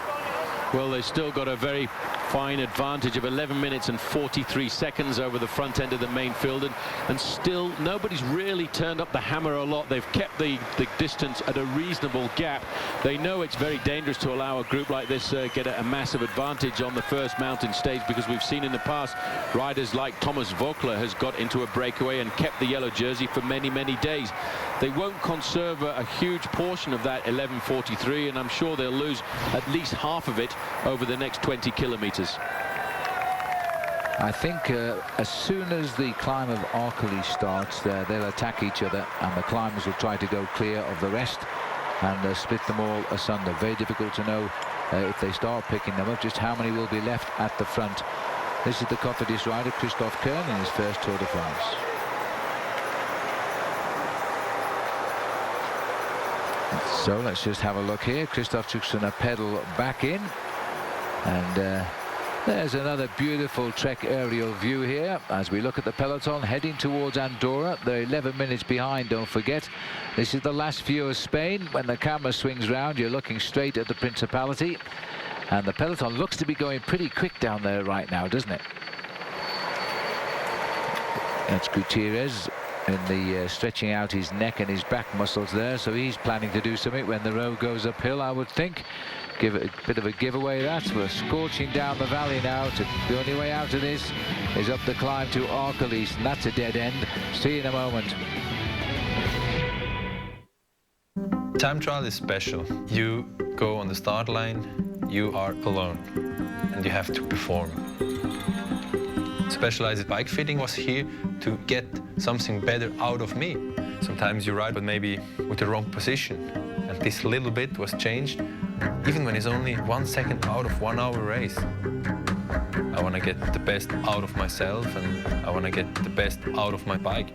Well, they've still got a very fine advantage of 11 minutes and 43 seconds over the front end of the main field, and still nobody's really turned up the hammer a lot. They've kept the distance at a reasonable gap. They know it's very dangerous to allow a group like this get a massive advantage on the first mountain stage, because we've seen in the past riders like Thomas Voeckler has got into a breakaway and kept the yellow jersey for many days. They won't conserve a huge portion of that 11:43, and I'm sure they'll lose at least half of it over the next 20 kilometers. I think as soon as the climb of Arcalis starts, they'll attack each other, and the climbers will try to go clear of the rest and split them all asunder. Very difficult to know if they start picking them up just how many will be left at the front. This is the Cofidis rider, Christophe Kern, in his first Tour de France. So let's just have a look here. Christophe took a pedal back in, and there's another beautiful Trek aerial view here as we look at the peloton heading towards Andorra. They're 11 minutes behind, don't forget. This is the last view of Spain. When the camera swings round, you're looking straight at the Principality, and the peloton looks to be going pretty quick down there right now, doesn't it? That's Gutierrez in the stretching out his neck and his back muscles there, so he's planning to do something when the road goes uphill, I would think. Give it a bit of a giveaway. We're scorching down the valley now. The only way out of this is up the climb to Arcalis, and that's a dead end. See you in a moment. Time trial is special. You go on the start line, you are alone, and you have to perform. Specialized bike fitting was here to get something better out of me. Sometimes you ride, but maybe with the wrong position. And this little bit was changed, even when it's only 1 second out of 1 hour race. I want to get the best out of myself, and I want to get the best out of my bike.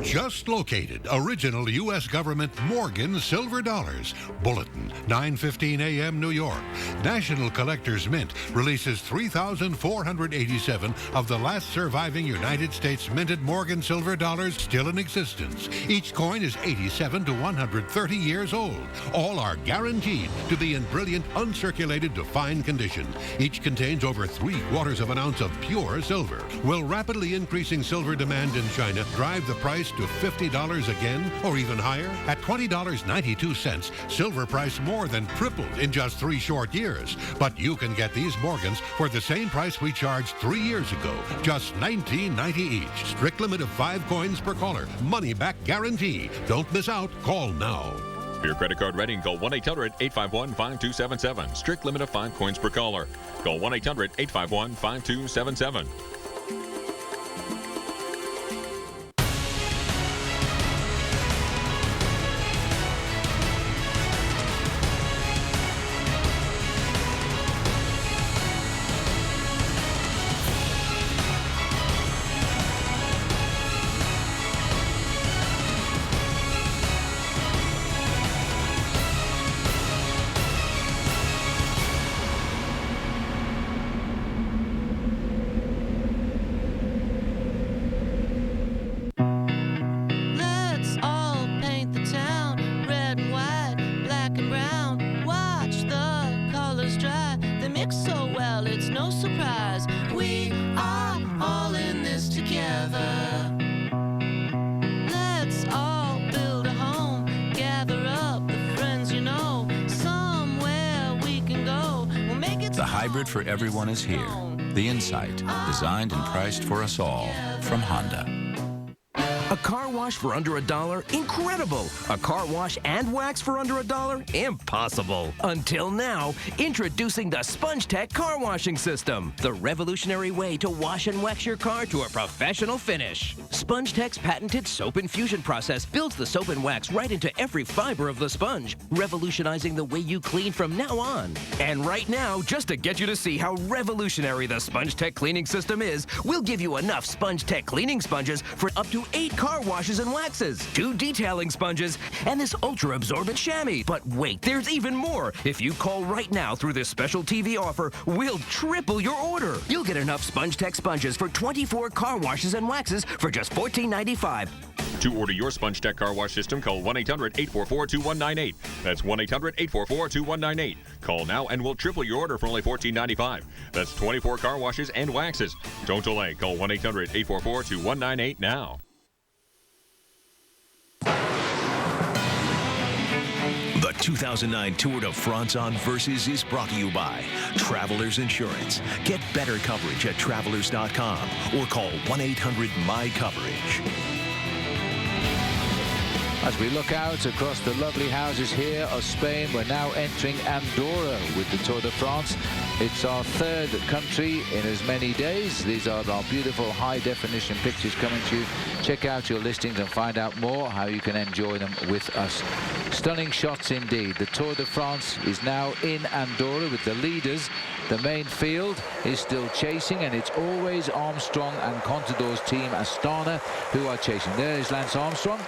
Just located, original U.S. government Morgan silver dollars. Bulletin, 9:15 a.m. New York. National Collectors Mint releases 3,487 of the last surviving United States minted Morgan silver dollars still in existence. Each coin is 87 to 130 years old. All are guaranteed to be in brilliant, uncirculated to fine condition. Each contains over 3/4 of an ounce of pure silver. Will rapidly increasing silver demand in China drive the price to $50 again, or even higher? At $20.92, silver price more than tripled in just 3 short years. But you can get these Morgans for the same price we charged 3 years ago, just $19.90 each. Strict limit of 5 coins per caller. Money back guarantee. Don't miss out. Call now. For your credit card ready, call 1-800-851-5277. Strict limit of 5 coins per caller. Call 1-800-851-5277. For everyone is here. The Insight, designed and priced for us all, from Honda. A car wash for under $1? Incredible! A car wash and wax for under $1? Impossible! Until now, introducing the SpongeTech car washing system, the revolutionary way to wash and wax your car to a professional finish. SpongeTech's patented soap infusion process builds the soap and wax right into every fiber of the sponge, revolutionizing the way you clean from now on. And right now, just to get you to see how revolutionary the SpongeTech cleaning system is, we'll give you enough SpongeTech cleaning sponges for up to 8 car washes and waxes, 2 detailing sponges, and this ultra-absorbent chamois. But wait, there's even more. If you call right now through this special TV offer, we'll triple your order. You'll get enough SpongeTech sponges for 24 car washes and waxes for just $14.95. To order your SpongeTech car wash system, call 1-800-844-2198. That's 1-800-844-2198. Call now and we'll triple your order for only $14.95. That's 24 car washes and waxes. Don't delay. Call 1-800-844-2198 now. The 2009 Tour de France on Versus is brought to you by Travelers Insurance. Get better coverage at travelers.com or call 1-800-MY-COVERAGE. As we look out across the lovely houses here of Spain, we're now entering Andorra with the Tour de France. It's our 3rd country in as many days. These are our beautiful high-definition pictures coming to you. Check out your listings and find out more how you can enjoy them with us. Stunning shots indeed. The Tour de France is now in Andorra with the leaders. The main field is still chasing, and it's always Armstrong and Contador's team, Astana, who are chasing. There is Lance Armstrong,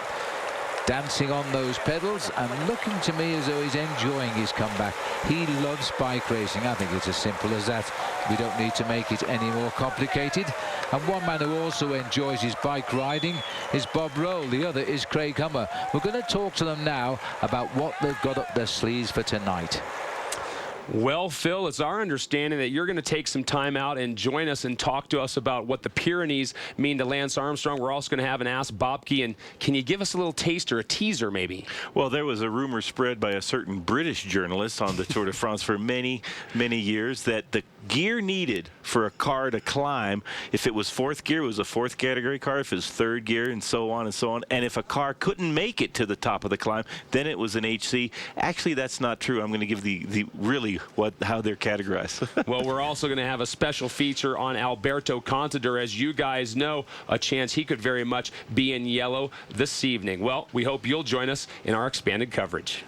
dancing on those pedals and looking to me as though he's enjoying his comeback. He loves bike racing. I think it's as simple as that. We don't need to make it any more complicated. And one man who also enjoys his bike riding is Bob Roll. The other is Craig Hummer. We're going to talk to them now about what they've got up their sleeves for tonight. Well, Phil, it's our understanding that you're going to take some time out and join us and talk to us about what the Pyrenees mean to Lance Armstrong. We're also going to have an Ask Bobke. And can you give us a little taster, a teaser maybe? Well, there was a rumor spread by a certain British journalist on the Tour de France for many, many years that the gear needed for a car to climb, if it was 4th gear, it was a 4th category car. If it was 3rd gear, and so on and so on. And if a car couldn't make it to the top of the climb, then it was an HC. Actually, that's not true. I'm going to give the really you how they're categorized. Well, we're also going to have a special feature on Alberto Contender. As you guys know, a chance he could very much be in yellow this evening. Well, we hope you'll join us in our expanded coverage.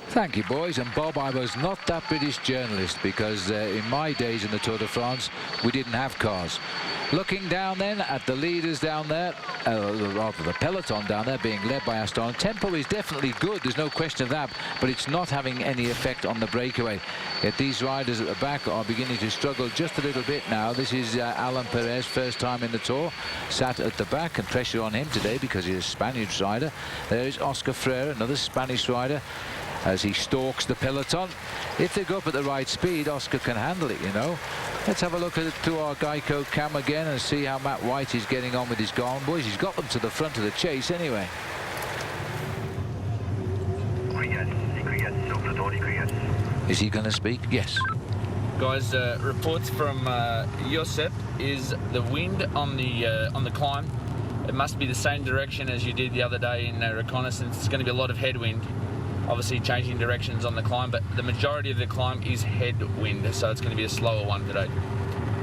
Thank you, boys. And Bob, I was not that British journalist because in my days in the Tour de France, we didn't have cars. Looking down then at the leaders down there, rather the peloton down there being led by Astana. Tempo is definitely good, there's no question of that, but it's not having any effect on the breakaway. Yet these riders at the back are beginning to struggle just a little bit now. This is Alan Perez, first time in the Tour, sat at the back, and pressure on him today because he's a Spanish rider. There is Oscar Freire, another Spanish rider, as he stalks the peloton. If they go up at the right speed, Oscar can handle it, you know. Let's have a look at it through our Geico cam again and see how Matt White is getting on with his Garmin boys. He's got them to the front of the chase anyway. Is he going to speak? Yes. Guys, reports from Josep is the wind on the climb. It must be the same direction as you did the other day in reconnaissance. It's going to be a lot of headwind. Obviously changing directions on the climb, but the majority of the climb is headwind, so it's going to be a slower one today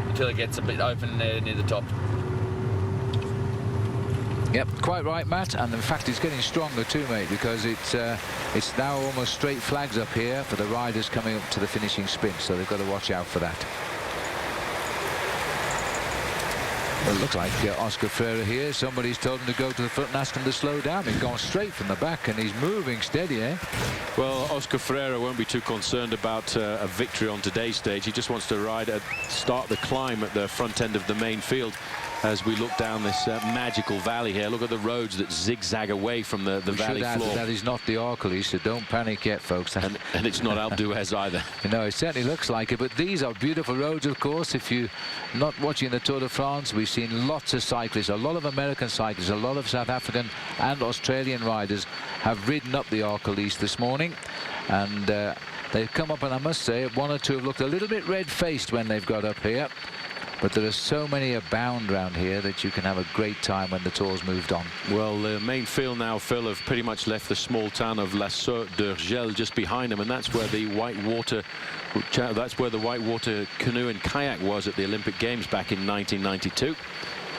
until it gets a bit open there near the top. Yep, quite right, Matt, and in fact it's getting stronger too, mate, because it's now almost straight flags up here for the riders coming up to the finishing sprint, so they've got to watch out for that. Well, it looks like Oscar Freire here. Somebody's told him to go to the front and ask him to slow down. He's gone straight from the back and he's moving steady, eh? Well, Oscar Freire won't be too concerned about a victory on today's stage. He just wants to start the climb at the front end of the main field. As we look down this magical valley here, look at the roads that zigzag away from the valley floor. That is not the Arcalis, so don't panic yet, folks. And it's not Alpe d'Huez either. You know, it certainly looks like it, but these are beautiful roads, of course. If you're not watching the Tour de France, we've seen lots of cyclists, a lot of American cyclists, a lot of South African and Australian riders have ridden up the Arcalis this morning. And they've come up, and I must say, one or two have looked a little bit red-faced when they've got up here. But there are so many abound around here that you can have a great time when the Tour's moved on. Well, the main field now, Phil, have pretty much left the small town of La Soeur-d'Urgell just behind them, and that's where the whitewater canoe and kayak was at the Olympic Games back in 1992.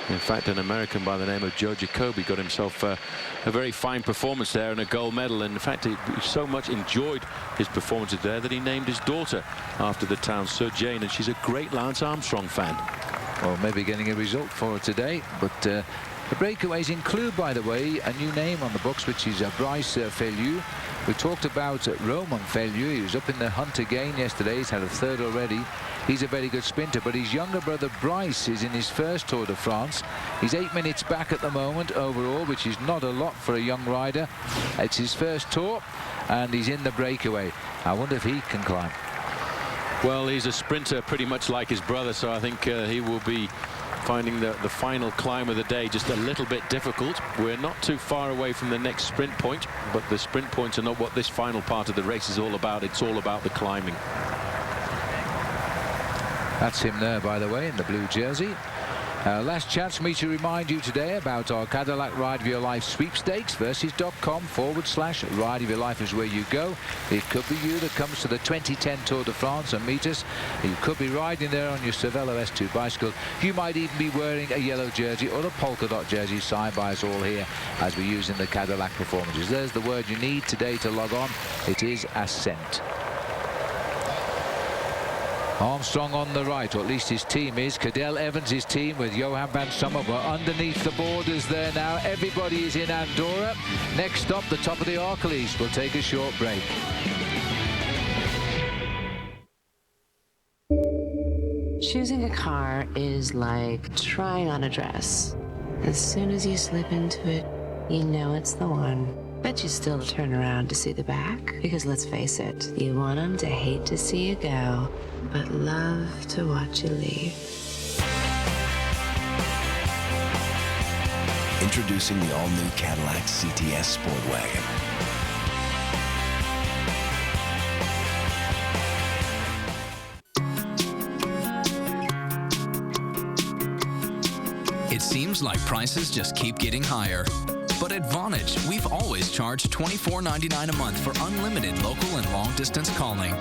In fact, an American by the name of Joe Jacoby got himself a very fine performance there and a gold medal. And in fact, he so much enjoyed his performances there that he named his daughter after the town, Sir Jane, and she's a great Lance Armstrong fan. Well, maybe getting a result for her today, but the breakaways include, by the way, a new name on the books, which is Bryce Feliu. We talked about Roman Feliu. He was up in the hunt again yesterday. He's had a third already. He's a very good sprinter, but his younger brother Bryce is in his first Tour de France. He's 8 minutes back at the moment overall, which is not a lot for a young rider. It's his first Tour, and he's in the breakaway. I wonder if he can climb. Well, he's a sprinter pretty much like his brother, so I think he will be finding the final climb of the day just a little bit difficult. We're not too far away from the next sprint point, but the sprint points are not what this final part of the race is all about. It's all about the climbing. That's him there, by the way, in the blue jersey. Last chance for me to remind you today about our Cadillac Ride of Your Life sweepstakes. Versus.com/Ride of Your Life is where you go. It could be you that comes to the 2010 Tour de France and meet us. You could be riding there on your Cervelo S2 bicycle. You might even be wearing a yellow jersey or a polka dot jersey signed by us all here as we use in the Cadillac performances. There's the word you need today to log on. It is Ascent. Armstrong on the right, or at least his team is. Cadel Evans' team with Johan van Sommer. We're underneath the borders there now. Everybody is in Andorra. Next stop, the top of the Arcalis. We'll take a short break. Choosing a car is like trying on a dress. As soon as you slip into it, you know it's the one. But you still turn around to see the back. Because let's face it, you want them to hate to see you go, but love to watch you leave. Introducing the all-new Cadillac CTS Sport Wagon. It seems like prices just keep getting higher. But at Vonage, we've always charged $24.99 a month for unlimited local and long-distance calling.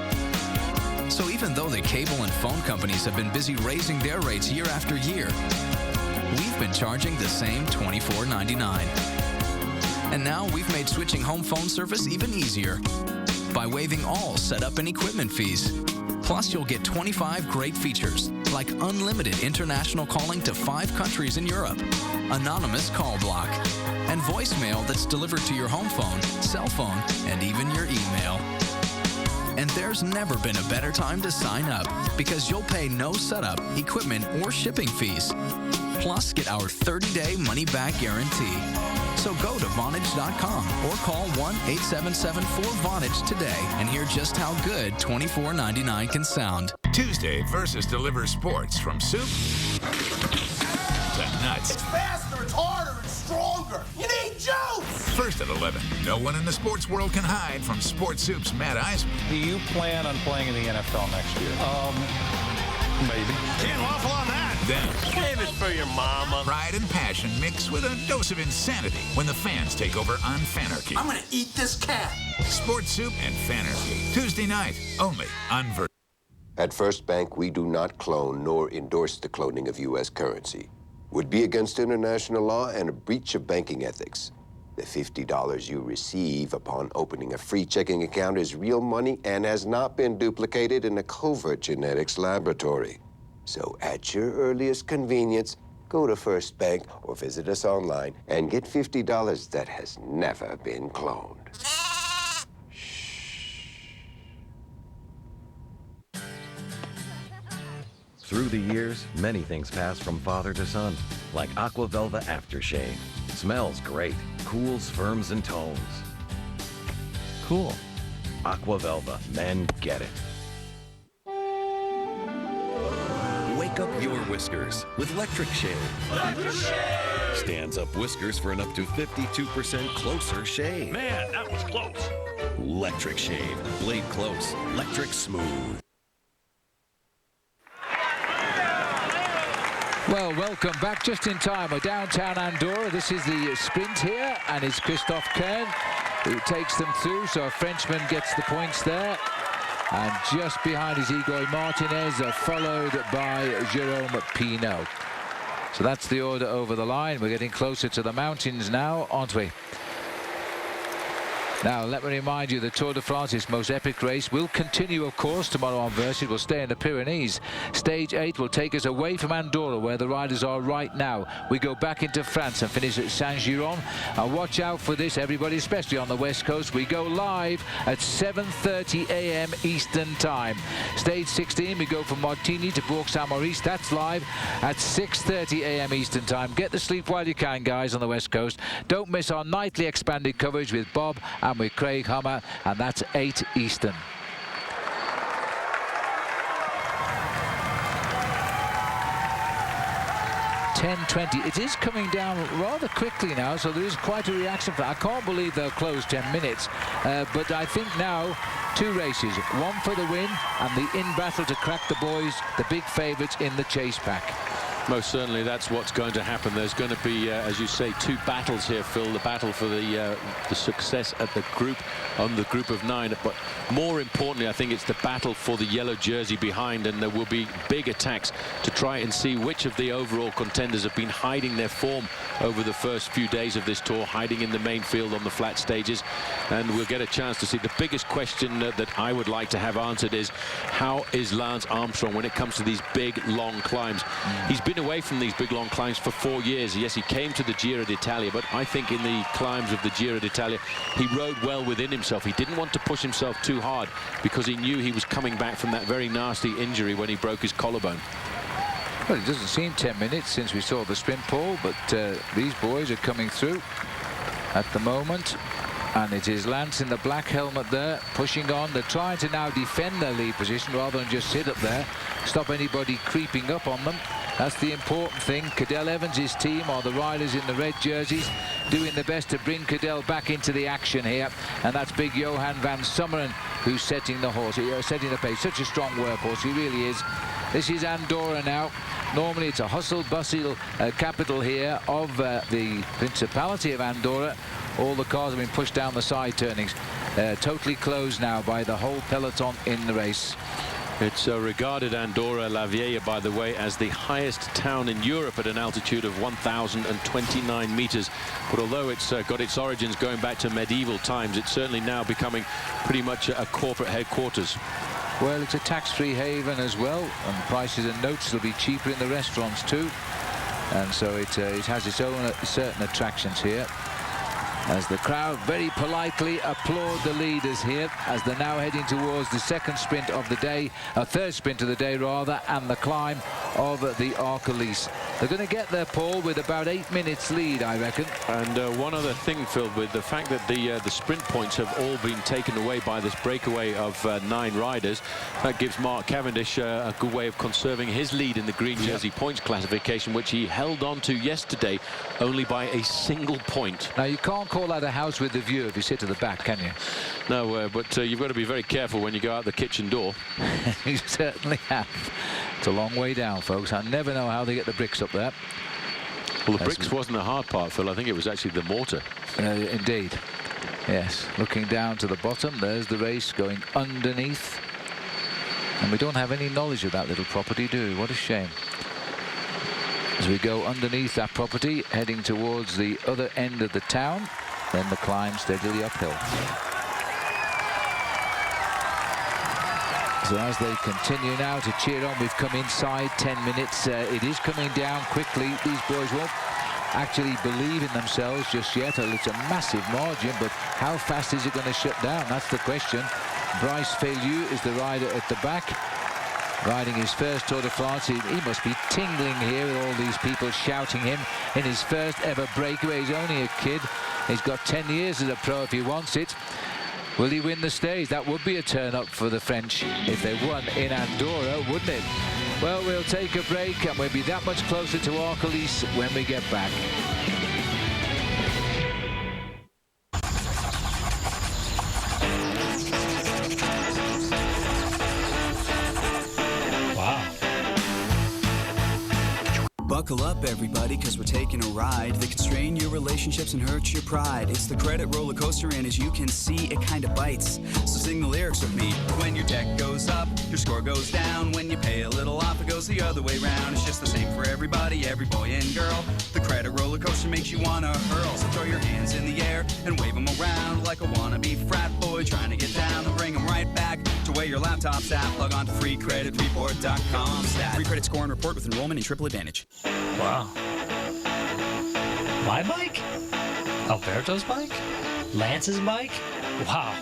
So even though the cable and phone companies have been busy raising their rates year after year, we've been charging the same $24.99. And now we've made switching home phone service even easier by waiving all setup and equipment fees. Plus, you'll get 25 great features, like unlimited international calling to 5 countries in Europe, anonymous call block, and voicemail that's delivered to your home phone, cell phone, and even your email. And there's never been a better time to sign up, because you'll pay no setup, equipment, or shipping fees. Plus, get our 30-day money-back guarantee. So go to Vonage.com or call 1-877-4VONAGE today and hear just how good $24.99 can sound. Tuesday Versus delivers sports from soup to nuts. It's faster, it's harder, it's stronger. You need juice! First at 11, no one in the sports world can hide from Sports Soup's Matt Eisman. Do you plan on playing in the NFL next year? Maybe. Can't waffle on that. Then, save it for your mama. Pride and passion mix with a dose of insanity when the fans take over on Fanarchy. I'm gonna eat this cat. Sports Soup and Fanarchy. Tuesday night, only on Ver. At First Bank, we do not clone nor endorse the cloning of U.S. currency. Would be against international law and a breach of banking ethics. The $50 you receive upon opening a free checking account is real money and has not been duplicated in a covert genetics laboratory. So at your earliest convenience, go to First Bank or visit us online and get $50 that has never been cloned. Through the years, many things pass from father to son, like Aqua Velva Aftershave. Smells great, cools, firms, and tones. Cool. Aqua Velva, men get it. Wake up your whiskers with Electric Shave. Electric Shave! Stands up whiskers for an up to 52% closer shave. Man, that was close. Electric Shave. Blade close. Electric smooth. Well, welcome back just in time. We're downtown Andorra. This is the sprint here, and it's Christophe Kern who takes them through. So a Frenchman gets the points there. And just behind is Igor Martinez, followed by Jérôme Pinault. So that's the order over the line. We're getting closer to the mountains now, aren't we? Now, let me remind you, the Tour de France, its most epic race, will continue, of course, tomorrow on Versus. We'll stay in the Pyrenees. Stage 8 will take us away from Andorra, where the riders are right now. We go back into France and finish at Saint-Giron. And watch out for this, everybody, especially on the West Coast. We go live at 7:30 a.m. Eastern Time. Stage 16, we go from Martigny to Bourg-Saint-Maurice. That's live at 6:30 a.m. Eastern Time. Get the sleep while you can, guys, on the West Coast. Don't miss our nightly expanded coverage with Bob and with Craig Hummer, and that's 8 Eastern. $10.20. It is coming down rather quickly now, so there is quite a reaction for that. I can't believe they'll close 10 minutes, but I think now 2 races, one for the win and the in battle to crack the boys, the big favourites in the chase pack. Most certainly that's what's going to happen. There's going to be, as you say, 2 battles here, Phil. The battle for the success at the group, on the group of 9. But more importantly, I think it's the battle for the yellow jersey behind, and there will be big attacks to try and see which of the overall contenders have been hiding their form over the first few days of this tour, hiding in the main field on the flat stages. And we'll get a chance to see. The biggest question that I would like to have answered is, how is Lance Armstrong when it comes to these big, long climbs? He's been away from these big long climbs for 4 years. Yes, he came to the Giro d'Italia, but I think in the climbs of the Giro d'Italia he rode well within himself. He didn't want to push himself too hard because he knew he was coming back from that very nasty injury when he broke his collarbone. Well, it doesn't seem 10 minutes since we saw the sprint, Paul, but these boys are coming through at the moment. And it is Lance in the black helmet there, pushing on. They're trying to now defend their lead position rather than just sit up there, stop anybody creeping up on them. That's the important thing. Cadel Evans' team, or the riders in the red jerseys, doing their best to bring Cadel back into the action here. And that's big Johan van Summeren who's setting the horse, setting the pace. Such a strong workhorse, he really is. This is Andorra now. Normally it's a hustle-bustle capital here of the Principality of Andorra. All the cars have been pushed down the side turnings. Totally closed now by the whole peloton in the race. It's regarded, Andorra la Vella, by the way, as the highest town in Europe at an altitude of 1,029 meters. But although it's got its origins going back to medieval times, it's certainly now becoming pretty much a corporate headquarters. Well, it's a tax-free haven as well, and prices and notes will be cheaper in the restaurants too. And so it has its own certain attractions here, as the crowd very politely applaud the leaders here as they're now heading towards the second sprint of the day, a third sprint of the day rather, and the climb of the Arcalis. They're going to get there, Paul, with about 8 minutes lead, I reckon. And one other thing, Phil, with the fact that the sprint points have all been taken away by this breakaway of 9 riders, that gives Mark Cavendish a good way of conserving his lead in the green jersey points classification, which he held on to yesterday only by a single point. Now, you can't call that a house with a view if you sit at the back, can you? No, but you've got to be very careful when you go out the kitchen door. You certainly have. It's a long way down, folks. I never know how they get the bricks up there. Well, the bricks wasn't the hard part, Phil. I think it was actually the mortar. Indeed. Yes. Looking down to the bottom, there's the race going underneath. And we don't have any knowledge of that little property, do we? What a shame. As we go underneath that property, heading towards the other end of the town, then the climb steadily uphill. So as they continue now to cheer on, we've come inside 10 minutes. It is coming down quickly. These boys won't actually believe in themselves just yet. It's a massive margin, but how fast is it going to shut down? That's the question. Bryce Faylieu is the rider at the back, riding his first Tour de France. He must be tingling here with all these people shouting him in his first ever breakaway. He's only a kid. He's got 10 years as a pro if he wants it. Will he win the stage? That would be a turn up for the French if they won in Andorra, wouldn't it? Well, we'll take a break and we'll be that much closer to Arcalis when we get back. Buckle up, everybody, because we're taking a ride that can strain your relationships and hurt your pride. It's the credit roller coaster, and as you can see, it kind of bites. So sing the lyrics with me. When your deck goes up, your score goes down. When you pay a little off, it goes the other way round. It's just the same for everybody, every boy and girl. The credit roller coaster makes you want to hurl. So throw your hands in the air and wave them around like a wannabe frat boy trying to get down. And bring them right back to where your laptop's at. Log on to freecreditreport.com. Free credit score and report with enrollment and triple advantage. Wow. My bike? Alberto's bike? Lance's bike? Wow.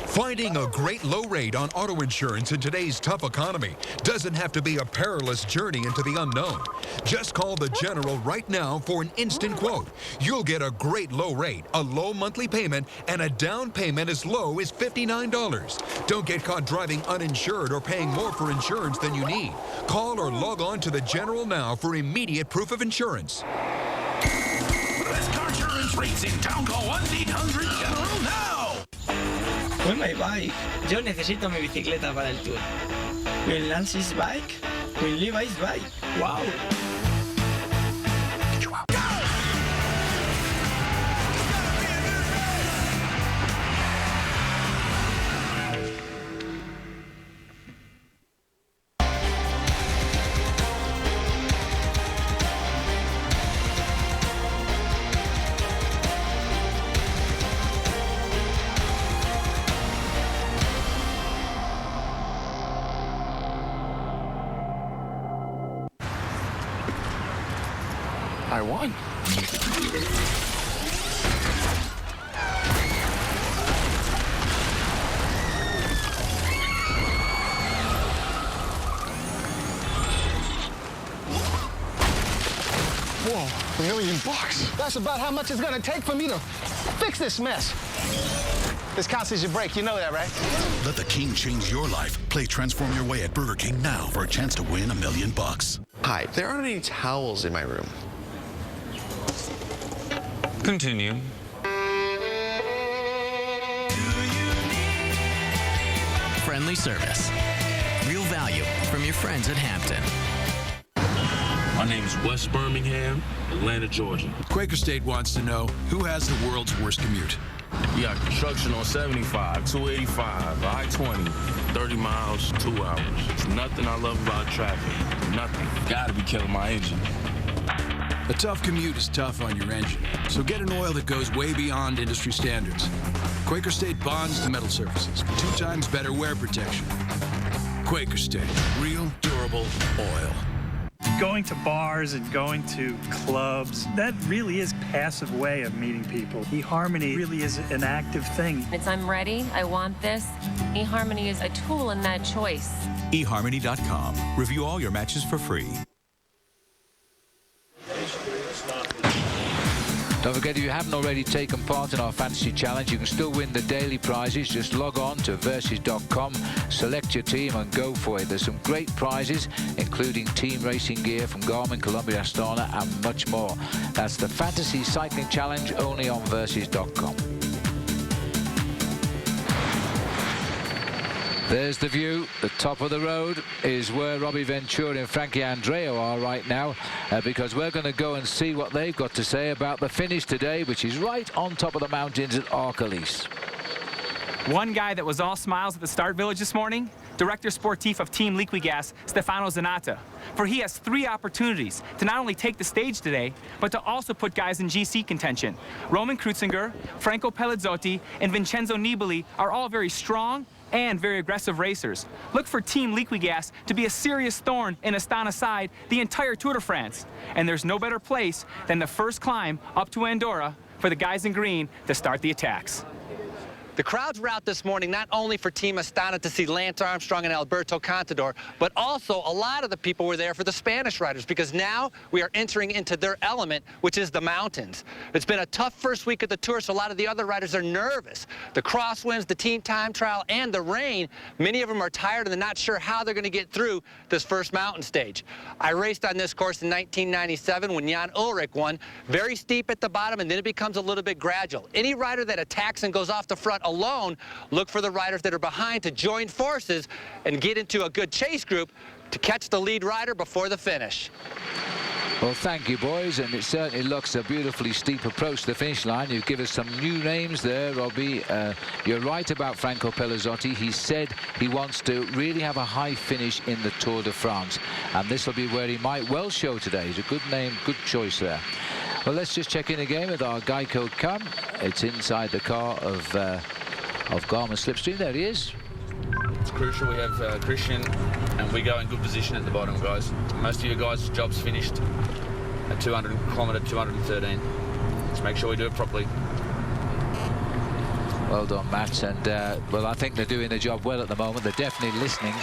Finding a great low rate on auto insurance in today's tough economy doesn't have to be a perilous journey into the unknown. Just call the General right now for an instant quote. You'll get a great low rate, a low monthly payment, and a down payment as low as $59. Don't get caught driving uninsured or paying more for insurance than you need. Call or log on to the General now for immediate proof of insurance. Best car insurance rates in town. Call 1-800-GENERAL now. With my bike. Yo necesito mi bicicleta para el tour. With Lance's bike. With Levi's bike. Wow. I won. Whoa, $1 million. That's about how much it's gonna take for me to fix this mess. This counts as your break, you know that, right? Let the king change your life. Play Transform Your Way at Burger King now for a chance to win $1 million. Hi, there aren't any towels in my room. Continue. Friendly service. Real value from your friends at Hampton. My name is Wes Birmingham, Atlanta, Georgia. Quaker State wants to know who has the world's worst commute. You got construction on 75, 285, I-20, 30 miles, 2 hours. There's nothing I love about traffic. Nothing. Gotta be killing my engine. A tough commute is tough on your engine, so get an oil that goes way beyond industry standards. Quaker State bonds to metal surfaces for 2 times better wear protection. Quaker State, real, durable oil. Going to bars and going to clubs, that really is a passive way of meeting people. eHarmony really is an active thing. It's I'm ready, I want this. eHarmony is a tool in that choice. eHarmony.com. Review all your matches for free. Don't forget, if you haven't already taken part in our fantasy challenge, you can still win the daily prizes. Just log on to versus.com, select your team and go for it. There's some great prizes, including team racing gear from Garmin, Columbia, Astana and much more. That's the Fantasy Cycling Challenge, only on versus.com. There's the view. The top of the road is where Robbie Ventura and Frankie Andreu are right now, because we're going to go and see what they've got to say about the finish today, which is right on top of the mountains at Arcalis. One guy that was all smiles at the start village this morning, Director Sportif of Team Liquigas, Stefano Zanata. For he has 3 opportunities to not only take the stage today, but to also put guys in GC contention. Roman Krutzinger, Franco Pelizzotti, and Vincenzo Nibali are all very strong and very aggressive racers. Look for Team Liquigas to be a serious thorn in Astana's side the entire Tour de France. And there's no better place than the first climb up to Andorra for the guys in green to start the attacks. The crowds were out this morning not only for Team Astana to see Lance Armstrong and Alberto Contador, but also a lot of the people were there for the Spanish riders, because now we are entering into their element, which is the mountains. It's been a tough first week of the Tour, so a lot of the other riders are nervous. The crosswinds, the team time trial, and the rain, many of them are tired and they're not sure how they're going to get through this first mountain stage. I raced on this course in 1997 when Jan Ullrich won. Very steep at the bottom, and then it becomes a little bit gradual. Any rider that attacks and goes off the front alone, look for the riders that are behind to join forces and get into a good chase group to catch the lead rider before the finish. Well, thank you, boys, and it certainly looks a beautifully steep approach to the finish line. You've given us some new names there, Robbie. You're right about Franco Pelizzotti. He said he wants to really have a high finish in the Tour de France, and this will be where he might well show today. He's a good name, good choice there. Well, let's just check in again with our Geico Cam. It's inside the car of Garmin Slipstream. There he is. It's crucial we have Christian, and we go in good position at the bottom, guys. Most of you guys' job's finished at 200 kilometre 213. Let's make sure we do it properly. Well done, Matt. And well, I think they're doing the job well at the moment. They're definitely listening,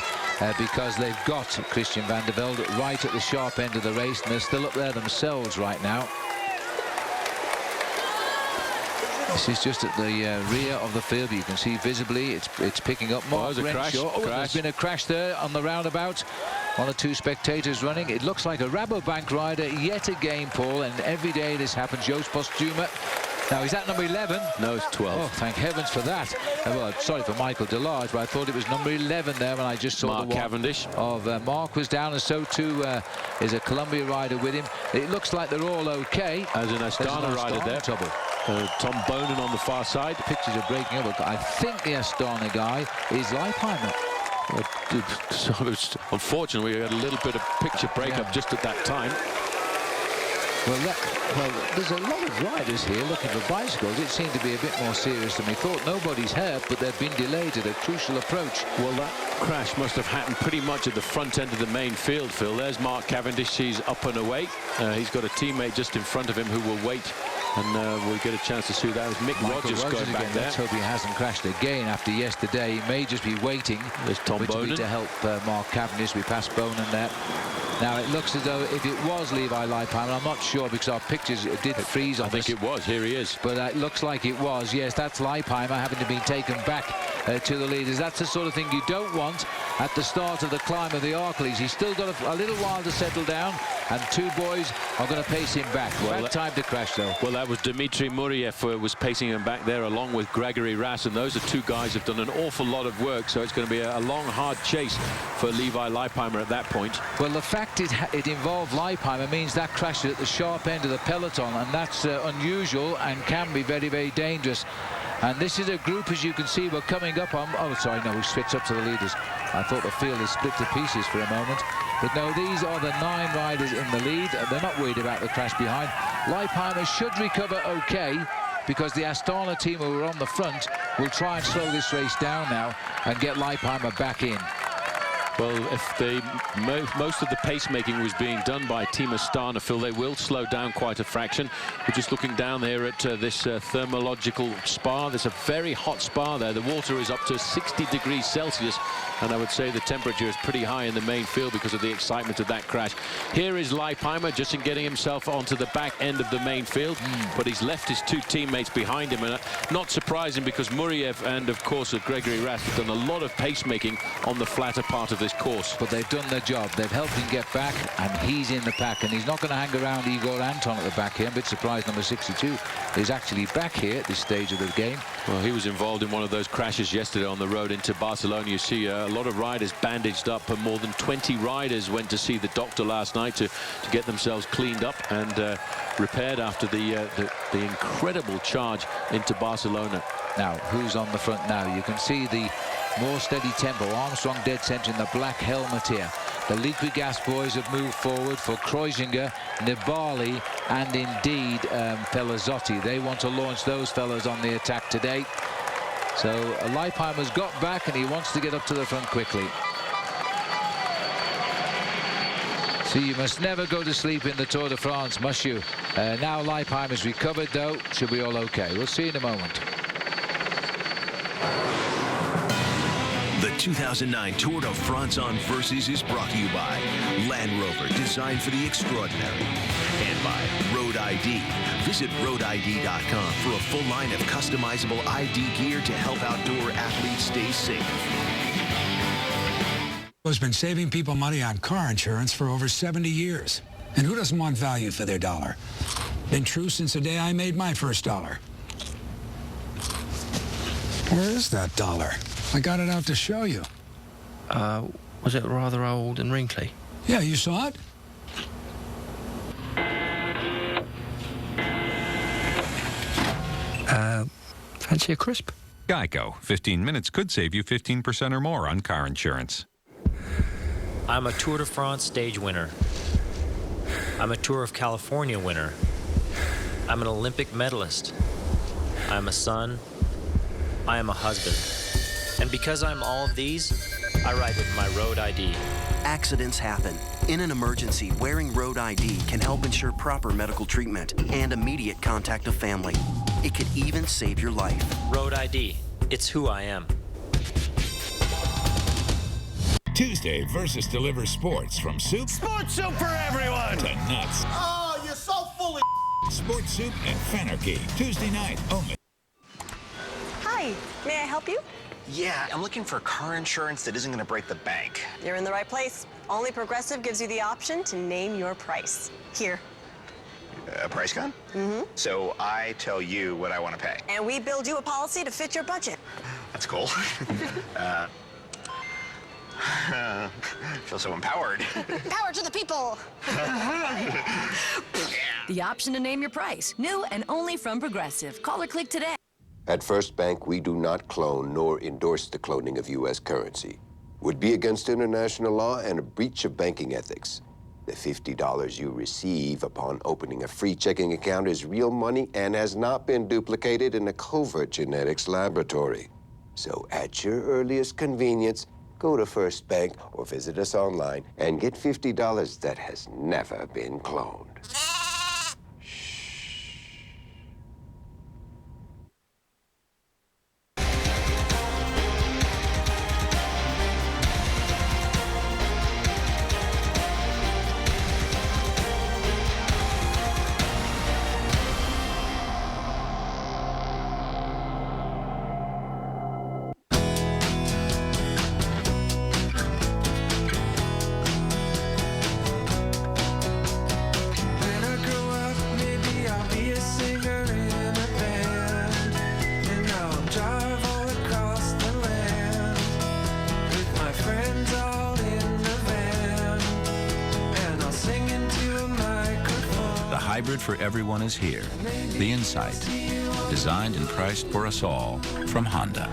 because they've got Christian Vande Velde right at the sharp end of the race, and they're still up there themselves right now. This is just at the rear of the field, but you can see visibly it's picking up more. There's been a crash there on the roundabout. 1 or 2 spectators running. It looks like a Rabobank rider yet again, Paul, and every day this happens. Joost Postuma. Now, is that number 11? No, it's 12. Oh, thank heavens for that. Well, sorry for Michael Delarge, but I thought it was number 11 there when I just saw Mark the one Cavendish. Of Mark was down, and so too is a Columbia rider with him. It looks like they're all okay. As an Astana rider there. Trouble. Tom Bonin on the far side. The pictures are breaking up. I think the Astana guy is Leipheimer. Unfortunately, we had a little bit of picture breakup just at that time. Well, there's a lot of riders here looking for bicycles. It seemed to be a bit more serious than we thought. Nobody's hurt, but they've been delayed at a crucial approach. Well, that crash must have happened pretty much at the front end of the main field, Phil. There's Mark Cavendish. He's up and away. He's got a teammate just in front of him who will wait, and we'll get a chance to see that. Was Mick Rogers going back there. Let's hope he hasn't crashed again after yesterday. He may just be waiting. There's Tom Bonin to help Mark Cavendish. We passed Bonin there. Now, it looks as though if it was Levi Leipheimer, I'm not sure because our pictures did freeze on us. I think it was. Here he is. But it looks like it was. Yes, that's Leipheimer having to be taken back to the leaders. That's the sort of thing you don't want at the start of the climb of the Arcalis. He's still got a little while to settle down, and 2 boys are going to pace him back. Bad time to crash, though. Well, that was Dmitry Muriev was pacing him back there along with Gregory Rass, and those are 2 guys who've done an awful lot of work, so it's going to be a long, hard chase for Levi Leipheimer at that point. Well, the fact it involved Leipheimer means that crashes at the sharp end of the peloton, and that's unusual and can be very, very dangerous. And this is a group, as you can see, we're coming up on... Oh, sorry, no, we switched up to the leaders. I thought the field is split to pieces for a moment. But no, these are the 9 riders in the lead, and they're not worried about the crash behind. Leipheimer should recover okay, because the Astana team who are on the front will try and slow this race down now and get Leipheimer back in. Well, if most of the pacemaking was being done by Team Astana, Phil, they will slow down quite a fraction. We're just looking down here at this thermological spa. There's a very hot spa there. The water is up to 60 degrees Celsius, and I would say the temperature is pretty high in the main field because of the excitement of that crash. Here is Leipheimer just in getting himself onto the back end of the main field, but he's left his 2 teammates behind him, and not surprising because Muriev and, of course, Gregory Rast have done a lot of pacemaking on the flatter part of this course. But they've done their job. They've helped him get back, and he's in the pack, and he's not going to hang around Igor Anton at the back here. I'm a bit surprised number 62 is actually back here at this stage of the game. Well, he was involved in one of those crashes yesterday on the road into Barcelona. You see a lot of riders bandaged up, and more than 20 riders went to see the doctor last night to get themselves cleaned up and repaired after the incredible charge into Barcelona. Now, who's on the front now? You can see the more steady tempo. Armstrong dead centre in the black helmet here. The Liquigas boys have moved forward for Kreuziger, Nibali, and indeed Pelazzotti. They want to launch those fellas on the attack today. So Leipheimer's got back, and he wants to get up to the front quickly. So you must never go to sleep in the Tour de France, must you? Now Leipheimer's recovered, though. Should be all okay. We'll see in a moment. The 2009 Tour de France on Versus is brought to you by Land Rover, designed for the extraordinary, and by Road ID. Visit roadid.com for a full line of customizable ID gear to help outdoor athletes stay safe. Has been saving people money on car insurance for over 70 years. And who doesn't want value for their dollar? Been true since the day I made my first dollar. Where is that dollar? I got it out to show you. Was it rather old and wrinkly? Yeah, you saw it? Fancy a crisp? Geico. 15 minutes could save you 15% or more on car insurance. I'm a Tour de France stage winner. I'm a Tour of California winner. I'm an Olympic medalist. I'm a son. I am a husband. And because I'm all of these, I ride with my Road ID. Accidents happen. In an emergency, wearing Road ID can help ensure proper medical treatment and immediate contact of family. It could even save your life. Road ID. It's who I am. Tuesday, Versus delivers sports from soup. Sports soup for everyone! To nuts. Oh, you're so full of Sports soup and Fanarchy. Tuesday night only. Hi, may I help you? Yeah, I'm looking for car insurance that isn't going to break the bank. You're in the right place. Only Progressive gives you the option to name your price. Here. A price gun? Mm-hmm. So I tell you what I want to pay. And we build you a policy to fit your budget. That's cool. Feel so empowered. Power to the people! The option to name your price. New and only from Progressive. Call or click today. At First Bank, we do not clone nor endorse the cloning of U.S. currency. Would be against international law and a breach of banking ethics. The $50 you receive upon opening a free checking account is real money and has not been duplicated in a covert genetics laboratory. So at your earliest convenience, go to First Bank or visit us online and get $50 that has never been cloned. hybrid for everyone is here. The Insight, designed and priced for us all from Honda.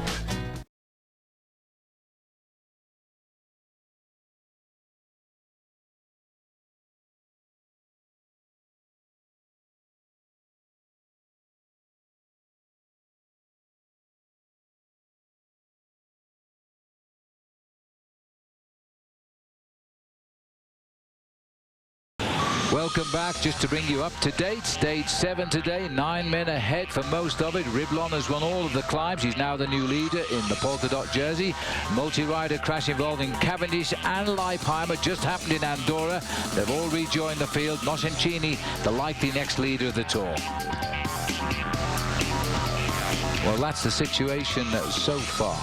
Welcome back. Just to bring you up to date, stage 7 today, 9 men ahead for most of it. Riblon has won all of the climbs. He's now the new leader in the polka dot jersey. Multi-rider crash involving Cavendish and Leipheimer just happened in Andorra. They've all rejoined the field. Noscentini, the likely next leader of the Tour. Well, that's the situation so far.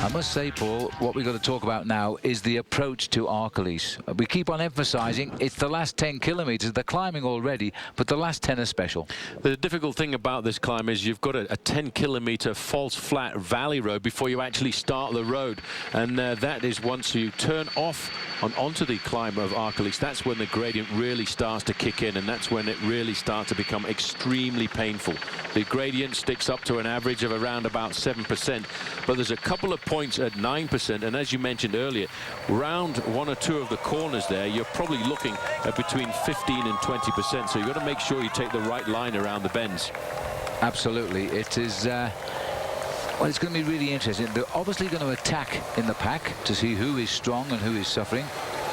I must say, Paul, what we've got to talk about now is the approach to Arcalis. We keep on emphasizing it's the last 10 kilometers. They're climbing already, but the last 10 are special. The difficult thing about this climb is you've got a 10-kilometer false flat valley road before you actually start the road. And that is once you turn off onto the climb of Arcalis, that's when the gradient really starts to kick in, and that's when it really starts to become extremely painful. The gradient sticks up to an average of around about 7%, but there's a couple of points at 9%, and as you mentioned earlier, round 1 or 2 of the corners there, you're probably looking at between 15 and 20%, so you've got to make sure you take the right line around the bends. Absolutely. It is well, it's going to be really interesting. They're obviously going to attack in the pack to see who is strong and who is suffering,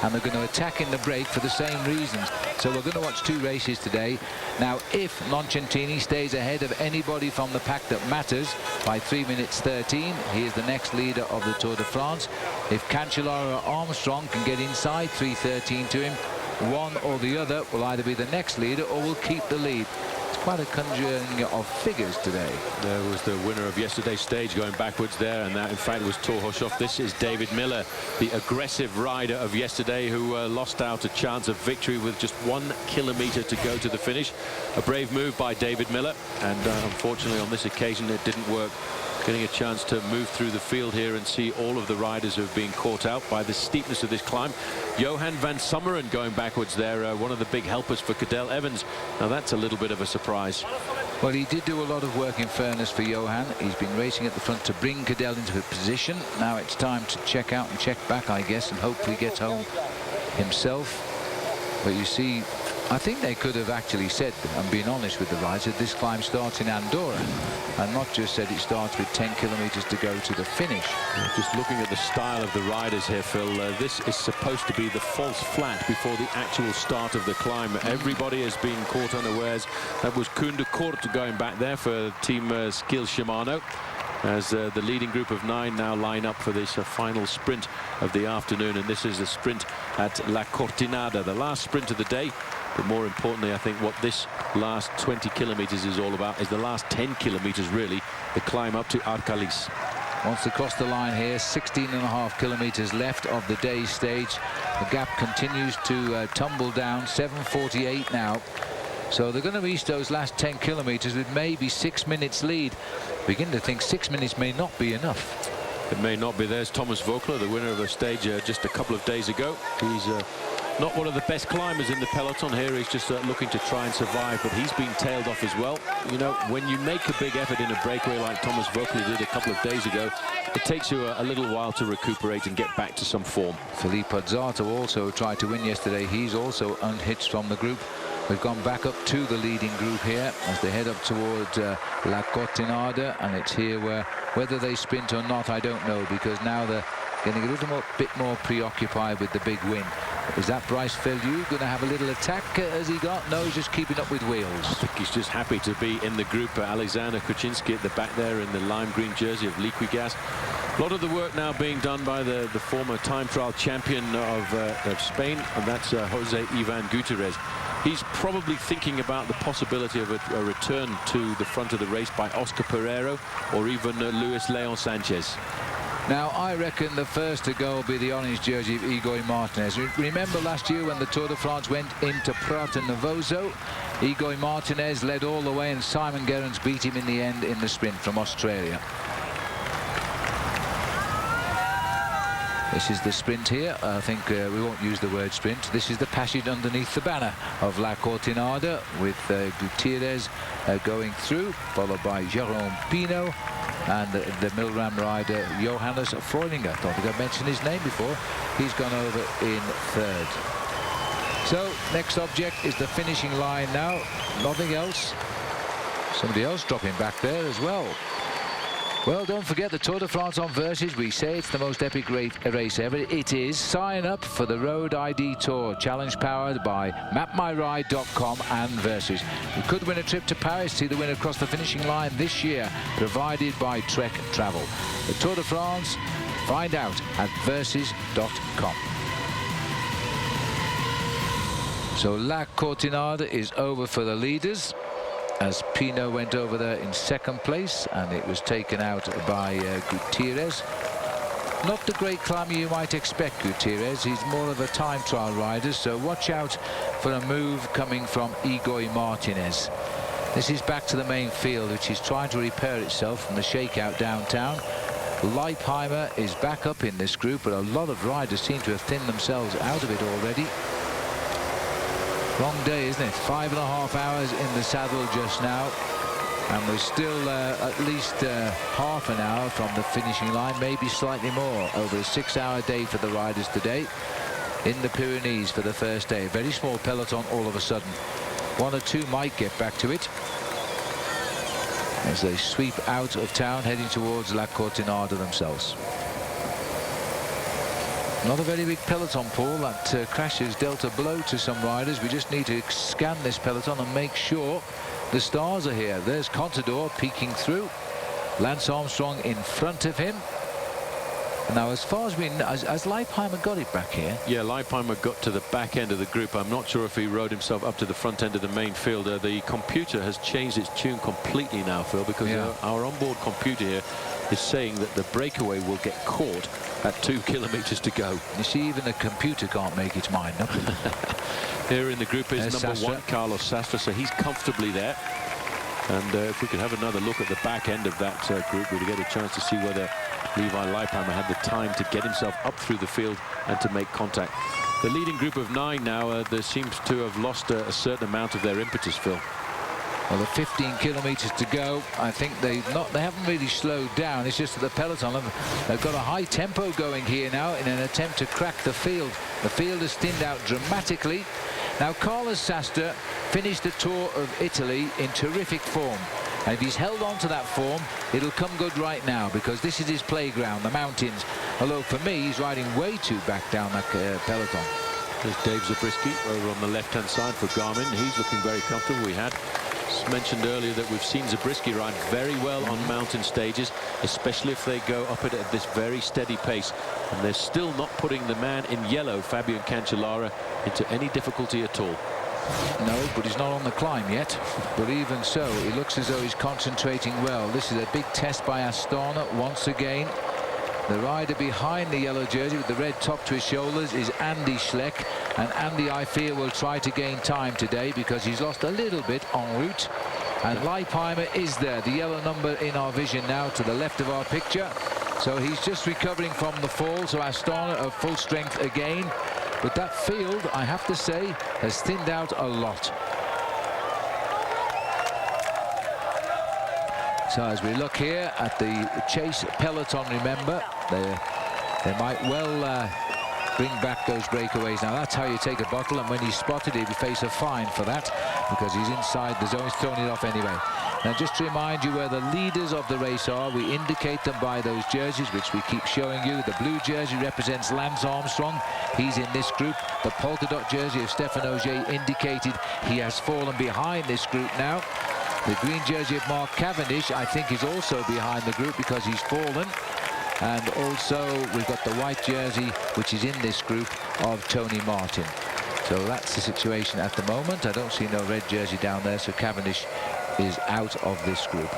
and they're going to attack in the break for the same reasons. So we're going to watch 2 races today. Now, if Noscentini stays ahead of anybody from the pack that matters by 3 minutes 13, he is the next leader of the Tour de France. If Cancellara or Armstrong can get inside 3:13 to him, one or the other will either be the next leader or will keep the lead. It's quite a conjuring of figures today. There was the winner of yesterday's stage going backwards there, and that in fact was Torhoshoff. This is David Miller, the aggressive rider of yesterday, who lost out a chance of victory with just 1 kilometer to go to the finish. A brave move by David Miller, and unfortunately on this occasion it didn't work. Getting a chance to move through the field here and see all of the riders who have been caught out by the steepness of this climb. Johan van Summeren going backwards there, one of the big helpers for Cadel Evans. Now that's a little bit of a surprise. Well, he did do a lot of work, in fairness, for Johan. He's been racing at the front to bring Cadel into a position. Now it's time to check out and check back, I guess, and hopefully get home himself. But you see, I think they could have actually said, and being honest with the riders, that this climb starts in Andorra, and not just said it starts with 10 kilometers to go to the finish. Just looking at the style of the riders here, Phil, this is supposed to be the false flat before the actual start of the climb. Everybody has been caught unawares. That was Koen de Kort going back there for Team Skill Shimano, as the leading group of 9 now line up for this final sprint of the afternoon. And this is the sprint at La Cortinada, the last sprint of the day. But more importantly, I think what this last 20 kilometers is all about is the last 10 kilometers, really, the climb up to Arcalis. Once they cross the line here, 16.5 kilometers left of the day's stage. The gap continues to tumble down, 7:48 now. So they're going to reach those last 10 kilometers with maybe 6 minutes lead. Begin to think 6 minutes may not be enough. It may not be. There's Thomas Voeckler, the winner of the stage just a couple of days ago. He's not one of the best climbers in the peloton here. He's just looking to try and survive, but he's been tailed off as well. You know, when you make a big effort in a breakaway like Thomas Voeckler did a couple of days ago, it takes you a little while to recuperate and get back to some form. Philippe Pozzato also tried to win yesterday. He's also unhitched from the group. We've gone back up to the leading group here as they head up towards La Cortinada, and it's here where, whether they sprint or not, I don't know, because now they're getting a little bit more preoccupied with the big win. Is that Bryce Feliu going to have a little attack? Has he got? No, he's just keeping up with wheels. I think he's just happy to be in the group. Alexander Kuczynski at the back there in the lime green jersey of Liquigas. A lot of the work now being done by the former time trial champion of Spain, and that's Jose Ivan Gutierrez. He's probably thinking about the possibility of a return to the front of the race by Oscar Pereiro or even Luis Leon Sanchez. Now, I reckon the first to go will be the orange jersey of Igor Martinez. Remember last year when the Tour de France went into Prata Novoso? Igor Martinez led all the way, and Simon Gerrans beat him in the end in the sprint from Australia. This is the sprint here. I think we won't use the word sprint. This is the passage underneath the banner of La Cortinada, with Gutierrez going through, followed by Jérôme Pino and the Milram rider Johannes Freundinger. Don't think I've mentioned his name before. He's gone over in third. So next object is the finishing line now. Nothing else. Somebody else dropping back there as well. Well, don't forget the Tour de France on Versus. We say it's the most epic race ever. It is. Sign up for the Road ID Tour challenge powered by mapmyride.com and Versus. You could win a trip to Paris, see the winner across the finishing line this year, provided by Trek Travel. The Tour de France, find out at versus.com. So La Cortinada is over for the leaders, as Pino went over there in second place, and it was taken out by Gutierrez. Not the great climber you might expect, Gutierrez. He's more of a time trial rider, so watch out for a move coming from Igor Martinez. This is back to the main field, which is trying to repair itself from the shakeout downtown. Leipheimer is back up in this group, but a lot of riders seem to have thinned themselves out of it already. Long day, isn't it? 5.5 hours in the saddle just now, and we're still at least half an hour from the finishing line, maybe slightly more. Over a 6-hour day for the riders today in the Pyrenees for the first day. Very small peloton all of a sudden. One or two might get back to it as they sweep out of town, heading towards La Cortinada themselves. Not a very big peloton, Paul. That crash has dealt a blow to some riders. We just need to scan this peloton and make sure the stars are here. There's Contador peeking through. Lance Armstrong in front of him. Now, as far as we know, has Leipheimer got it back here? Yeah, Leipheimer got to the back end of the group. I'm not sure if he rode himself up to the front end of the main field. The computer has changed its tune completely now, Phil, because our onboard computer here is saying that the breakaway will get caught at 2 kilometers to go. You see, even the computer can't make its mind up. Here in the group is number Sastre. 1, Carlos Sastre, so he's comfortably there. And if we could have another look at the back end of that group, we'd get a chance to see whether Levi Leipheimer had the time to get himself up through the field and to make contact. The leading group of 9 now, there seems to have lost a certain amount of their impetus, Phil. Well, the 15 kilometers to go, I think they haven't really slowed down. It's just that the peloton, they've got a high tempo going here now in an attempt to crack the field. The field has thinned out dramatically. Now, Carlos Sastre finished the Tour of Italy in terrific form. And if he's held on to that form, it'll come good right now, because this is his playground, the mountains. Although for me, he's riding way too back down that peloton. There's Dave Zabriskie over on the left-hand side for Garmin. He's looking very comfortable. We had mentioned earlier that we've seen Zabriskie ride very well on mountain stages, especially if they go up at this very steady pace. And they're still not putting the man in yellow, Fabian Cancellara, into any difficulty at all. No, but he's not on the climb yet. But even so, it looks as though he's concentrating well. This is a big test by Astana once again. The rider behind the yellow jersey with the red top to his shoulders is Andy Schleck. And Andy, I fear, will try to gain time today because he's lost a little bit en route. And Leipheimer is there, the yellow number in our vision now to the left of our picture. So he's just recovering from the fall. So Astana at full strength again. But that field, I have to say, has thinned out a lot. So as we look here at the chase peloton, remember, they might well bring back those breakaways. Now, that's how you take a bottle, and when he's spotted, he'll face a fine for that, because he's inside the zone. He's throwing it off anyway. Now, just to remind you where the leaders of the race are, we indicate them by those jerseys, which we keep showing you. The blue jersey represents Lance Armstrong. He's in this group. The polka dot jersey of Stefan Ogier indicated he has fallen behind this group now. The green jersey of Mark Cavendish, I think, is also behind the group because he's fallen. And also, we've got the white jersey, which is in this group, of Tony Martin. So that's the situation at the moment. I don't see no red jersey down there, so Cavendish is out of this group.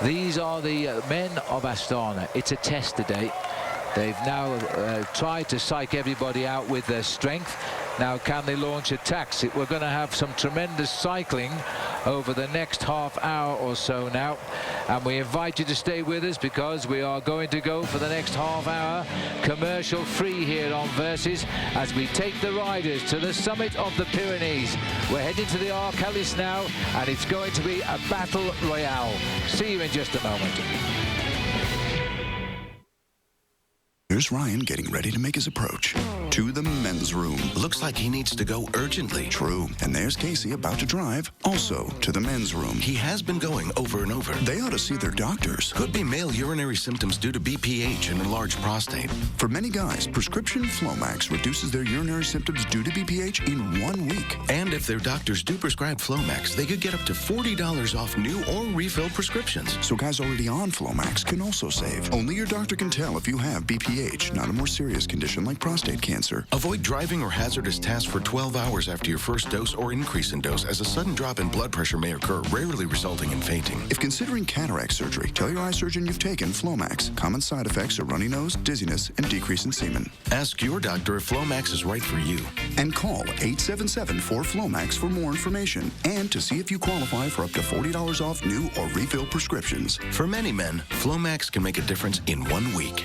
These are the men of Astana. It's a test today. They've now tried to psych everybody out with their strength. Now, can they launch attacks? We're going to have some tremendous cycling over the next half hour or so now. And we invite you to stay with us because we are going to go for the next half hour commercial free here on Versus as we take the riders to the summit of the Pyrenees. We're heading to the Arcalis now, and it's going to be a battle royale. See you in just a moment. Here's Ryan getting ready to make his approach to the men's room. Looks like he needs to go urgently. True. And there's Casey about to drive also to the men's room. He has been going over and over. They ought to see their doctors. Could be male urinary symptoms due to BPH and enlarged prostate. For many guys, prescription Flomax reduces their urinary symptoms due to BPH in 1 week. And if their doctors do prescribe Flomax, they could get up to $40 off new or refilled prescriptions. So guys already on Flomax can also save. Only your doctor can tell if you have BPH, not a more serious condition like prostate cancer. Avoid driving or hazardous tasks for 12 hours after your first dose or increase in dose, as a sudden drop in blood pressure may occur, rarely resulting in fainting. If considering cataract surgery, tell your eye surgeon you've taken Flomax. Common side effects are runny nose, dizziness, and decrease in semen. Ask your doctor if Flomax is right for you. And call 877-4FLOMAX for more information and to see if you qualify for up to $40 off new or refilled prescriptions. For many men, Flomax can make a difference in 1 week.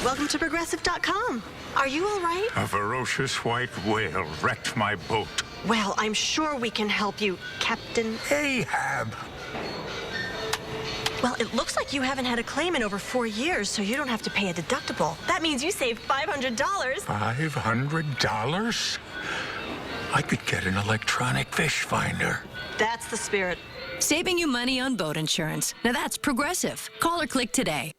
Welcome to Progressive.com. Are you all right? A ferocious white whale wrecked my boat. Well, I'm sure we can help you, Captain Ahab. Well, it looks like you haven't had a claim in over 4 years, so you don't have to pay a deductible. That means you saved $500. $500? I could get an electronic fish finder. That's the spirit. Saving you money on boat insurance. Now that's Progressive. Call or click today.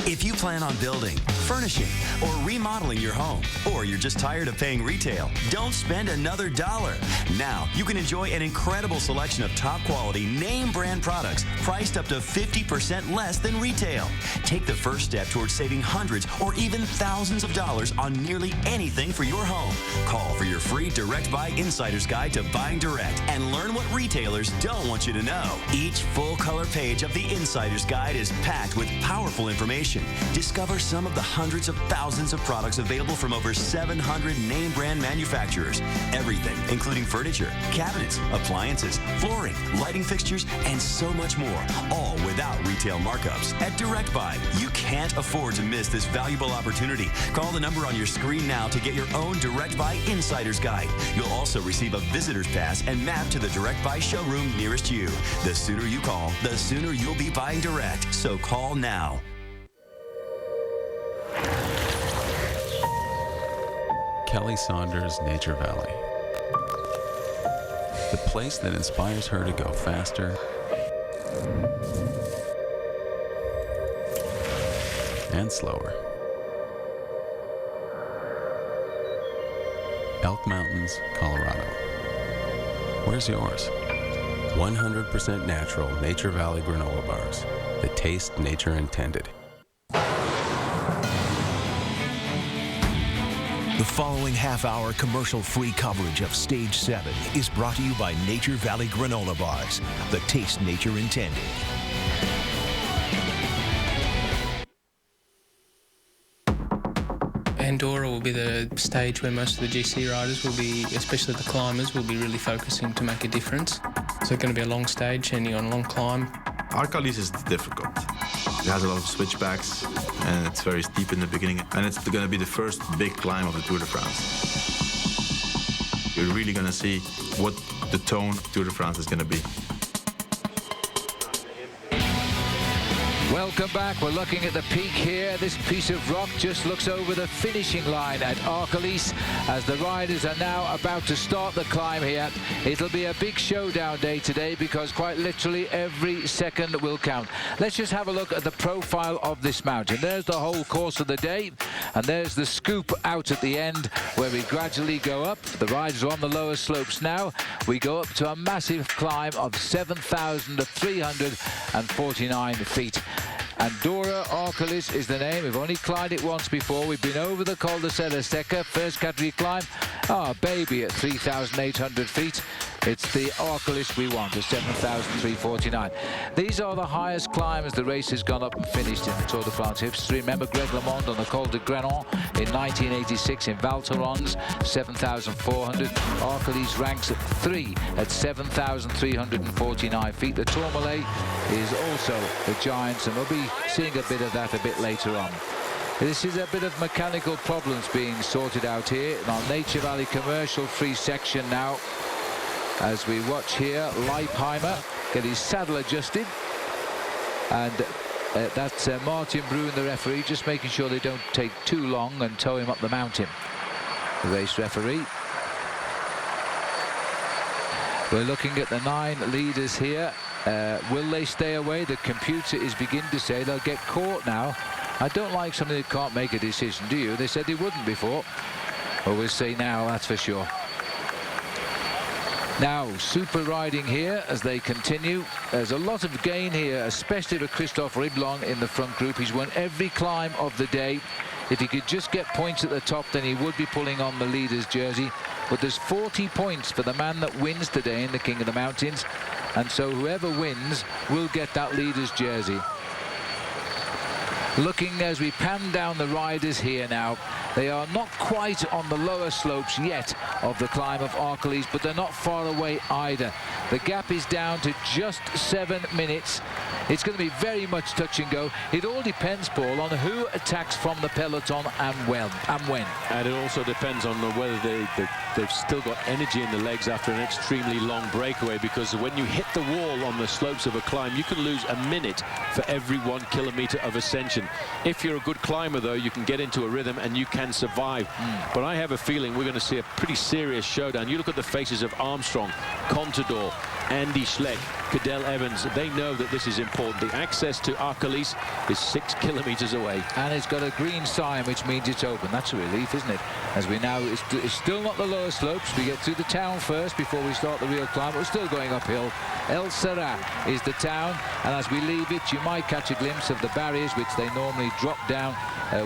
If you plan on building, furnishing, or remodeling your home, or you're just tired of paying retail, don't spend another dollar. Now, you can enjoy an incredible selection of top-quality, name-brand products priced up to 50% less than retail. Take the first step towards saving hundreds or even thousands of dollars on nearly anything for your home. Call for your free Direct Buy Insider's Guide to Buying Direct and learn what retailers don't want you to know. Each full-color page of the Insider's Guide is packed with powerful information. Discover some of the hundreds of thousands of products available from over 700 name brand manufacturers. Everything, including furniture, cabinets, appliances, flooring, lighting fixtures, and so much more, all without retail markups. At Direct Buy, you can't afford to miss this valuable opportunity. Call the number on your screen now to get your own Direct Buy Insider's Guide. You'll also receive a visitor's pass and map to the Direct Buy showroom nearest you. The sooner you call, the sooner you'll be buying direct. So call now. Kelly Saunders Nature Valley. The place that inspires her to go faster and slower. Elk Mountains, Colorado. Where's yours? 100% natural Nature Valley granola bars that taste nature intended. The following half-hour commercial-free coverage of Stage 7 is brought to you by Nature Valley Granola Bars, the taste nature intended. Andorra will be the stage where most of the GC riders will be, especially the climbers, will be really focusing to make a difference. So it's going to be a long stage and you're on a long climb. Arcalis is difficult. It has a lot of switchbacks and it's very steep in the beginning, and it's going to be the first big climb of the Tour de France. You're really going to see what the tone of Tour de France is going to be. Welcome back. We're looking at the peak here. This piece of rock just looks over the finishing line at Arcalis as the riders are now about to start the climb here. It'll be a big showdown day today because quite literally every second will count. Let's just have a look at the profile of this mountain. There's the whole course of the day, and there's the scoop out at the end where we gradually go up. The riders are on the lower slopes now. We go up to a massive climb of 7,349 feet. Andorra-Arcalis is the name. We've only climbed it once before. We've been over the Col de Sella Seca, first category climb. Ah, baby, at 3,800 feet. It's the Arcalis we want, at 7,349. These are the highest climbs the race has gone up and finished in the Tour de France history. Remember Greg LeMond on the Col de Granon in 1986 in Val Thorens, 7,400. Arcalis ranks at 3 at 7,349 feet. The Tourmalet is also the Giants, and we'll be seeing a bit of that a bit later on. This is a bit of mechanical problems being sorted out here in our Nature Valley commercial free section now. As we watch here, Leipheimer get his saddle adjusted, and that's Martin Bruin, the referee, just making sure they don't take too long and tow him up the mountain. The race referee. We're looking at the 9 leaders here. Will they stay away? The computer is beginning to say they'll get caught now. I don't like somebody that can't make a decision, do you? They said they wouldn't before. Well, we'll see now, that's for sure. Now, super riding here as they continue. There's a lot of gain here, especially for Christophe Riblon in the front group. He's won every climb of the day. If he could just get points at the top, then he would be pulling on the leader's jersey. But there's 40 points for the man that wins today in the King of the Mountains. And so whoever wins will get that leader's jersey. Looking as we pan down the riders here now, they are not quite on the lower slopes yet of the climb of Arcalis, but they're not far away either. The gap is down to just 7 minutes. It's going to be very much touch and go. It all depends, Paul, on who attacks from the peloton and when. And it also depends on whether they've still got energy in the legs after an extremely long breakaway, because when you hit the wall on the slopes of a climb, you can lose a minute for every 1 kilometer of ascension. If you're a good climber, though, you can get into a rhythm and you can survive. But I have a feeling we're going to see a pretty serious showdown. You look at the faces of Armstrong, Contador, Andy Schleck, Cadel Evans. They know that this is important. The access to Arcalis is 6 kilometers away. And it's got a green sign, which means it's open. That's a relief, isn't it? As we now, it's still not the lower slopes. We get through the town first before we start the real climb. We're still going uphill. El Serrat is the town, and as we leave it, you might catch a glimpse of the barriers, which they normally drop down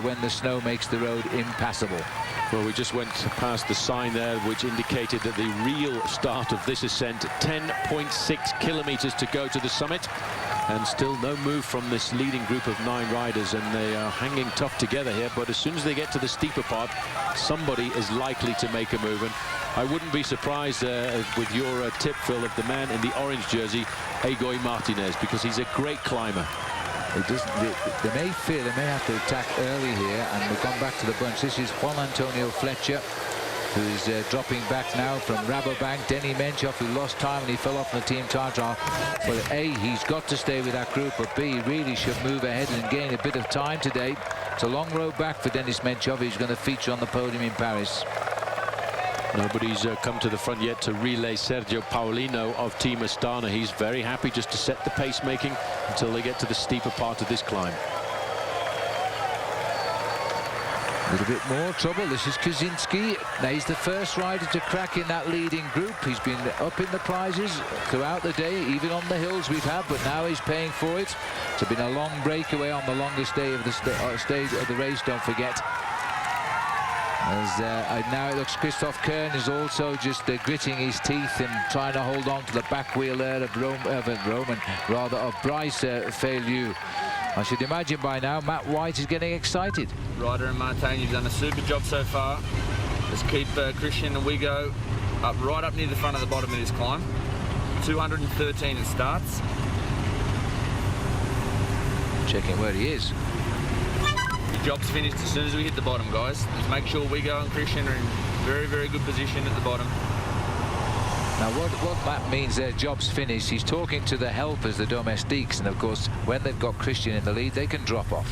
when the snow makes the road impassable. Well, we just went past the sign there, which indicated that the real start of this ascent, 10.6 kilometers to go to the summit, and still no move from this leading group of 9 riders, and they are hanging tough together here. But as soon as they get to the steeper part, somebody is likely to make a move, and I wouldn't be surprised with your tip, Phil, of the man in the orange jersey, Egoy Martinez, because he's a great climber. They may feel they may have to attack early here, and we've gone back to the bunch. This is Juan Antonio Fletcher, who's dropping back now from Rabobank. Denny Menchoff, who lost time and he fell off on the team time trial. Well, A, he's got to stay with that group, but B, he really should move ahead and gain a bit of time today. It's a long road back for Dennis Menchoff. He's going to feature on the podium in Paris. Nobody's come to the front yet to relay Sergio Paolino of Team Astana. He's very happy just to set the pace-making until they get to the steeper part of this climb. A little bit more trouble. This is Kaczynski. Now he's the first rider to crack in that leading group. He's been up in the prizes throughout the day, even on the hills we've had, but now he's paying for it. It's been a long breakaway on the longest day of the stage of the race, don't forget. As now it looks Christophe Kern is also just gritting his teeth and trying to hold on to the back wheel there of Bryce Faylieu. I should imagine by now Matt White is getting excited. Ryder and Martin, you've done a super job so far. Let's keep Christian and Wigo right up near the front of the bottom of this climb. 213 it starts. Checking where he is. Job's finished as soon as we hit the bottom, guys. Let's make sure Wigo and Christian are in very, very good position at the bottom. Now, what that means, their job's finished. He's talking to the helpers, the domestiques, and of course, when they've got Christian in the lead, they can drop off.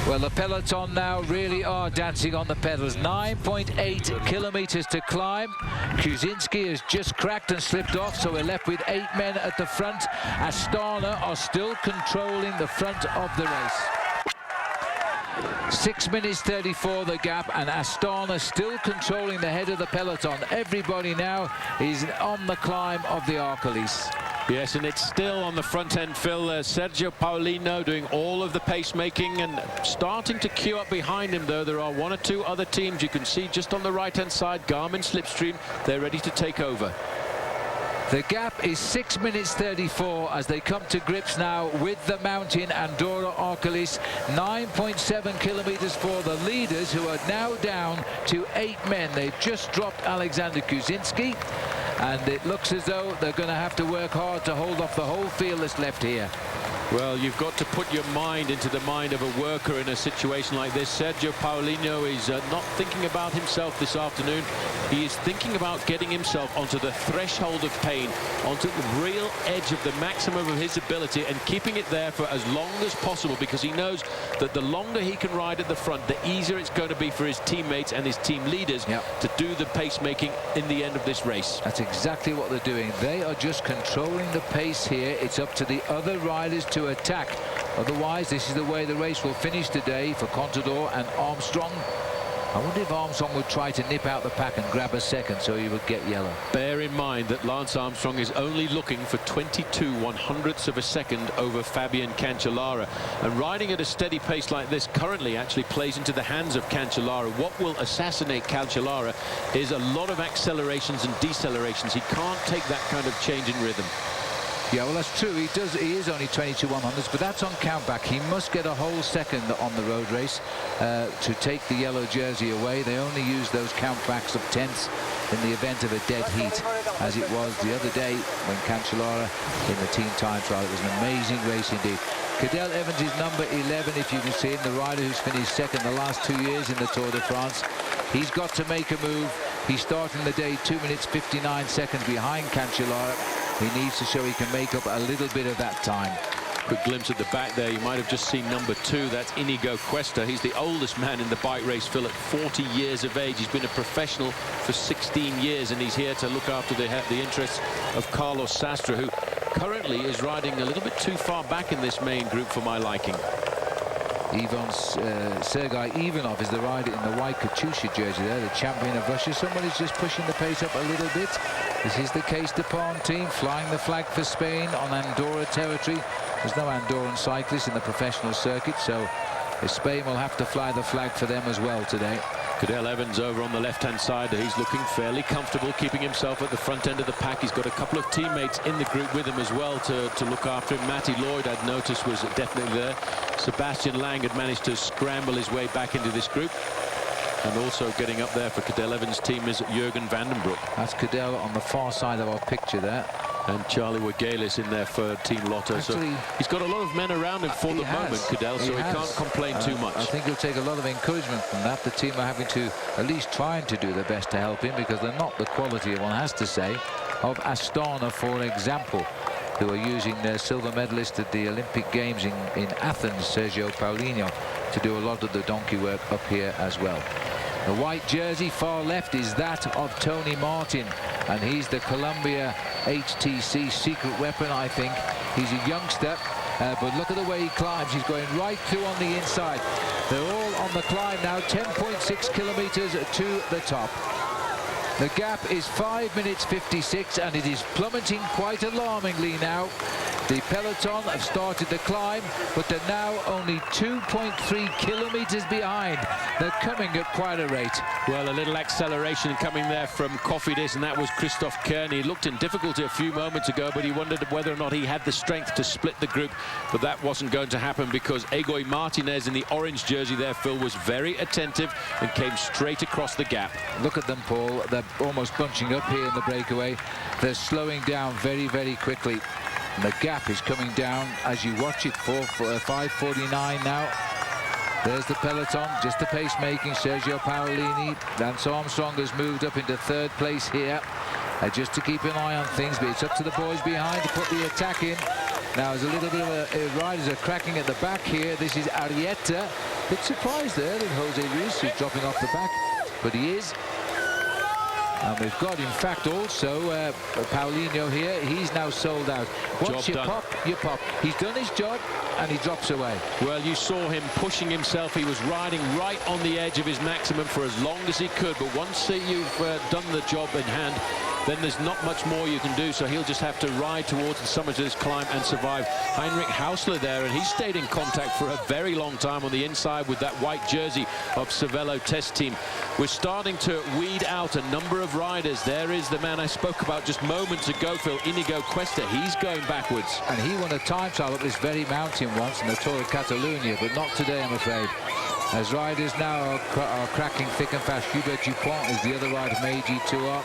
Well, the peloton now really are dancing on the pedals. 9.8 kilometers to climb. Kuzinski has just cracked and slipped off, so we're left with 8 men at the front. Astana are still controlling the front of the race. 6 minutes 34 the gap, and Astana still controlling the head of the peloton. Everybody now is on the climb of the Arcalis. Yes, and it's still on the front end, Phil. Sergio Paulino doing all of the pacemaking and starting to queue up behind him, though. There are 1 or 2 other teams you can see just on the right-hand side. Garmin, Slipstream, they're ready to take over. The gap is 6 minutes 34 as they come to grips now with the mountain Andorra-Arcalis. 9.7 kilometers for the leaders, who are now down to 8 men. They've just dropped Alexander Kuzinski, and it looks as though they're going to have to work hard to hold off the whole field that's left here. Well, you've got to put your mind into the mind of a worker in a situation like this. Sergio Paulino is not thinking about himself this afternoon. He is thinking about getting himself onto the threshold of pain, onto the real edge of the maximum of his ability, and keeping it there for as long as possible, because he knows that the longer he can ride at the front, the easier it's going to be for his teammates and his team leaders to do the pacemaking in the end of this race. That's exactly what they're doing. They are just controlling the pace here. It's up to the other riders to attack. Otherwise, this is the way the race will finish today for Contador and Armstrong. I wonder if Armstrong would try to nip out the pack and grab a second so he would get yellow. Bear in mind that Lance Armstrong is only looking for 22/100ths of a second over Fabian Cancellara, and riding at a steady pace like this currently actually plays into the hands of Cancellara. What will assassinate Cancellara is a lot of accelerations and decelerations. He can't take that kind of change in rhythm. Yeah, well, that's true. He is only 22/100ths, but that's on countback. He must get a whole second on the road race to take the yellow jersey away. They only use those countbacks of tenths in the event of a dead heat, as it was the other day when Cancellara in the team time trial. It was an amazing race indeed. Cadel Evans is number 11, if you can see him, the rider who's finished second the last 2 years in the Tour de France. He's got to make a move. He's starting the day 2 minutes 59 seconds behind Cancellara. He needs to show he can make up a little bit of that time. Quick glimpse at the back there. You might have just seen number 2. That's Inigo Cuesta. He's the oldest man in the bike race, Phil, at 40 years of age. He's been a professional for 16 years, and he's here to look after the interests of Carlos Sastre, who currently is riding a little bit too far back in this main group for my liking. Sergei Ivanov is the rider in the white Katusha jersey there, the champion of Russia. Somebody's just pushing the pace up a little bit. This is the Case Dupont team flying the flag for Spain on Andorra territory. There's no Andorran cyclists in the professional circuit, so Spain will have to fly the flag for them as well today. Cadel Evans over on the left-hand side. He's looking fairly comfortable, keeping himself at the front end of the pack. He's got a couple of teammates in the group with him as well to look after him. Matty Lloyd, I'd noticed, was definitely there. Sebastian Lang had managed to scramble his way back into this group. And also getting up there for Cadel Evans' team is Jürgen Vandenbroek. That's Cadel on the far side of our picture there. And Charlie Wagelis in there for Team Lotto. Actually, so he's got a lot of men around him for the moment, Cadel, so he can't complain too much. I think he'll take a lot of encouragement from that. The team are having to at least trying to do their best to help him, because they're not the quality, one has to say, of Astana, for example, who are using their silver medalist at the Olympic Games in Athens, Sergio Paulino, to do a lot of the donkey work up here as well. The white jersey far left is that of Tony Martin, and he's the Columbia HTC secret weapon, I think. He's a youngster, but look at the way he climbs. He's going right through on the inside. They're all on the climb now, 10.6 kilometers to the top. The gap is 5 minutes 56, and it is plummeting quite alarmingly now. The peloton have started the climb, but they're now only 2.3 kilometers behind. They're coming at quite a rate. Well, a little acceleration coming there from Cofidis, and that was Christoph Kern. He looked in difficulty a few moments ago, but he wondered whether or not he had the strength to split the group. But that wasn't going to happen, because Egoy Martinez in the orange jersey there, Phil, was very attentive and came straight across the gap. Look at them, Paul. They're almost bunching up here in the breakaway. They're slowing down very, very quickly. And the gap is coming down as you watch it. 5:49 now. There's the peloton, just the pacemaking. Sergio Paolini. Lance Armstrong has moved up into 3rd place here. Just to keep an eye on things, but it's up to the boys behind to put the attack in. Now there's a little bit of a riders are cracking at the back here. This is Arrieta. Bit surprised there that Jose Luis is dropping off the back, but he is. And we've got, in fact, also Paulinho here. He's now sold out. Once you pop, you pop. He's done his job, and he drops away. Well, you saw him pushing himself. He was riding right on the edge of his maximum for as long as he could. But once you've done the job in hand, then there's not much more you can do. So he'll just have to ride towards the summit of this climb and survive. Heinrich Hausler there, and he stayed in contact for a very long time on the inside with that white jersey of Cervelo test team. We're starting to weed out a number of riders. There is the man I spoke about just moments ago, Phil, Inigo Cuesta. He's going backwards. And he won a time trial up this very mountain once in the Tour of Catalonia, but not today, I'm afraid. As riders now are cracking thick and fast. Hubert Dupont is the other rider from AG2R.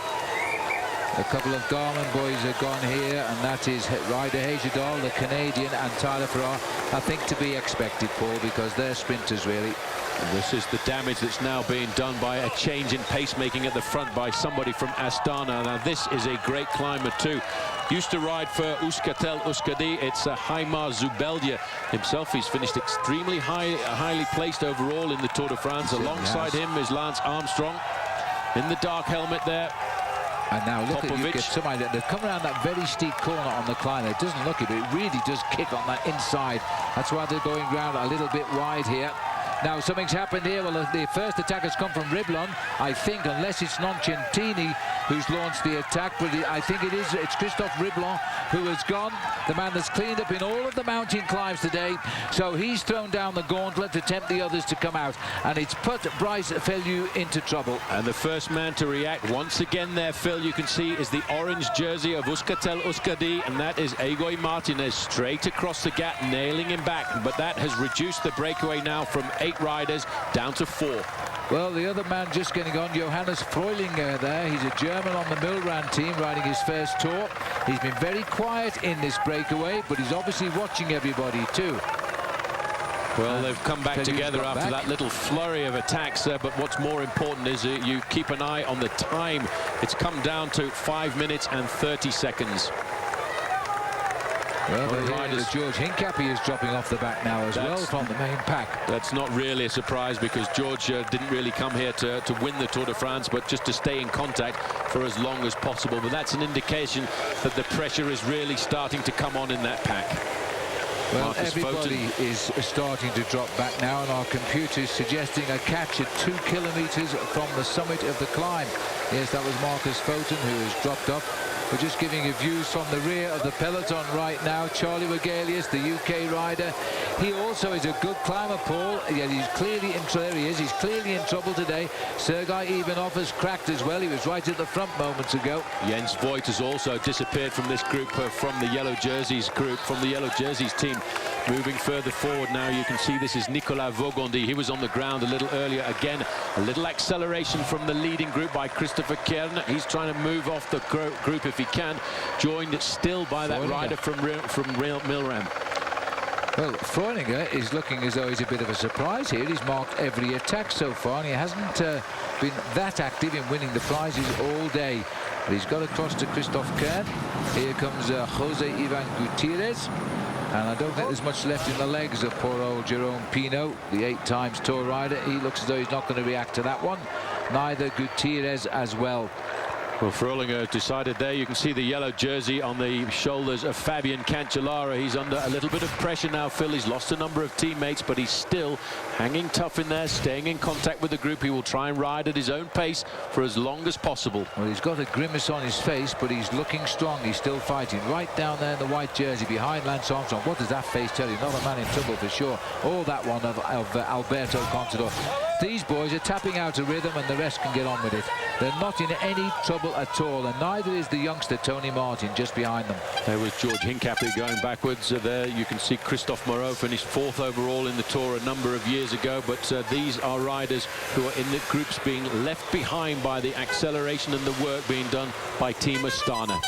A couple of Garmin boys are gone here, and that is Ryder Hagedal, the Canadian, and Tyler Farrar. I think to be expected, Paul, because they're sprinters, really. And this is the damage that's now being done by a change in pacemaking at the front by somebody from Astana. Now, this is a great climber, too. Used to ride for Euskaltel Euskadi. It's Haimar Zubeldia himself. He's finished extremely highly placed overall in the Tour de France. Alongside him is Lance Armstrong in the dark helmet there. And now look at you get somebody that they've come around that very steep corner on the climb. It doesn't look it, but it really does kick on that inside. That's why they're going round a little bit wide here. Now something's happened here. Well, the first attack has come from Riblon, I think, unless it's Noncentini who's launched the attack. But I think it's Christophe Riblon who has gone, the man that's cleaned up in all of the mountain climbs today. So he's thrown down the gauntlet to tempt the others to come out, and it's put Bryce Feliu into trouble. And the first man to react once again there, Phil, you can see, is the orange jersey of Euskaltel Euskadi, and that is Egoy Martinez, straight across the gap, nailing him back. But that has reduced the breakaway now from 8 riders down to 4. Well, the other man just getting on, Johannes Freulinger there. He's a German on the Milran team, riding his first tour. He's been very quiet in this breakaway, but he's obviously watching everybody too. Well, they've come back together after that little flurry of attacks, but what's more important is you keep an eye on the time. It's come down to 5 minutes and 30 seconds. Well, George Hincapie is dropping off the back now as well from the main pack. That's not really a surprise, because George didn't really come here to win the Tour de France, but just to stay in contact for as long as possible. But that's an indication that the pressure is really starting to come on in that pack. Well, Marcus everybody is starting to drop back now, and our computer is suggesting a catch at 2 kilometers from the summit of the climb. Yes, that was Marcus Foten who has dropped off. We're just giving you views from the rear of the peloton right now. Charlie Wegelius, the UK rider, he also is a good climber, Paul. Yeah, he's clearly there he is. He's clearly in trouble today. Sergei Ivanov has cracked as well. He was right at the front moments ago. Jens Voigt has also disappeared from this group, from the yellow jerseys group, from the yellow jerseys team. Moving further forward now, you can see this is Nicolas Vaugondi. He was on the ground a little earlier. Again, a little acceleration from the leading group by Christopher Kern. He's trying to move off the group if he can, joined still by that rider from Milram. Well, Freulinger is looking as though he's a bit of a surprise here. He's marked every attack so far, and he hasn't been that active in winning the prizes all day. But he's got across to Christophe Kern. Here comes Jose Ivan Gutierrez. And I don't think there's much left in the legs of poor old Jerome Pino, the 8-times Tour rider. He looks as though he's not going to react to that one. Neither Gutierrez as well. Well, Freulinger decided there. You can see the yellow jersey on the shoulders of Fabian Cancellara. He's under a little bit of pressure now, Phil. He's lost a number of teammates, but he's still hanging tough in there, staying in contact with the group. He will try and ride at his own pace for as long as possible. Well, he's got a grimace on his face, but he's looking strong. He's still fighting. Right down there in the white jersey behind Lance Armstrong. What does that face tell you? Not a man in trouble for sure. Oh, that one of Alberto Contador. These boys are tapping out a rhythm, and the rest can get on with it. They're not in any trouble at all, and neither is the youngster Tony Martin just behind them. There was George Hincapie going backwards. There you can see Christophe Moreau finished 4th overall in the Tour a number of years ago, but these are riders who are in the groups being left behind by the acceleration and the work being done by Team Astana.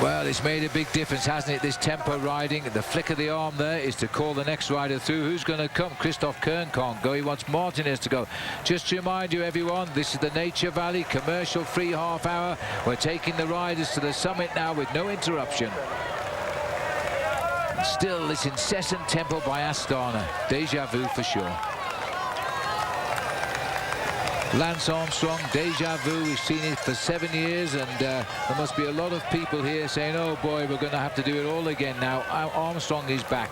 Well, it's made a big difference, hasn't it, this tempo riding? The flick of the arm there is to call the next rider through. Who's going to come? Christoph Kern can't go. He wants Martinez to go. Just to remind you, everyone, this is the Nature Valley commercial-free half hour. We're taking the riders to the summit now with no interruption. And still this incessant tempo by Astana. Deja vu for sure. Lance Armstrong, deja vu. We've seen it for 7 years, and there must be a lot of people here saying, oh boy, we're going to have to do it all again now. Armstrong is back.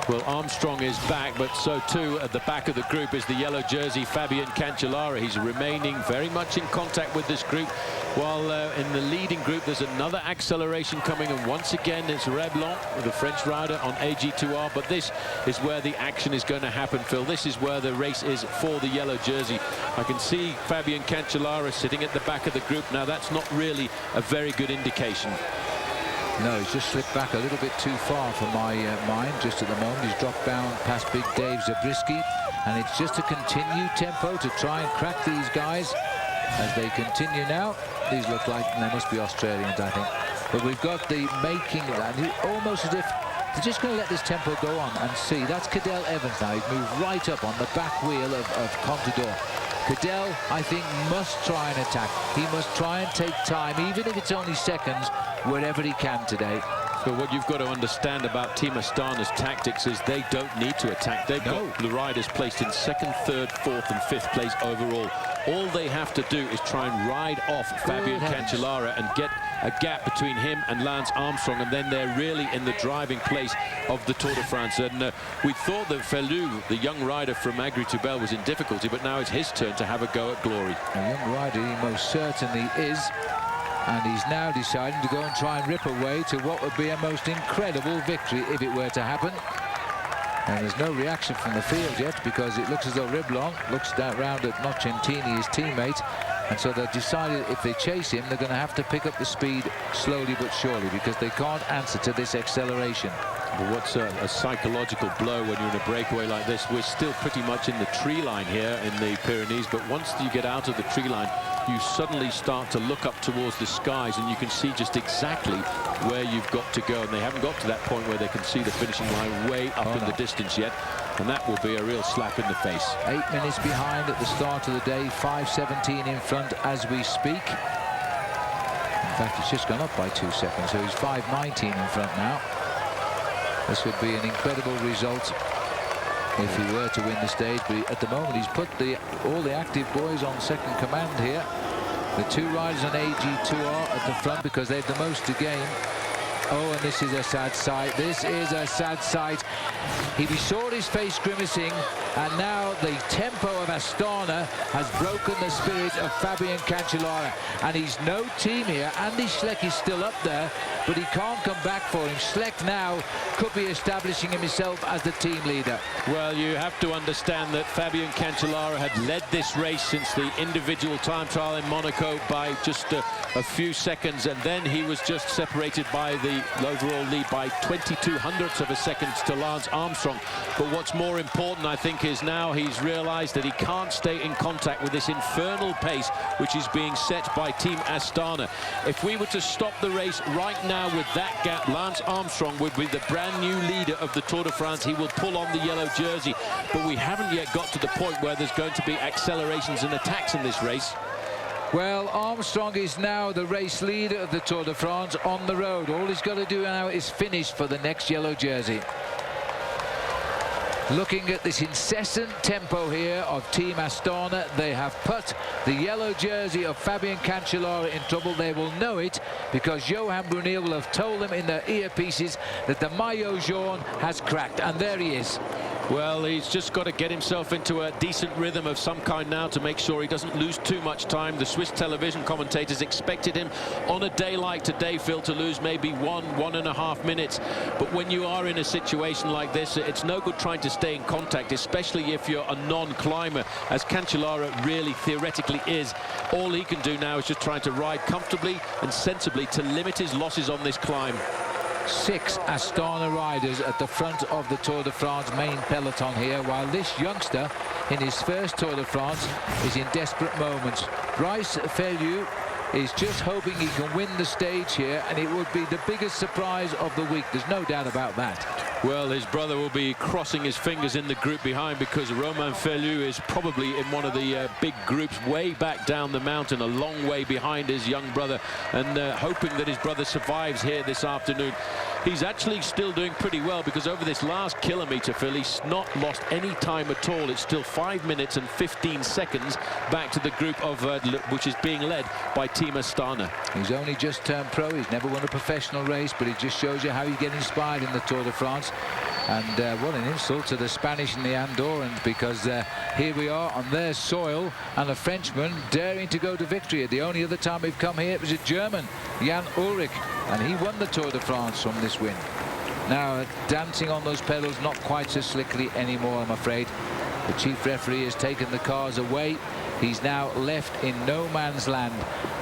Well, Armstrong is back, but so too at the back of the group is the yellow jersey Fabian Cancellara. He's remaining very much in contact with this group, while in the leading group there's another acceleration coming, and once again it's Reblon, the French rider, on AG2R. But this is where the action is going to happen, Phil. This is where the race is for the yellow jersey. I can see Fabian Cancellara sitting at the back of the group now. That's not really a very good indication. No, he's just slipped back a little bit too far for my mind just at the moment. He's dropped down past Big Dave Zabriskie, and it's just a continued tempo to try and crack these guys as they continue now. These look like, they must be Australians, I think. But we've got the making of that, almost as if they're just going to let this tempo go on and see. That's Cadel Evans now. He's moved right up on the back wheel of Contador. Cadel, I think, must try and attack. He must try and take time, even if it's only seconds, wherever he can today. But what you've got to understand about Team Astana's tactics is they don't need to attack. They've got the riders placed in second, third, fourth and fifth place overall. All they have to do is try and ride off Fabian Cancellara and get a gap between him and Lance Armstrong, and then they're really in the driving place of the Tour de France. And we thought that Felu, the young rider from Agri-Toubel, was in difficulty, but now it's his turn to have a go at glory. A young rider he most certainly is, and he's now deciding to go and try and rip away to what would be a most incredible victory if it were to happen. And there's no reaction from the field yet, because it looks as though Reblon looks round at Nocentini, his teammate, and so they've decided if they chase him, they're going to have to pick up the speed slowly but surely, because they can't answer to this acceleration. But what's a psychological blow when you're in a breakaway like this? We're still pretty much in the tree line here in the Pyrenees, but once you get out of the tree line, you suddenly start to look up towards the skies, and you can see just exactly where you've got to go. And they haven't got to that point where they can see the finishing line way up in the distance yet, and that will be a real slap in the face. 8 minutes behind at the start of the day, 5:17 in front as we speak. In fact, it's just gone up by 2 seconds, so he's 5:19 in front now. This would be an incredible result if he were to win the stage, but at the moment he's put all the active boys on second command here. The two riders on AG2R at the front because they have the most to gain. Oh, and this is a sad sight. This is a sad sight. We saw his face grimacing, and now the tempo of Astana has broken the spirit of Fabian Cancellara, and he's no team here. Andy Schleck is still up there, but he can't come back for him. Schleck now could be establishing himself as the team leader. Well, you have to understand that Fabian Cancellara had led this race since the individual time trial in Monaco by just a few seconds, and then he was just separated by the overall lead by 0.22 of a second to Lance Armstrong. But what's more important, I think, is now he's realized that he can't stay in contact with this infernal pace which is being set by Team Astana. If we were to stop the race right now with that gap, Lance Armstrong would be the brand new leader of the Tour de France. He will pull on the yellow jersey, but we haven't yet got to the point where there's going to be accelerations and attacks in this race. Well, Armstrong is now the race leader of the Tour de France on the road. All he's got to do now is finish for the next yellow jersey. Looking at this incessant tempo here of Team Astana, they have put the yellow jersey of Fabian Cancellara in trouble. They will know it because Johan Brunel will have told them in their earpieces that the maillot jaune has cracked, and there he is. Well, he's just got to get himself into a decent rhythm of some kind now to make sure he doesn't lose too much time. The Swiss television commentators expected him on a day like today, Phil, to lose maybe 1.5 minutes. But when you are in a situation like this, it's no good trying to stay in contact, especially if you're a non-climber, as Cancellara really theoretically is. All he can do now is just try to ride comfortably and sensibly to limit his losses on this climb. 6 Astana riders at the front of the Tour de France main peloton here, while this youngster in his first Tour de France is in desperate moments. Bryce Felu is just hoping he can win the stage here, and it would be the biggest surprise of the week. There's no doubt about that. Well, his brother will be crossing his fingers in the group behind, because Romain Feliu is probably in one of the big groups way back down the mountain, a long way behind his young brother, and hoping that his brother survives here this afternoon. He's actually still doing pretty well, because over this last kilometer, Phil, he's not lost any time at all. It's still 5 minutes and 15 seconds back to the group of which is being led by Team Astana. He's only just turned pro. He's never won a professional race, but it just shows you how you get inspired in the Tour de France. And what an insult to the Spanish and the Andorrans, because here we are on their soil, and a Frenchman daring to go to victory. The only other time we've come here, it was a German, Jan Ullrich, and he won the Tour de France from this win. Now, dancing on those pedals, not quite so slickly anymore, I'm afraid. The chief referee has taken the cars away. He's now left in no man's land.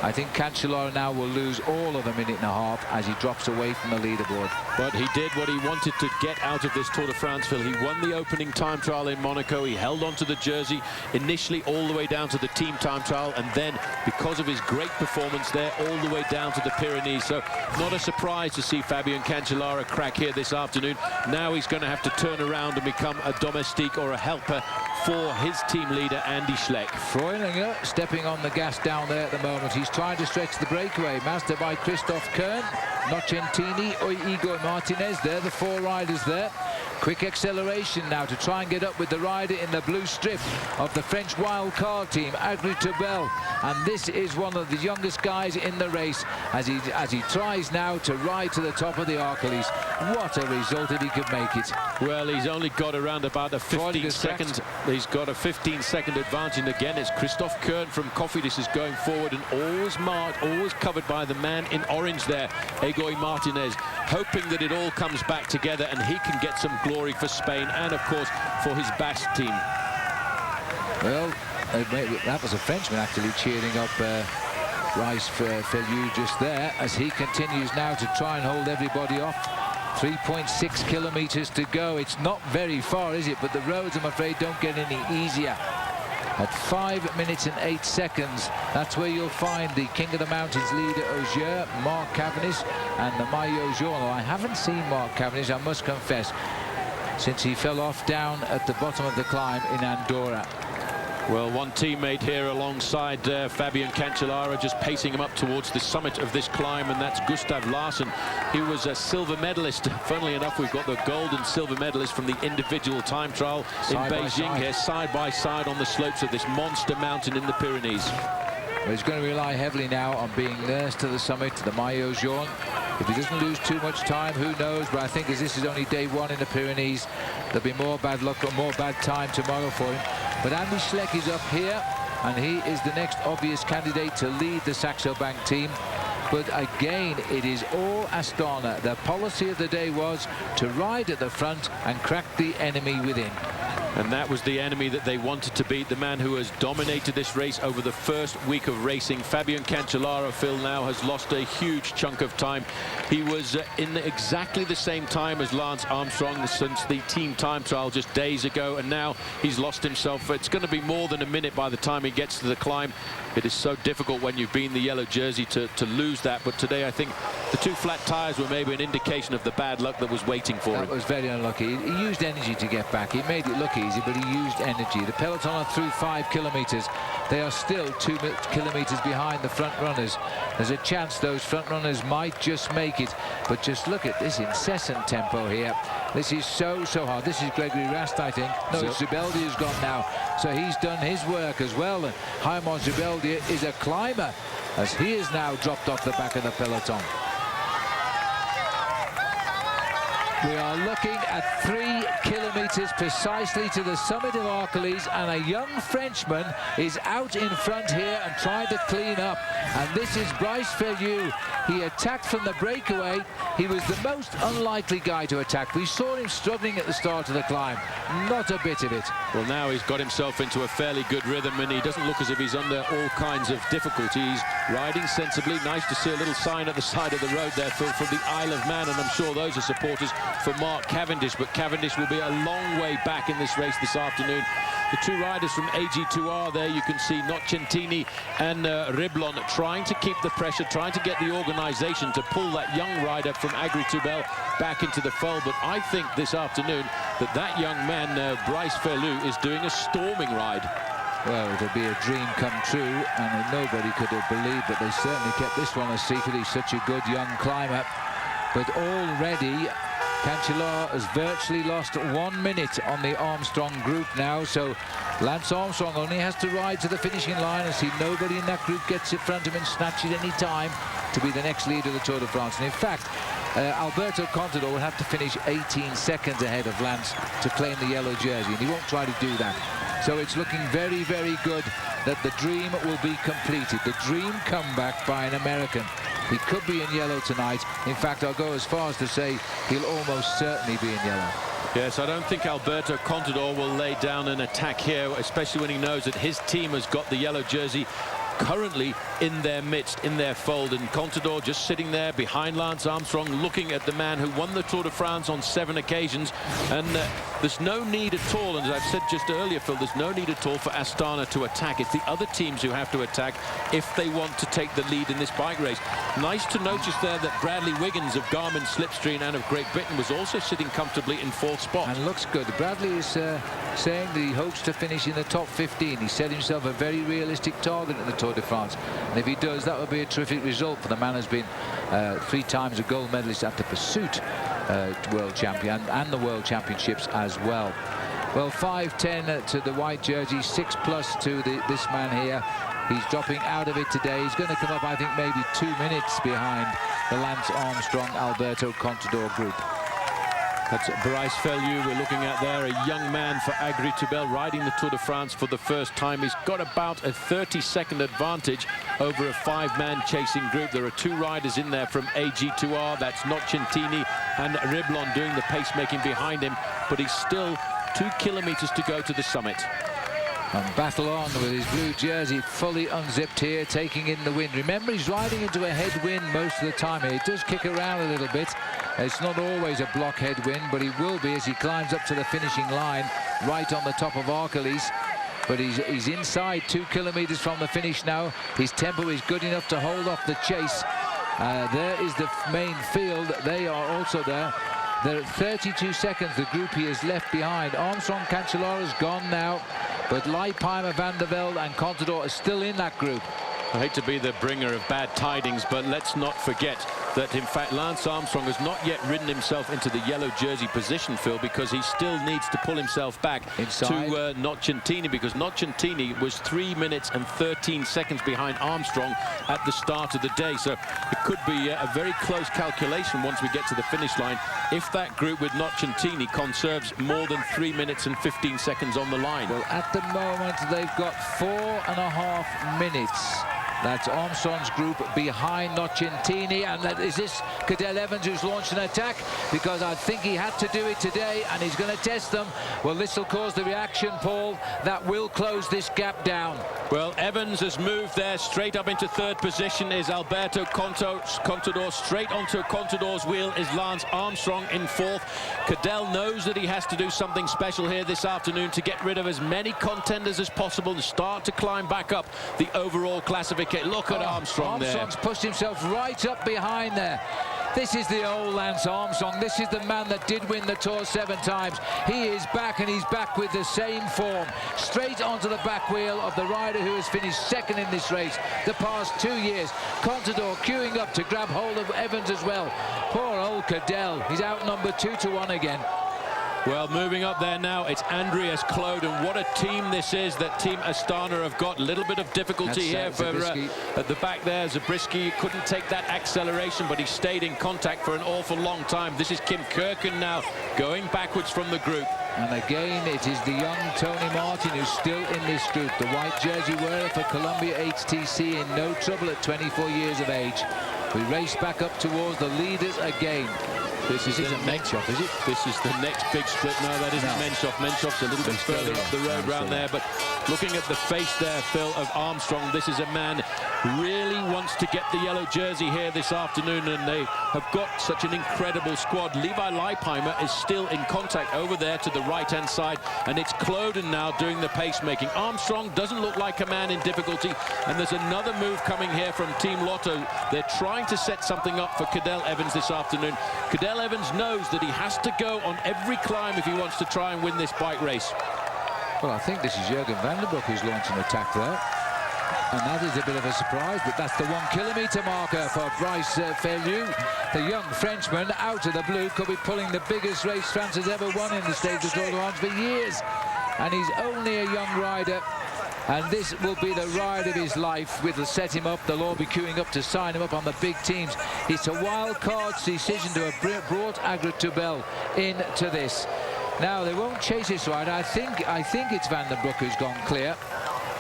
I think Cancellara now will lose all of a minute and a half as he drops away from the leaderboard. But he did what he wanted to get out of this Tour de France, Phil. He won the opening time trial in Monaco. He held on to the jersey initially all the way down to the team time trial, and then, because of his great performance there, all the way down to the Pyrenees. So not a surprise to see Fabian Cancellara crack here this afternoon. Now he's going to have to turn around and become a domestique or a helper for his team leader, Andy Schleck. Freilinger stepping on the gas down there at the moment. He's trying to stretch the breakaway. Mastered by Christophe Kern, Nocentini, or Igor Martinez. They're the four riders there. Quick acceleration now to try and get up with the rider in the blue strip of the French wild card team, Agri Tobel. And this is one of the youngest guys in the race as he tries now to ride to the top of the Arcalis. What a result if he could make it. Well, he's only got around about a 15 seconds. He's got a 15-second advantage. And again, it's Christophe Kern from Cofidis is going forward, and always marked, always covered by the man in orange there, Egoy Martinez, hoping that it all comes back together and he can get some glory for Spain and, of course, for his Basque team. Well, that was a Frenchman actually cheering up Rice for Feliu just there, as he continues now to try and hold everybody off. 3.6 kilometers to go. It's not very far, is it? But the roads, I'm afraid, don't get any easier. At 5 minutes and 8 seconds, that's where you'll find the King of the Mountains leader, Auger, Mark Cavendish, and the Maillot Jaune. I haven't seen Mark Cavendish, I must confess, since he fell off down at the bottom of the climb in Andorra. Well, one teammate here alongside Fabian Cancellara, just pacing him up towards the summit of this climb, and that's Gustav Larsen. He was a silver medalist. Funnily enough, we've got the gold and silver medalist from the individual time trial in Beijing here, side by side on the slopes of this monster mountain in the Pyrenees. Well, he's going to rely heavily now on being nursed to the summit, the Maillot Jaune. If he doesn't lose too much time, who knows? But I think as this is only day one in the Pyrenees, there'll be more bad luck or more bad time tomorrow for him. But Andy Schleck is up here, and he is the next obvious candidate to lead the Saxo Bank team. But again, it is all Astana. The policy of the day was to ride at the front and crack the enemy within. And that was the enemy that they wanted to beat, the man who has dominated this race over the first week of racing. Fabian Cancellara, Phil, now has lost a huge chunk of time. He was in exactly the same time as Lance Armstrong since the team time trial just days ago, and now he's lost himself. It's going to be more than a minute by the time he gets to the climb. It is so difficult when you've been the yellow jersey to lose that, but today I think the two flat tires were maybe an indication of the bad luck that was waiting for him. That was very unlucky. He used energy to get back. He made it look easy, but he used energy. The peloton are through 5 kilometers. They are still 2 kilometers behind the front runners. There's a chance those front runners might just make it, but just look at this incessant tempo here. This is so hard. This is Gregory Rast, I think. No, it's Zubeldia who's gone now, so he's done his work as well. And Raimon Zubeldia is a climber, as he is now dropped off the back of the peloton. We are looking at 3 kilometers precisely to the summit of Arcalis, and a young Frenchman is out in front here and trying to clean up. And this is Bryce Feliu. He attacked from the breakaway. He was the most unlikely guy to attack. We saw him struggling at the start of the climb. Not a bit of it. Well, now he's got himself into a fairly good rhythm, and he doesn't look as if he's under all kinds of difficulties. Riding sensibly. Nice to see a little sign at the side of the road there, Phil, from the Isle of Man, and I'm sure those are supporters for Mark Cavendish, but Cavendish will be a long way back in this race this afternoon. The two riders from AG2R there, you can see Nocentini and Riblon trying to keep the pressure, trying to get the organisation to pull that young rider from Agri-Toubel back into the fold. But I think this afternoon that young man, Bryce Ferlou, is doing a storming ride. Well, it'll be a dream come true, and nobody could have believed that. They certainly kept this one a secret. He's such a good young climber. But already, Cancellara has virtually lost 1 minute on the Armstrong group now, so Lance Armstrong only has to ride to the finishing line and see nobody in that group gets in front of him and snatch it any time to be the next leader of the Tour de France. And in fact, Alberto Contador will have to finish 18 seconds ahead of Lance to claim the yellow jersey, and he won't try to do that. So it's looking very, very good that the dream will be completed. The dream comeback by an American. He could be in yellow tonight. In fact, I'll go as far as to say he'll almost certainly be in yellow. Yes, I don't think Alberto Contador will lay down an attack here, especially when he knows that his team has got the yellow jersey currently in their midst, in their fold. And Contador just sitting there behind Lance Armstrong, looking at the man who won the Tour de France on 7 occasions. And there's no need at all, and as I've said just earlier, Phil, there's no need at all for Astana to attack. It's the other teams who have to attack if they want to take the lead in this bike race. Nice to notice there that Bradley Wiggins of Garmin Slipstream and of Great Britain was also sitting comfortably in 4th spot. And looks good. Bradley is saying that he hopes to finish in the top 15. He set himself a very realistic target at the Tour de France, and if he does, that would be a terrific result for the man who's been 3 times a gold medalist at the Pursuit World Champion and the World Championships as well. Well, 5:10 to the white jersey, 6+ to this man here. He's dropping out of it today. He's going to come up, I think, maybe 2 minutes behind the Lance Armstrong Alberto Contador group. That's Bryce Ferlou we're looking at there, a young man for Agri-Toubel, riding the Tour de France for the first time. He's got about a 30-second advantage over a 5-man chasing group. There are 2 riders in there from AG2R. That's Nocentini and Riblon doing the pacemaking behind him, but he's still 2 kilometers to go to the summit. And battle on with his blue jersey fully unzipped here, taking in the wind. Remember, he's riding into a headwind most of the time here. It does kick around a little bit. It's not always a block headwind, but he will be as he climbs up to the finishing line right on the top of Arcalis. But he's inside 2 kilometers from the finish now. His tempo is good enough to hold off the chase. There is the main field. They are also there. There are 32 seconds, the group he has left behind. Armstrong, Cancellara's gone now, but Leipheimer, Van der Velde and Contador are still in that group. I hate to be the bringer of bad tidings, but let's not forget that, in fact, Lance Armstrong has not yet ridden himself into the yellow jersey position, Phil, because he still needs to pull himself back inside to Nocentini, because Nocentini was 3 minutes and 13 seconds behind Armstrong at the start of the day. So it could be a very close calculation once we get to the finish line if that group with Nocentini conserves more than 3 minutes and 15 seconds on the line. Well, at the moment, they've got 4.5 minutes. That's Armstrong's group behind Nocentini. And is this Cadel Evans who's launched an attack? Because I think he had to do it today, and he's going to test them. Well, this will cause the reaction, Paul, that will close this gap down. Well, Evans has moved there straight up into 3rd position is Alberto Contador. Straight onto Contador's wheel is Lance Armstrong in 4th. Cadel knows that he has to do something special here this afternoon to get rid of as many contenders as possible and start to climb back up the overall classification. Look at Armstrong there. Armstrong's pushed himself right up behind there. This is the old Lance Armstrong. This is the man that did win the Tour 7 times. He is back, and he's back with the same form. Straight onto the back wheel of the rider who has finished 2nd in this race the past 2 years. Contador queuing up to grab hold of Evans as well. Poor old Cadel. He's outnumbered 2-1 again. Well, moving up there now, it's Andreas Claude, and what a team this is that Team Astana have got. A little bit of difficulty here for at the back there. Zabriskie couldn't take that acceleration, but he stayed in contact for an awful long time. This is Kim Kirken now going backwards from the group. And again, it is the young Tony Martin who's still in this group. The white jersey wearer for Columbia HTC, in no trouble at 24 years of age. We race back up towards the leaders again. This isn't Menchoff, is it? This is the next big split. No, that isn't Menchoff. Menchoff's a little bit further up the road round there, but looking at the face there, Phil, of Armstrong, this is a man who really wants to get the yellow jersey here this afternoon, and they have got such an incredible squad. Levi Leipheimer is still in contact over there to the right-hand side, and it's Cloden now doing the pacemaking. Armstrong doesn't look like a man in difficulty, and there's another move coming here from Team Lotto. They're trying to set something up for Cadel Evans this afternoon. Cadel Evans knows that he has to go on every climb if he wants to try and win this bike race. Well, I think this is Jurgen Van den Broek who's launched an attack there. And that is a bit of a surprise, but that's the 1 kilometre marker for Bryce Felu. The young Frenchman, out of the blue, could be pulling the biggest race France has ever won in the Stage of Tour de France for years. And he's only a young rider. And this will be the ride of his life. We'll set him up. They'll all be queuing up to sign him up on the big teams. It's a wild card decision to have brought Agritubel into this. Now, they won't chase this ride. I think it's Van den Broek who's gone clear.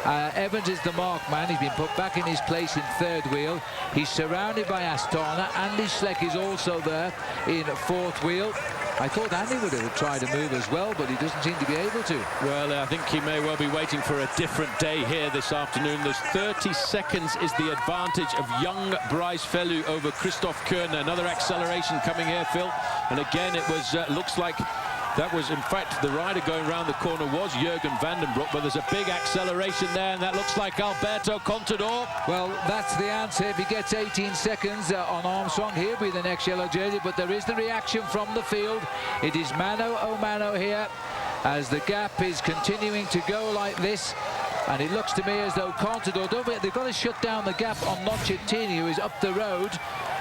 Evans is the mark man. He's been put back in his place in third wheel. He's surrounded by Astana. Andy Schleck is also there in fourth wheel. I thought Andy would have tried to move as well, but he doesn't seem to be able to. Well, I think he may well be waiting for a different day here this afternoon. There's 30 seconds is the advantage of young Bryce Felu over Christophe Koen. Another acceleration coming here, Phil. And again, it was looks like that was, in fact, the rider going round the corner was Jurgen Van den Broek, but there's a big acceleration there, and that looks like Alberto Contador. Well, that's the answer. If he gets 18 seconds on Armstrong, he'll be the next yellow jersey, but there is the reaction from the field. It is mano a mano here, as the gap is continuing to go like this. And it looks to me as though Contador, they've got to shut down the gap on Nocentini, who is up the road.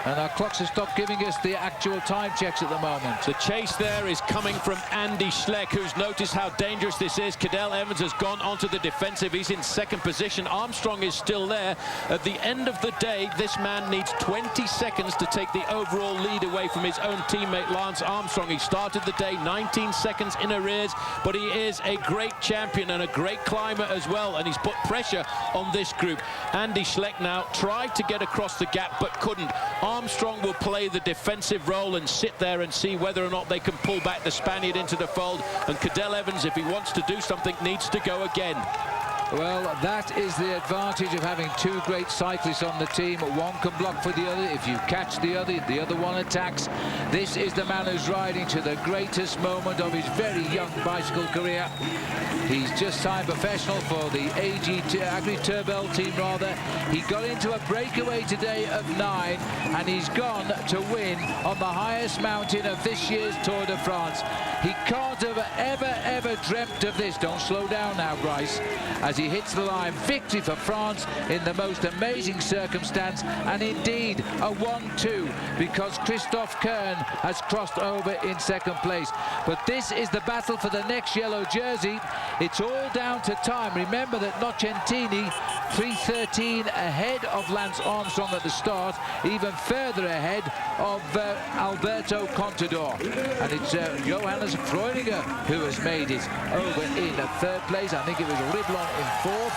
And our clocks have stopped giving us the actual time checks at the moment. The chase there is coming from Andy Schleck, who's noticed how dangerous this is. Cadel Evans has gone onto the defensive. He's in second position. Armstrong is still there. At the end of the day, this man needs 20 seconds to take the overall lead away from his own teammate, Lance Armstrong. He started the day 19 seconds in arrears, but he is a great champion and a great climber as well, and he's put pressure on this group. Andy Schleck now tried to get across the gap, but couldn't. Armstrong will play the defensive role and sit there and see whether or not they can pull back the Spaniard into the fold. And Cadel Evans, if he wants to do something, needs to go again. Well, that is the advantage of having two great cyclists on the team. One can block for the other. If you catch the other one attacks. This is the man who's riding to the greatest moment of his very young bicycle career. He's just signed professional for the Agri-Turbel team, rather. He got into a breakaway today of 9, and he's gone to win on the highest mountain of this year's Tour de France. He can't have ever dreamt of this. Don't slow down now, Bryce. As he hits the line, victory for France in the most amazing circumstance, and indeed a 1-2, because Christophe Koen has crossed over in second place. But this is the battle for the next yellow jersey. It's all down to time. Remember that Nocentini 3:13 ahead of Lance Armstrong at the start, even further ahead of Alberto Contador. And it's Johannes Freudiger who has made it over in third place. I think it was Riblon in fourth.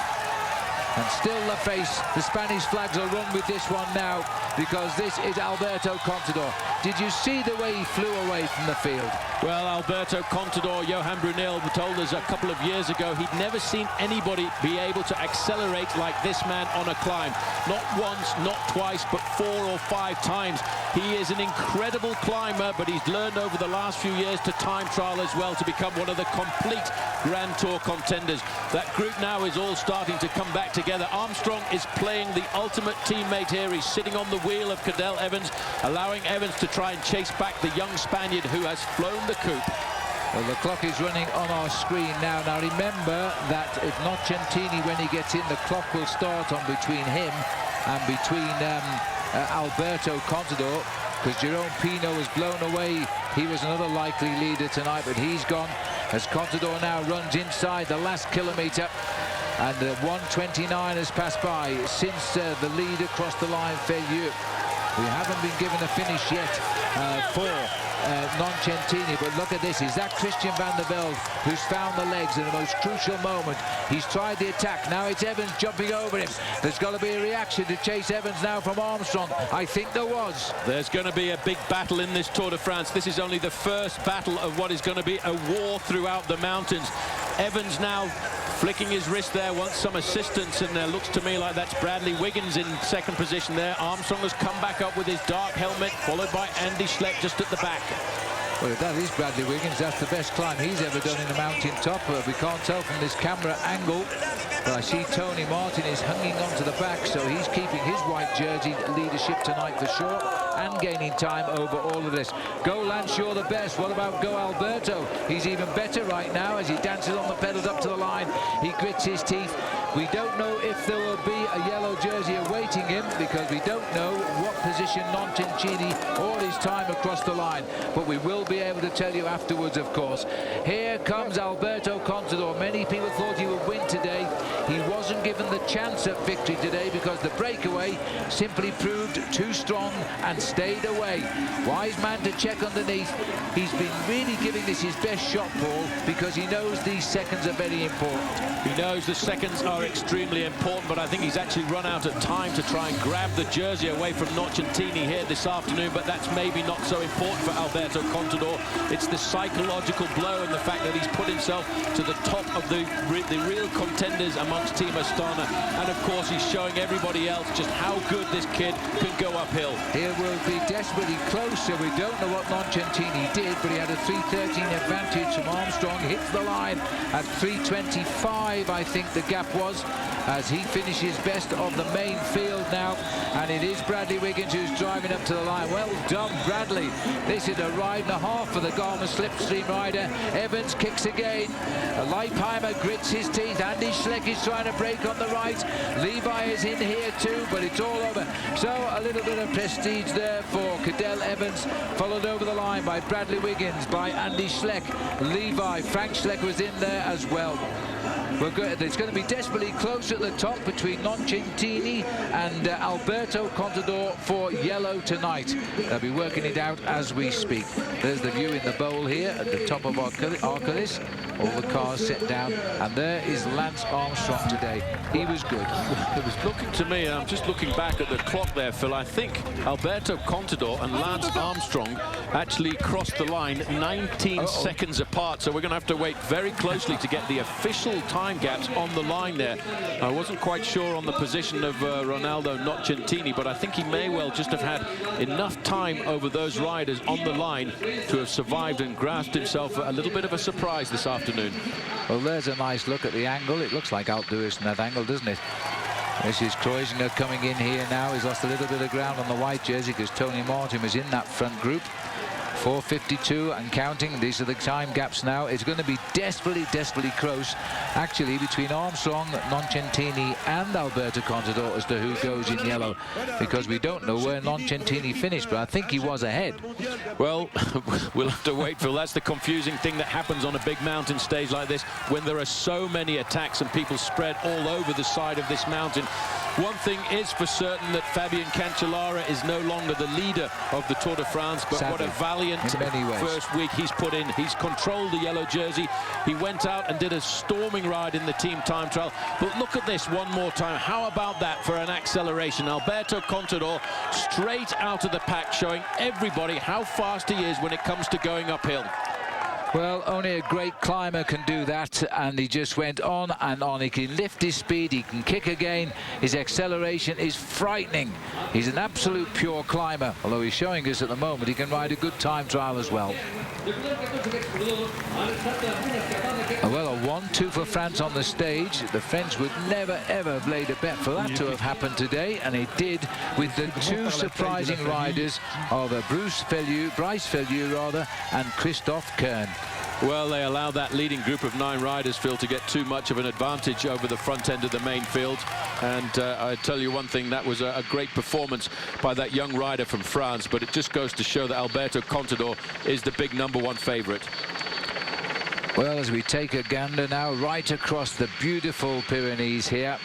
And still the Spanish flags will run with this one now, because this is Alberto Contador. Did you see the way he flew away from the field? Well, Alberto Contador, Johan Brunel told us a couple of years ago he'd never seen anybody be able to accelerate like this man on a climb. Not once, not twice, but 4 or 5 times. He is an incredible climber, but he's learned over the last few years to time trial as well to become one of the complete Grand Tour contenders. That group now is all starting to come back together. Armstrong is playing the ultimate teammate here. He's sitting on the wheel of Cadel Evans, allowing Evans to try and chase back the young Spaniard who has flown the coop. Well, the clock is running on our screen now. Now remember that if Nocentini, when he gets in, the clock will start on between him and between Alberto Contador, because Jerome Pino was blown away. He was another likely leader tonight, but he's gone as Contador now runs inside the last kilometre. And 1:29 has passed by since the leader crossed the line. Feyeux. We haven't been given a finish yet for Non-Centini. But look at this. Is that Christian Vande Velde who's found the legs in the most crucial moment? He's tried the attack. Now it's Evans jumping over him. There's got to be a reaction to chase Evans now from Armstrong. I think there was. There's going to be a big battle in this Tour de France. This is only the first battle of what is going to be a war throughout the mountains. Evans now flicking his wrist there, wants some assistance, and looks to me like that's Bradley Wiggins in second position there. Armstrong has come back up with his dark helmet, followed by Andy Schleck just at the back. Well, if that is Bradley Wiggins, that's the best climb he's ever done in a mountain top. We can't tell from this camera angle, but I see Tony Martin is hanging on to the back, so he's keeping his white jersey leadership tonight for sure, and gaining time over all of this. Go Lance, you're the best. What about Go Alberto? He's even better right now as he dances on the pedals up to the line. He grits his teeth. We don't know if there will be a yellow jersey awaiting him, because we don't know what position Non-Centini all his time across the line, but we will be able to tell you afterwards, of course. Here comes Alberto Contador. Many people thought he would win today. He wasn't given the chance at victory today because the breakaway simply proved too strong and stayed away. Wise man to check underneath. He's been really giving this his best shot, Paul, because he knows these seconds are very important. He knows the seconds are extremely important, but I think he's actually run out of time to try and grab the jersey away from Nocentini here this afternoon, but that's maybe not so important for Alberto Contador. It's the psychological blow and the fact that he's put himself to the top of the real contenders amongst Team Astana, and of course he's showing everybody else just how good this kid can go uphill. Here will be desperately close, so we don't know what Nocentini did, but he had a 3:13 advantage from Armstrong. Hits the line at 3:25, I think the gap was, as he finishes best of the main field now, and it is Bradley Wiggins who's driving up to the line. Well done, Bradley. This is a ride and a half for the Garmin Slipstream rider. Evans kicks again. Leipheimer grits his teeth. Andy Schleck is trying to break on the right. Levi is in here too, but it's all over. So a little bit of prestige there for Cadel Evans, followed over the line by Bradley Wiggins, by Andy Schleck, Levi. Frank Schleck was in there as well. It's going to be desperately close at the top between Nocentini and Alberto Contador for yellow tonight. They'll be working it out as we speak. There's the view in the bowl here at the top of Arcalis. All the cars set down, and there is Lance Armstrong today. He was good. It was looking to me, and I'm just looking back at the clock there, Phil. I think Alberto Contador and Lance Armstrong actually crossed the line 19 seconds apart, so we're going to have to wait very closely to get the official time gaps on the line there. I wasn't quite sure on the position of Ronaldo Nocentini, but I think he may well just have had enough time over those riders on the line to have survived and grasped himself a little bit of a surprise this afternoon. Well, there's a nice look at the angle. It looks like Altduis in that angle, doesn't it? This is Kreuziger coming in here now. He's lost a little bit of ground on the white jersey because Tony Martin was in that front group. 4:52 and counting. These are the time gaps now. It's going to be desperately close, actually, between Armstrong, Nocentini and Alberto Contador as to who goes in yellow, because we don't know where Nocentini finished, but I think he was ahead. Well, we'll have to wait, Phil. That's the confusing thing that happens on a big mountain stage like this, when there are so many attacks and people spread all over the side of this mountain. One thing is for certain, that Fabian Cancellara is no longer the leader of the Tour de France, but sadly, what a valiant first week he's put in. He's controlled the yellow jersey. He went out and did a storming ride in the team time trial. But look at this one more time. How about that for an acceleration? Alberto Contador straight out of the pack, showing everybody how fast he is when it comes to going uphill. Well, only a great climber can do that, and he just went on and on. He can lift his speed, he can kick again. His acceleration is frightening. He's an absolute pure climber, although he's showing us at the moment he can ride a good time trial as well. Well, a 1-2 for France on the stage. The French would never ever have laid a bet for that to have happened today, and it did, with the two surprising riders of Bryce Feliu and Christophe Kern. Well, they allowed that leading group of 9 riders, Phil, to get too much of an advantage over the front end of the main field. And I tell you one thing, that was a great performance by that young rider from France, but it just goes to show that Alberto Contador is the big #1 favourite. Well, as we take a gander now right across the beautiful Pyrenees here,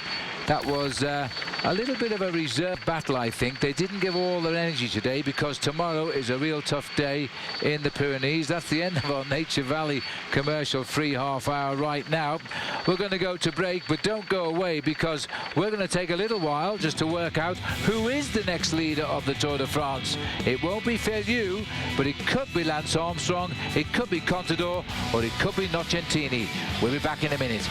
That was a little bit of a reserve battle, I think. They didn't give all their energy today because tomorrow is a real tough day in the Pyrenees. That's the end of our Nature Valley commercial free half hour right now. We're going to go to break, but don't go away because we're going to take a little while just to work out who is the next leader of the Tour de France. It won't be Velde, but it could be Lance Armstrong, it could be Contador, or it could be Nocentini. We'll be back in a minute.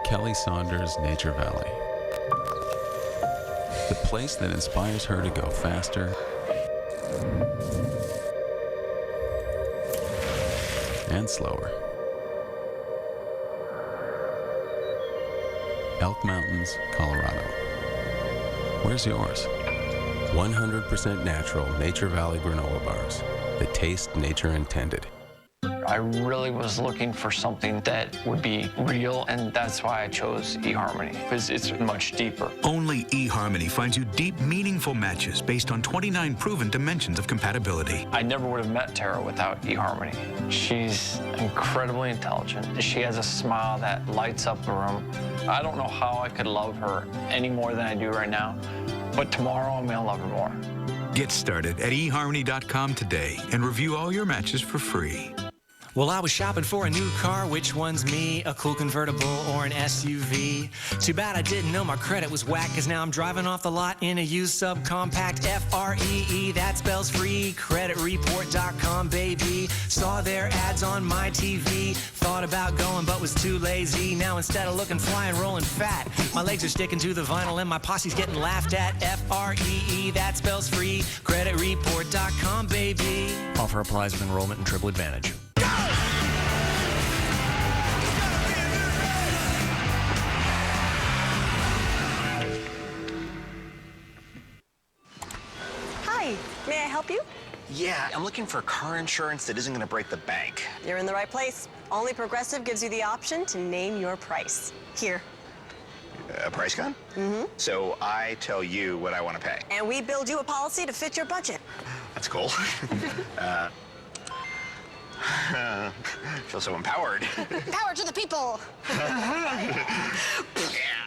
Kelly Saunders Nature Valley. The place that inspires her to go faster and slower. Elk Mountains, Colorado. Where's yours? 100% natural Nature Valley granola bars. The taste nature intended. I really was looking for something that would be real, and that's why I chose eHarmony, because it's much deeper. Only eHarmony finds you deep, meaningful matches based on 29 proven dimensions of compatibility. I never would have met Tara without eHarmony. She's incredibly intelligent. She has a smile that lights up the room. I don't know how I could love her any more than I do right now, but tomorrow I'm gonna love her more. Get started at eHarmony.com today and review all your matches for free. Well, I was shopping for a new car. Which one's me? A cool convertible or an SUV? Too bad I didn't know my credit was whack, cause now I'm driving off the lot in a used subcompact. F-R-E-E, that spells free. Creditreport.com, baby. Saw their ads on my TV. Thought about going but was too lazy. Now instead of looking fly and rolling fat, my legs are sticking to the vinyl and my posse's getting laughed at. F-R-E-E, that spells free. Creditreport.com, baby. Offer applies with enrollment and triple advantage. Hi, may I help you? Yeah, I'm looking for car insurance that isn't going to break the bank. You're in the right place. Only Progressive gives you the option to name your price. Here. A price gun? Mm-hmm. So I tell you what I want to pay. And we build you a policy to fit your budget. That's cool. Feel so empowered. Power to the people.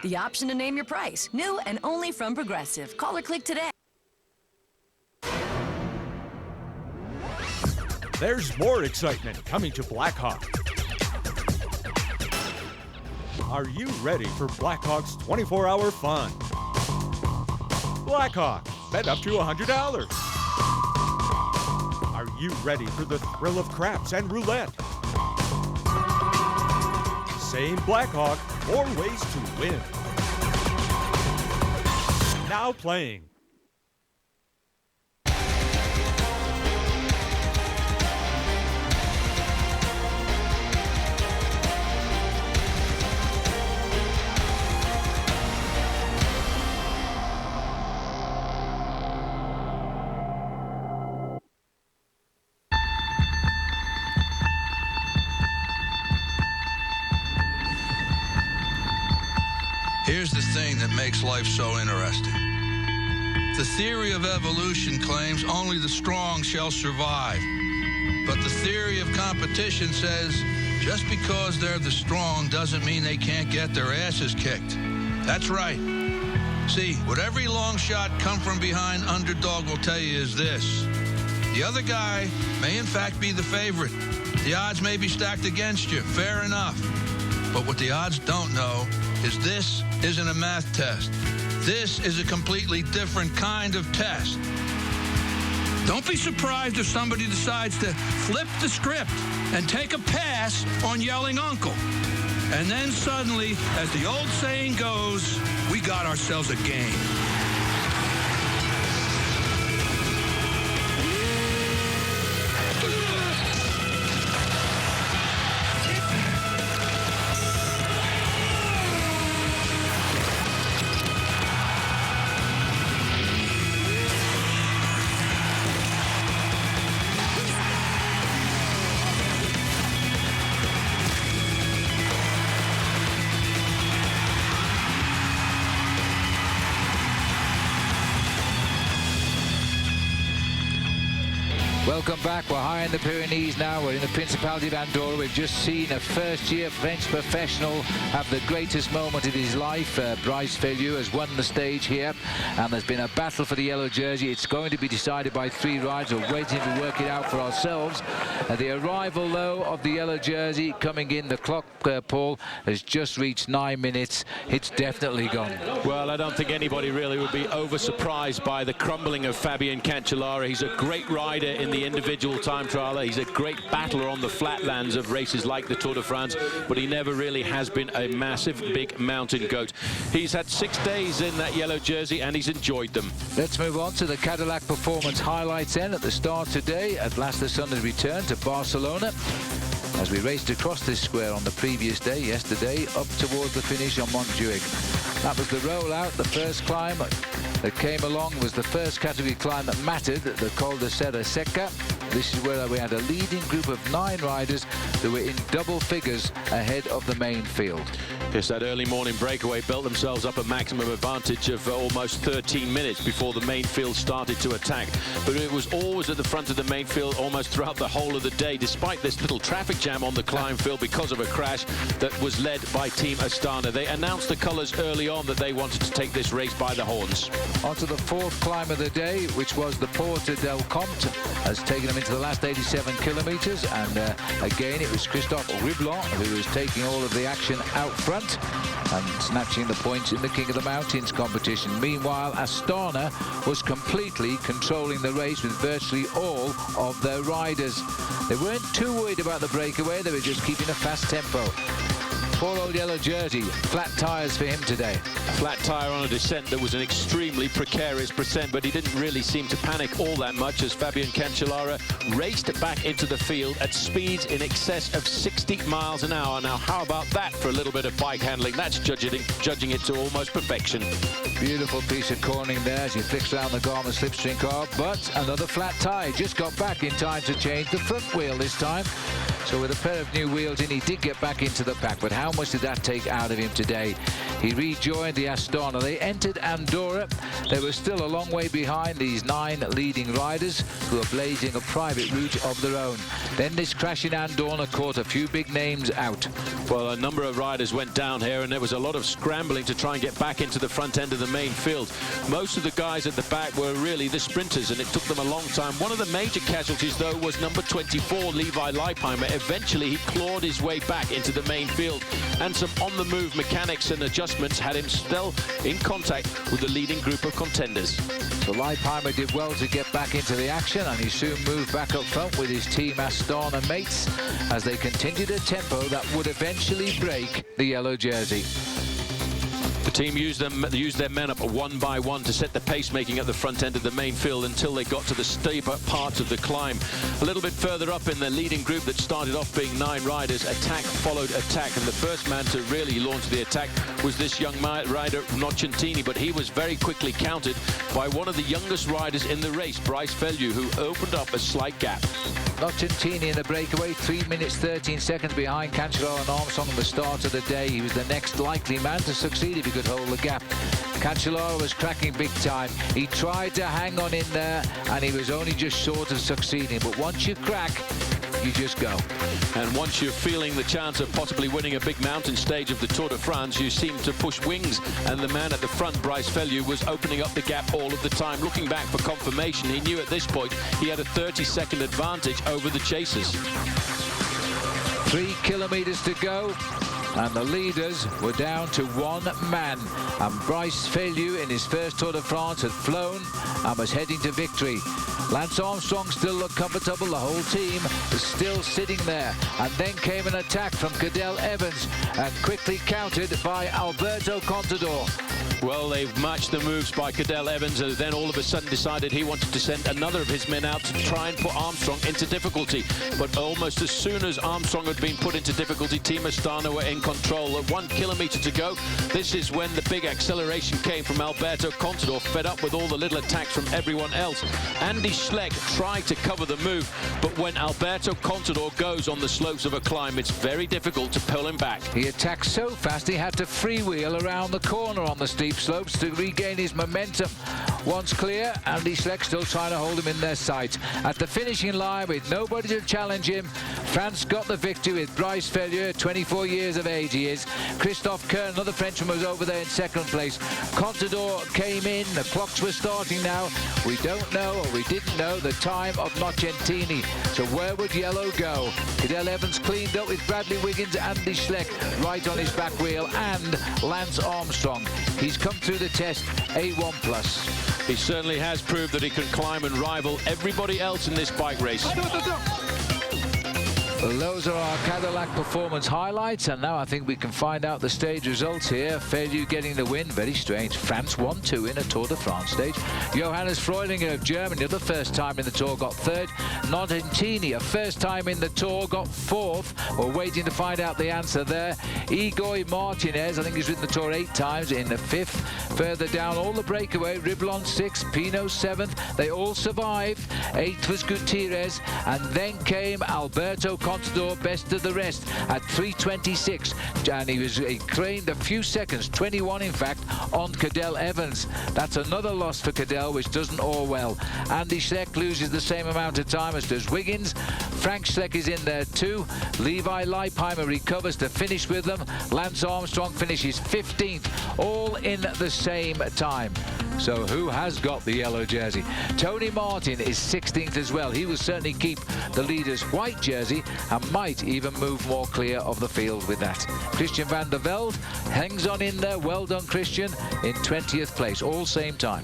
The option to name your price. New and only from Progressive. Call or click today. There's more excitement coming to Blackhawk. Are you ready for Blackhawk's 24-hour fun? Blackhawk, bet up to $100. Are you ready for the thrill of craps and roulette? Same Blackhawk, more ways to win. Now playing. Here's the thing that makes life so interesting. The theory of evolution claims only the strong shall survive. But the theory of competition says just because they're the strong doesn't mean they can't get their asses kicked. That's right. See, what every long shot come from behind underdog will tell you is this. The other guy may in fact be the favorite. The odds may be stacked against you, fair enough. But what the odds don't know is this isn't a math test. This is a completely different kind of test. Don't be surprised if somebody decides to flip the script and take a pass on yelling uncle. And then suddenly, as the old saying goes, we got ourselves a game. Welcome back. We're high in the Pyrenees now. We're in the Principality of Andorra. We've just seen a first-year French professional have the greatest moment of his life. Bryce Velde has won the stage here, and there's been a battle for the yellow jersey. It's going to be decided by 3 riders. We're waiting to work it out for ourselves. The arrival, though, of the yellow jersey coming in, the clock, Paul, has just reached 9 minutes. It's definitely gone. Well, I don't think anybody really would be over-surprised by the crumbling of Fabian Cancellara. He's a great rider in the individual time trialer. He's a great battler on the flatlands of races like the Tour de France, but he never really has been a massive, big mountain goat. He's had 6 days in that yellow jersey, and he's enjoyed them. Let's move on to the Cadillac performance highlights then. At the start today, at last the sun has returned to Barcelona, as we raced across this square on the previous day, yesterday, up towards the finish on Montjuic. That was the rollout. The first climb that came along was the first category climb that mattered, the Col de Serra Seca. This is where we had a leading group of 9 riders that were in double figures ahead of the main field. Yes, that early morning breakaway built themselves up a maximum advantage of almost 13 minutes before the main field started to attack. But it was always at the front of the main field almost throughout the whole of the day, despite this little traffic jam on the climb field because of a crash that was led by Team Astana. They announced the colours early on that they wanted to take this race by the horns. On to the 4th climb of the day, which was the Porta del Comte, has taken them into the last 87 kilometres, and again it was Christophe Riblon who was taking all of the action out front and snatching the points in the King of the Mountains competition. Meanwhile, Astana was completely controlling the race with virtually all of their riders. They weren't too worried about the breakaway, they were just keeping a fast tempo. Poor old yellow jersey, flat tyres for him today. Flat tyre on a descent that was an extremely precarious descent, but he didn't really seem to panic all that much as Fabian Cancellara raced back into the field at speeds in excess of 60 miles an hour. Now, how about that for a little bit of bike handling? That's judging it to almost perfection. Beautiful piece of cornering there as he flicks around the Garmin slipstream car, but another flat tyre. Just got back in time to change the front wheel this time. So with a pair of new wheels in, he did get back into the pack, but how much did that take out of him today? He rejoined the Astana. They entered Andorra. They were still a long way behind these 9 leading riders who are blazing a private route of their own. Then this crash in Andorra caught a few big names out. Well, a number of riders went down here, and there was a lot of scrambling to try and get back into the front end of the main field. Most of the guys at the back were really the sprinters, and it took them a long time. One of the major casualties, though, was number 24, Levi Leipheimer. Eventually, he clawed his way back into the main field, and some on-the-move mechanics and adjustments had him still in contact with the leading group of contenders. So Leipheimer did well to get back into the action, and he soon moved back up front with his Team Astana mates as they continued a tempo that would eventually break the yellow jersey. The team used their men up one by one to set the pacemaking at the front end of the main field until they got to the steeper parts of the climb. A little bit further up in the leading group that started off being 9 riders, attack followed attack, and the first man to really launch the attack was this young rider, Nocentini, but he was very quickly countered by one of the youngest riders in the race, Bryce Velde, who opened up a slight gap. Nocentini in the breakaway, 3 minutes 13 seconds behind Cancellara and Armstrong at the start of the day. He was the next likely man to succeed if he could hold the gap. Cancellara was cracking big time. He tried to hang on in there, and he was only just short of succeeding. But once you crack, you just go. And once you're feeling the chance of possibly winning a big mountain stage of the Tour de France, you seem to push wings, and the man at the front, Bryce Velde, was opening up the gap all of the time. Looking back for confirmation, he knew at this point he had a 30-second advantage over the chasers. 3 kilometers to go, and the leaders were down to 1 man. And Bryce Velde, in his first Tour de France, had flown and was heading to victory. Lance Armstrong still looked comfortable. The whole team was still sitting there. And then came an attack from Cadel Evans, and quickly countered by Alberto Contador. Well, they've matched the moves by Cadel Evans, and then all of a sudden decided he wanted to send another of his men out to try and put Armstrong into difficulty. But almost as soon as Armstrong had been put into difficulty, Team Astana were in control. At 1 kilometer to go, this is when the big acceleration came from Alberto Contador, fed up with all the little attacks from everyone else. Andy Schleck tried to cover the move, but when Alberto Contador goes on the slopes of a climb, it's very difficult to pull him back. He attacked so fast he had to freewheel around the corner on the steep slopes to regain his momentum. Once clear, Andy Schleck still trying to hold him in their sight. At the finishing line, with nobody to challenge him, France got the victory with Bryce Velde, 24 years of age he is. Christophe Kern, another Frenchman, was over there in second place. Contador came in, the clocks were starting now. We don't know, or we didn't know, the time of Nocentini. So where would yellow go? Cadel Evans cleaned up with Bradley Wiggins, Andy Schleck right on his back wheel, and Lance Armstrong. He's come through the test A1+. He certainly has proved that he can climb and rival everybody else in this bike race. Those are our Cadillac performance highlights, and now I think we can find out the stage results here. Velde getting the win, very strange. France 1-2 in a Tour de France stage. Johannes Freudlinger of Germany, the first time in the Tour, got third. Nocentini, a first time in the Tour, got fourth. We're waiting to find out the answer there. Igor Martinez, I think he's ridden the Tour 8 times, in the fifth. Further down, all the breakaway, Riblon 6th, Pinot 7th. They all survived. 8th was Gutierrez, and then came Alberto Contador, best of the rest, at 3:26, and he claimed a few seconds, 21 in fact, on Cadel Evans. That's another loss for Cadel, which doesn't all well. Andy Schleck loses the same amount of time as does Wiggins. Frank Schleck is in there too. Levi Leipheimer recovers to finish with them. Lance Armstrong finishes 15th, all in the same time. So who has got the yellow jersey? Tony Martin is 16th as well. He will certainly keep the leader's white jersey and might even move more clear of the field with that. Christian van der Velde hangs on in there. Well done, Christian, in 20th place, all same time.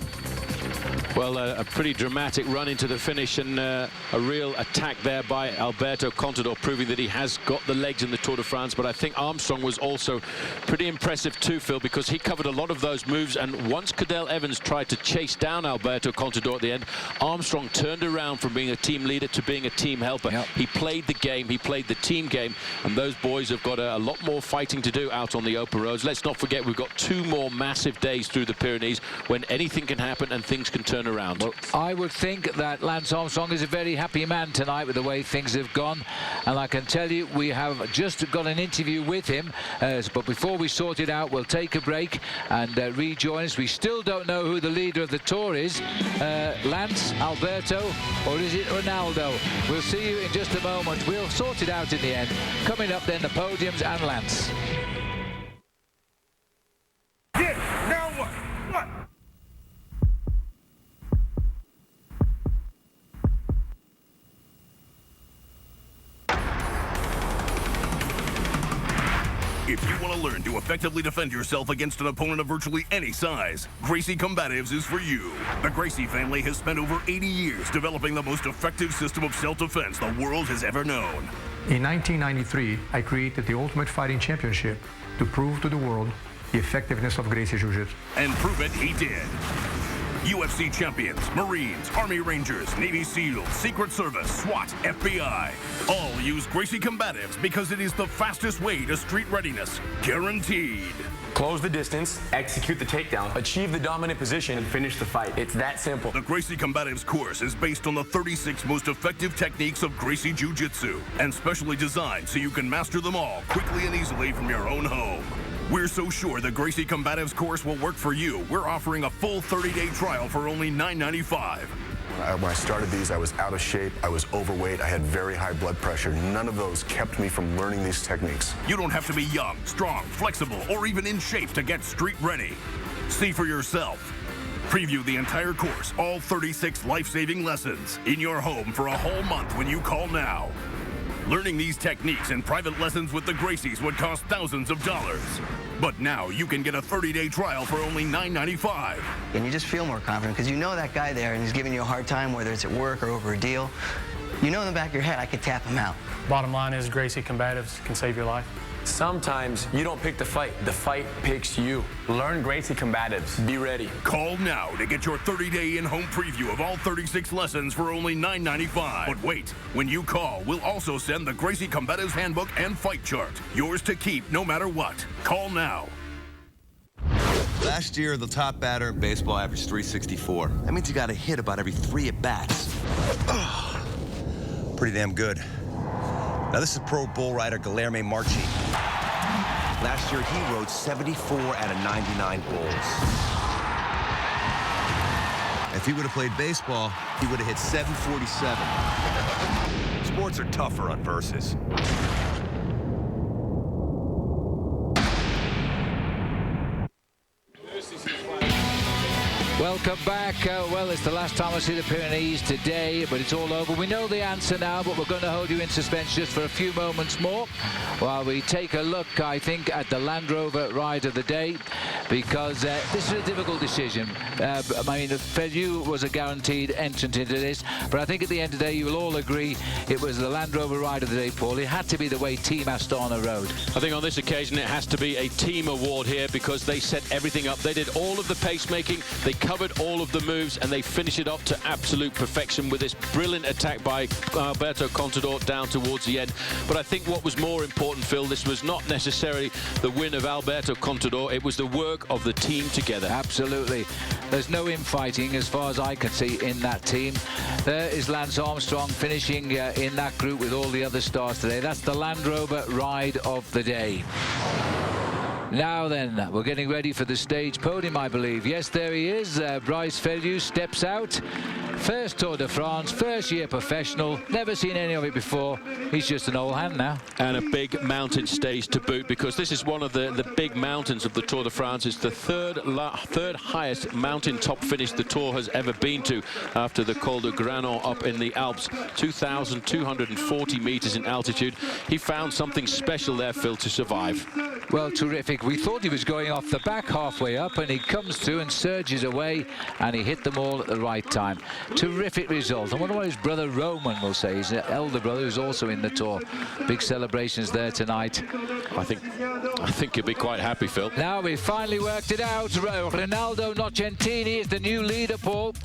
Well, a pretty dramatic run into the finish, and a real attack there by Alberto Contador, proving that he has got the legs in the Tour de France. But I think Armstrong was also pretty impressive too, Phil, because he covered a lot of those moves, and once Cadel Evans tried to chase down Alberto Contador at the end, Armstrong turned around from being a team leader to being a team helper. Yep. He played the game, he played the team game, and those boys have got a lot more fighting to do out on the open roads. Let's not forget, we've got 2 more massive days through the Pyrenees when anything can happen and things can turn around. Well, I would think that Lance Armstrong is a very happy man tonight with the way things have gone, and I can tell you we have just got an interview with him, but before we sort it out, we'll take a break and rejoin us. We still don't know who the leader of the Tour is, Lance, Alberto, or is it Ronaldo? We'll see you in just a moment. We'll sort it out in the end. Coming up then, the podiums and Lance. Now what? What? If you want to learn to effectively defend yourself against an opponent of virtually any size, Gracie Combatives is for you. The Gracie family has spent over 80 years developing the most effective system of self-defense the world has ever known. In 1993, I created the Ultimate Fighting Championship to prove to the world the effectiveness of Gracie Jiu-Jitsu. And prove it he did. UFC champions, Marines, Army Rangers, Navy SEALs, Secret Service, SWAT, FBI. All use Gracie Combatives because it is the fastest way to street readiness. Guaranteed. Close the distance, execute the takedown, achieve the dominant position, and finish the fight. It's that simple. The Gracie Combatives course is based on the 36 most effective techniques of Gracie Jiu-Jitsu and specially designed so you can master them all quickly and easily from your own home. We're so sure the Gracie Combatives course will work for you, we're offering a full 30-day trial for only $9.95. When I started these, I was out of shape, I was overweight, I had very high blood pressure. None of those kept me from learning these techniques. You don't have to be young, strong, flexible, or even in shape to get street ready. See for yourself. Preview the entire course, all 36 life-saving lessons, in your home for a whole month when you call now. Learning these techniques and private lessons with the Gracies would cost thousands of dollars. But now you can get a 30-day trial for only $9.95. And you just feel more confident because you know that guy there and he's giving you a hard time, whether it's at work or over a deal. You know in the back of your head, I could tap him out. Bottom line is Gracie Combatives can save your life. Sometimes you don't pick the fight picks you. Learn Gracie Combatives. Be ready. Call now to get your 30-day in-home preview of all 36 lessons for only $9.95. But wait, when you call, we'll also send the Gracie Combatives Handbook and Fight Chart. Yours to keep no matter what. Call now. Last year, the top batter in baseball averaged .364. That means you got a hit about every 3 at-bats. Pretty damn good. Now, this is pro bull rider Guilherme Marchi. Last year, he rode 74 out of 99 bulls. If he would have played baseball, he would have hit 747. Sports are tougher on Versus. Welcome back. Well, it's the last time I see the Pyrenees today, but it's all over. We know the answer now, but we're going to hold you in suspense just for a few moments more while we take a look, I think, at the Land Rover ride of the day, because this is a difficult decision. I mean, Velde was a guaranteed entrant into this, but I think at the end of the day, you will all agree it was the Land Rover ride of the day, Paul. It had to be the way Team Astana rode. I think on this occasion, it has to be a team award here, because they set everything up. They did all of the pacemaking, they covered all of the moves, and they finish it up to absolute perfection with this brilliant attack by Alberto Contador down towards the end. But I think what was more important, Phil, this was not necessarily the win of Alberto Contador, it was the work of the team together. Absolutely. There's no infighting as far as I can see in that team. There is Lance Armstrong finishing in that group with all the other stars today. That's the Land Rover ride of the day. Now then, we're getting ready for the stage podium, I believe. Yes, there he is. Bryce Velde steps out. First Tour de France, first year professional. Never seen any of it before. He's just an old hand now. And a big mountain stage to boot, because this is one of the big mountains of the Tour de France. It's the third highest mountain top finish the Tour has ever been to, after the Col de Granon up in the Alps, 2,240 meters in altitude. He found something special there, Phil, to survive. Well, terrific. We thought he was going off the back halfway up, and he comes through and surges away, and he hit them all at the right time. Terrific result. I wonder what his brother Roman will say. His elder brother, who's also in the Tour. Big celebrations there tonight. I think he'll be quite happy, Phil. Now we finally worked it out. Ronaldo Nocentini is the new leader, Paul,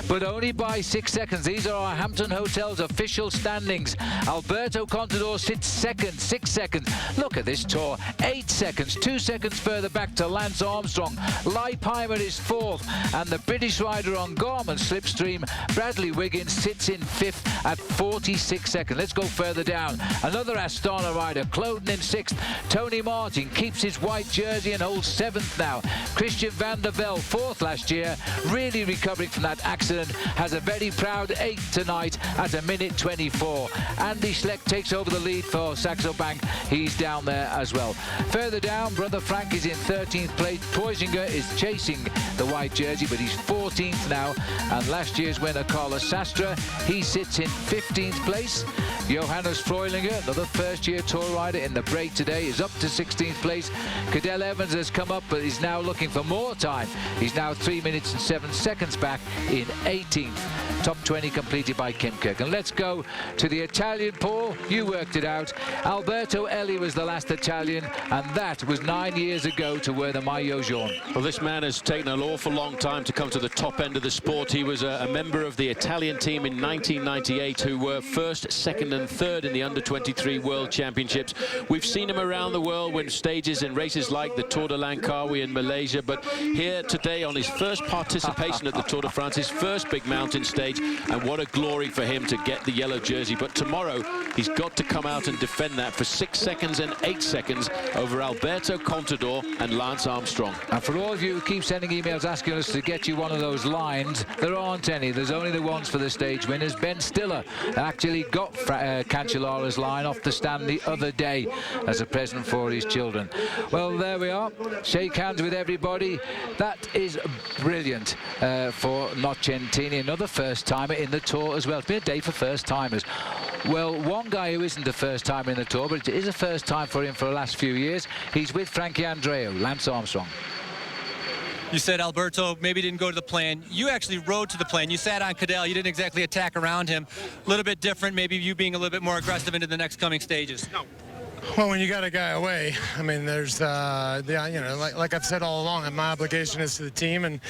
but only by 6 seconds. These are our Hampton Hotel's official standings. Alberto Contador sits second, 6 seconds. Look at this Tour, 8 seconds, 2 seconds further back to Lance Armstrong. Leipheimer is fourth, and the British rider on Garmin slipstream, Bradley Wiggins, sits in fifth at 46 seconds. Let's go further down. Another Astana rider, Cloden in sixth. Tony Martin keeps his white jersey and holds seventh now. Christian Vande, fourth last year, really recovering from that accident, has a very proud eighth tonight at a minute 24. Andy Schleck takes over the lead for Saxo Bank. He's down there as well. Further down, brother Frank is in 13th place. Poisinger is chasing the white jersey, but he's 14th now. And last year's winner, Carlos Sastre, he sits in 15th place. Johannes Freilinger, another first-year Tour rider in the break today, is up to 16th place. Cadel Evans has come up, but he's now looking for more time. He's now 3 minutes and 7 seconds back in 18th. Top 20 completed by Kim Kirk. And let's go to the Italian, Paul. You worked it out. Alberto Elli was the last Italian, and that was 9 years ago to wear the maillot jaune. Well, this man has taken an awful long time to come to the top end of the sport. He was a member of the Italian team in 1998, who were first, second and third in the under-23 World Championships. We've seen him around the world when stages and races like the Tour de Langkawi in Malaysia, but here today on his first participation at the Tour de France, his first big mountain stage, and what a glory for him to get the yellow jersey. But tomorrow he's got to come out and defend that for 6 seconds and 8 seconds over Alberto Contador and Lance Armstrong. And for all of you who keep sending emails asking us to get you one of those lines, there aren't any. There's only the ones for the stage winners. Ben Stiller actually got Cancellara's line off the stand the other day as a present for his children. Well, there we are. Shake hands with everybody. That is brilliant for Nocentini, another first-timer in the Tour as well. It's been a day for first-timers. Well, one guy who isn't a first-timer in the Tour, but it is a first time for him for the last few years. He's with Frankie Andreu, Lance Armstrong. You said Alberto maybe didn't go to the plan. You actually rode to the plan. You sat on Cadel. You didn't exactly attack around him. A little bit different, maybe you being a little bit more aggressive into the next coming stages. Well, when you got a guy away, I mean, there's, like I've said all along, my obligation is to the team, and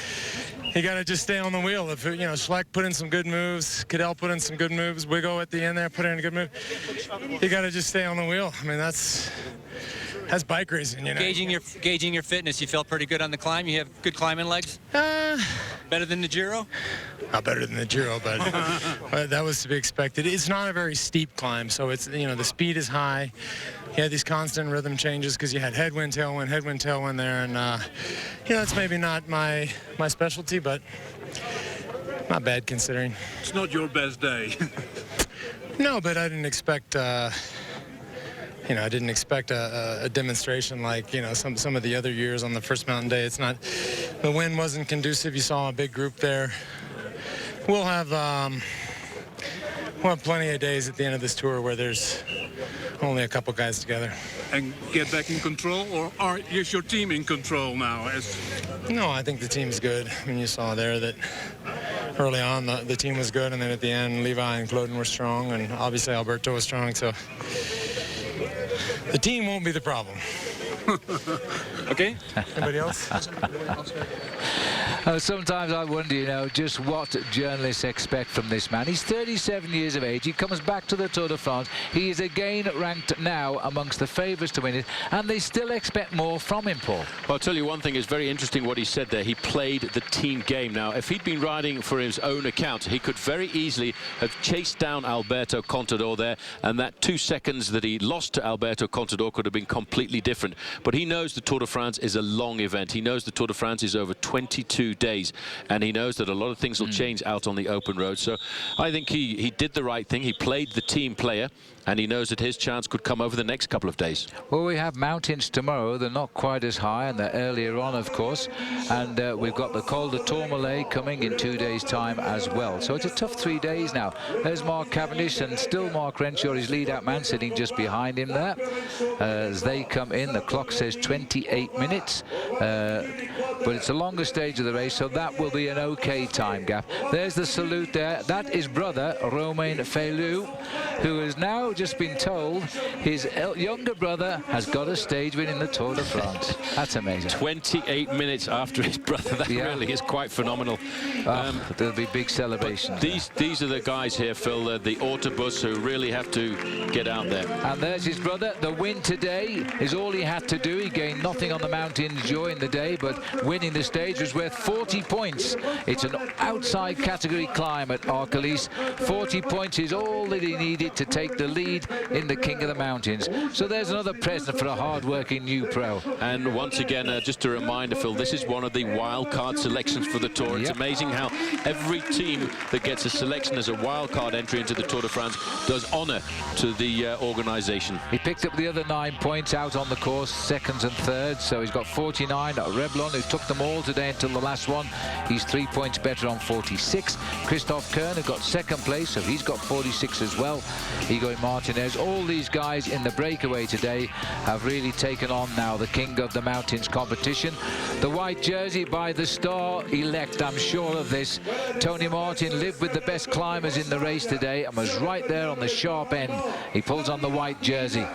you got to just stay on the wheel. If, Schleck put in some good moves, Cadel put in some good moves, Wiggo at the end there put in a good move. You got to just stay on the wheel. I mean, that's bike racing, Gauging your fitness, you felt pretty good on the climb. You have good climbing legs. Better than the Giro? Not better than the Giro, but that was to be expected. It's not a very steep climb, so it's the speed is high. You had these constant rhythm changes because you had headwind, tailwind there, and it's maybe not my specialty, but Not bad considering. It's not your best day. No, but I didn't expect, I didn't expect a demonstration like, some of the other years on the first mountain day. It's not, the wind wasn't conducive. You saw a big group there. We'll have plenty of days at the end of this tour where there's only a couple guys together. And get back in control, or is your team in control now? No, I think the team's good. I mean, you saw there that early on the team was good, and then at the end, Levi and Cloden were strong, and obviously Alberto was strong, so the team won't be the problem. Okay. Anybody else? Sometimes I wonder, just what journalists expect from this man. He's 37 years of age. He comes back to the Tour de France. He is again ranked now amongst the favourites to win it, and they still expect more from him, Paul. Well, I'll tell you one thing is very interesting what he said there. He played the team game. Now, if he'd been riding for his own account, he could very easily have chased down Alberto Contador there, and that 2 seconds that he lost to Alberto Contador could have been completely different. But he knows the Tour de France is a long event. He knows the Tour de France is over 22 days, and he knows that a lot of things will change out on the open road. So I think he did the right thing. He played the team player, and he knows that his chance could come over the next couple of days. Well, we have mountains tomorrow. They're not quite as high, and they're earlier on, of course. And we've got the Col de Tourmalet coming in 2 days' time as well. So it's a tough 3 days now. There's Mark Cavendish, and still Mark Renshaw, his lead-out man, sitting just behind him there. As they come in, the clock says 28 minutes. But it's the longer stage of the race, so that will be an okay time, Gaff. There's the salute there. That is brother Romain Feylu, who has now just been told his younger brother has got a stage win in the Tour de France. That's amazing. 28 minutes after his brother. That really is quite phenomenal. There'll be big celebrations. These are the guys here, Phil, the autobus, who really have to get out there. And there's his brother. The win today is all he had to do. He gained nothing on the mountains during the day, but winning the stage was worth 40 points. It's an outside category climb at Arcalis. 40 points is all that he needed to take the lead in the King of the Mountains. So there's another present for a hard-working new pro. And once again, just a reminder, Phil, this is one of the wild card selections for the Tour. It's amazing how every team that gets a selection as a wild card entry into the Tour de France does honour to the organisation. He picked up the other 9 points out on the course, seconds and thirds, so he's got 49. Reblon, who took them all today until the last one, he's 3 points better on 46. Christoph Kern, who got second place, so he's got 46 as well. Igor Martinez, all these guys in the breakaway today have really taken on now the King of the Mountains competition. The white jersey by the star elect, I'm sure of this. Tony Martin lived with the best climbers in the race today and was right there on the sharp end. He pulls on the white jersey.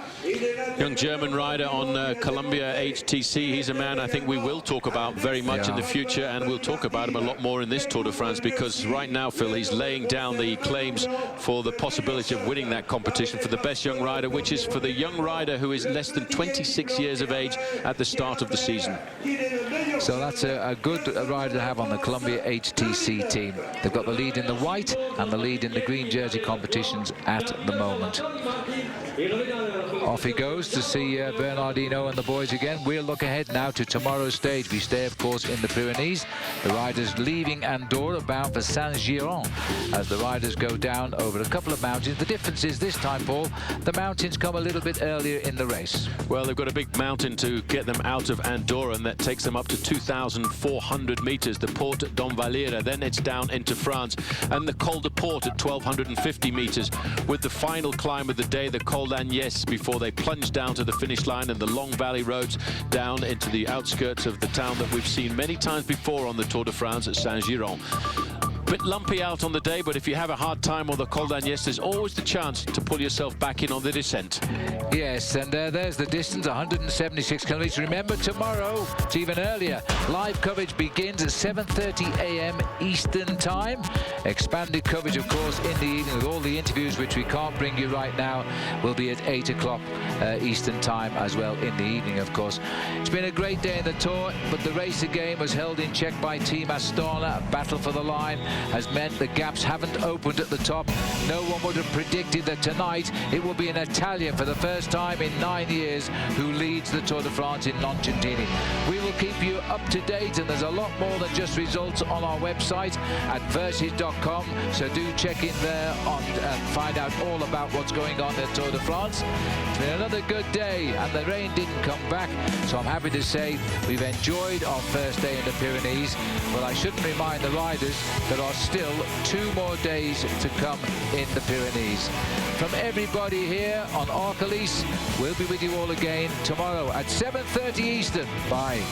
Young German rider on Columbia HTC. He's a man I think we will talk about very much in the future, and we'll talk about him a lot more in this Tour de France, because right now, Phil, he's laying down the claims for the possibility of winning that competition for the best young rider, which is for the young rider who is less than 26 years of age at the start of the season. So that's a good rider to have on the Columbia HTC team. They've got the lead in the white and the lead in the green jersey competitions at the moment. Off he goes to see Bernardino and the boys again. We'll look ahead now to tomorrow's stage. We stay, of course, in the Pyrenees. The riders leaving Andorra, bound for Saint-Giron, as the riders go down over a couple of mountains. The difference is this time, Paul, the mountains come a little bit earlier in the race. Well, they've got a big mountain to get them out of Andorra, and that takes them up to 2,400 metres, the Porte d'Envalira. Then it's down into France, and the Col de Port at 1,250 metres, with the final climb of the day, the Col d'Agnès, before they plunge down to the finish line, and the long valley roads down into the outskirts of the town that we've seen many times before on the Tour de France at Saint-Giron. Bit lumpy out on the day, but if you have a hard time on the Col d'Agnès, there's always the chance to pull yourself back in on the descent. Yes, and there's the distance, 176 kilometres. Remember, tomorrow, it's even earlier. Live coverage begins at 7:30 a.m. Eastern Time. Expanded coverage, of course, in the evening with all the interviews, which we can't bring you right now, will be at 8 o'clock Eastern Time as well in the evening, of course. It's been a great day in the Tour, but the race again was held in check by Team Astana. A battle for the line has meant the gaps haven't opened at the top. No one would have predicted that tonight it will be an Italian for the first time in 9 years who leads the Tour de France in Noncentini. We will keep you up to date, and there's a lot more than just results on our website at versus.com, so do check in there and find out all about what's going on at Tour de France. It's been another good day, and the rain didn't come back, so I'm happy to say we've enjoyed our first day in the Pyrenees. But I shouldn't remind the riders there are still 2 more days to come in the Pyrenees. From everybody here on Arcalis, we'll be with you all again tomorrow at 7:30 Eastern. Bye.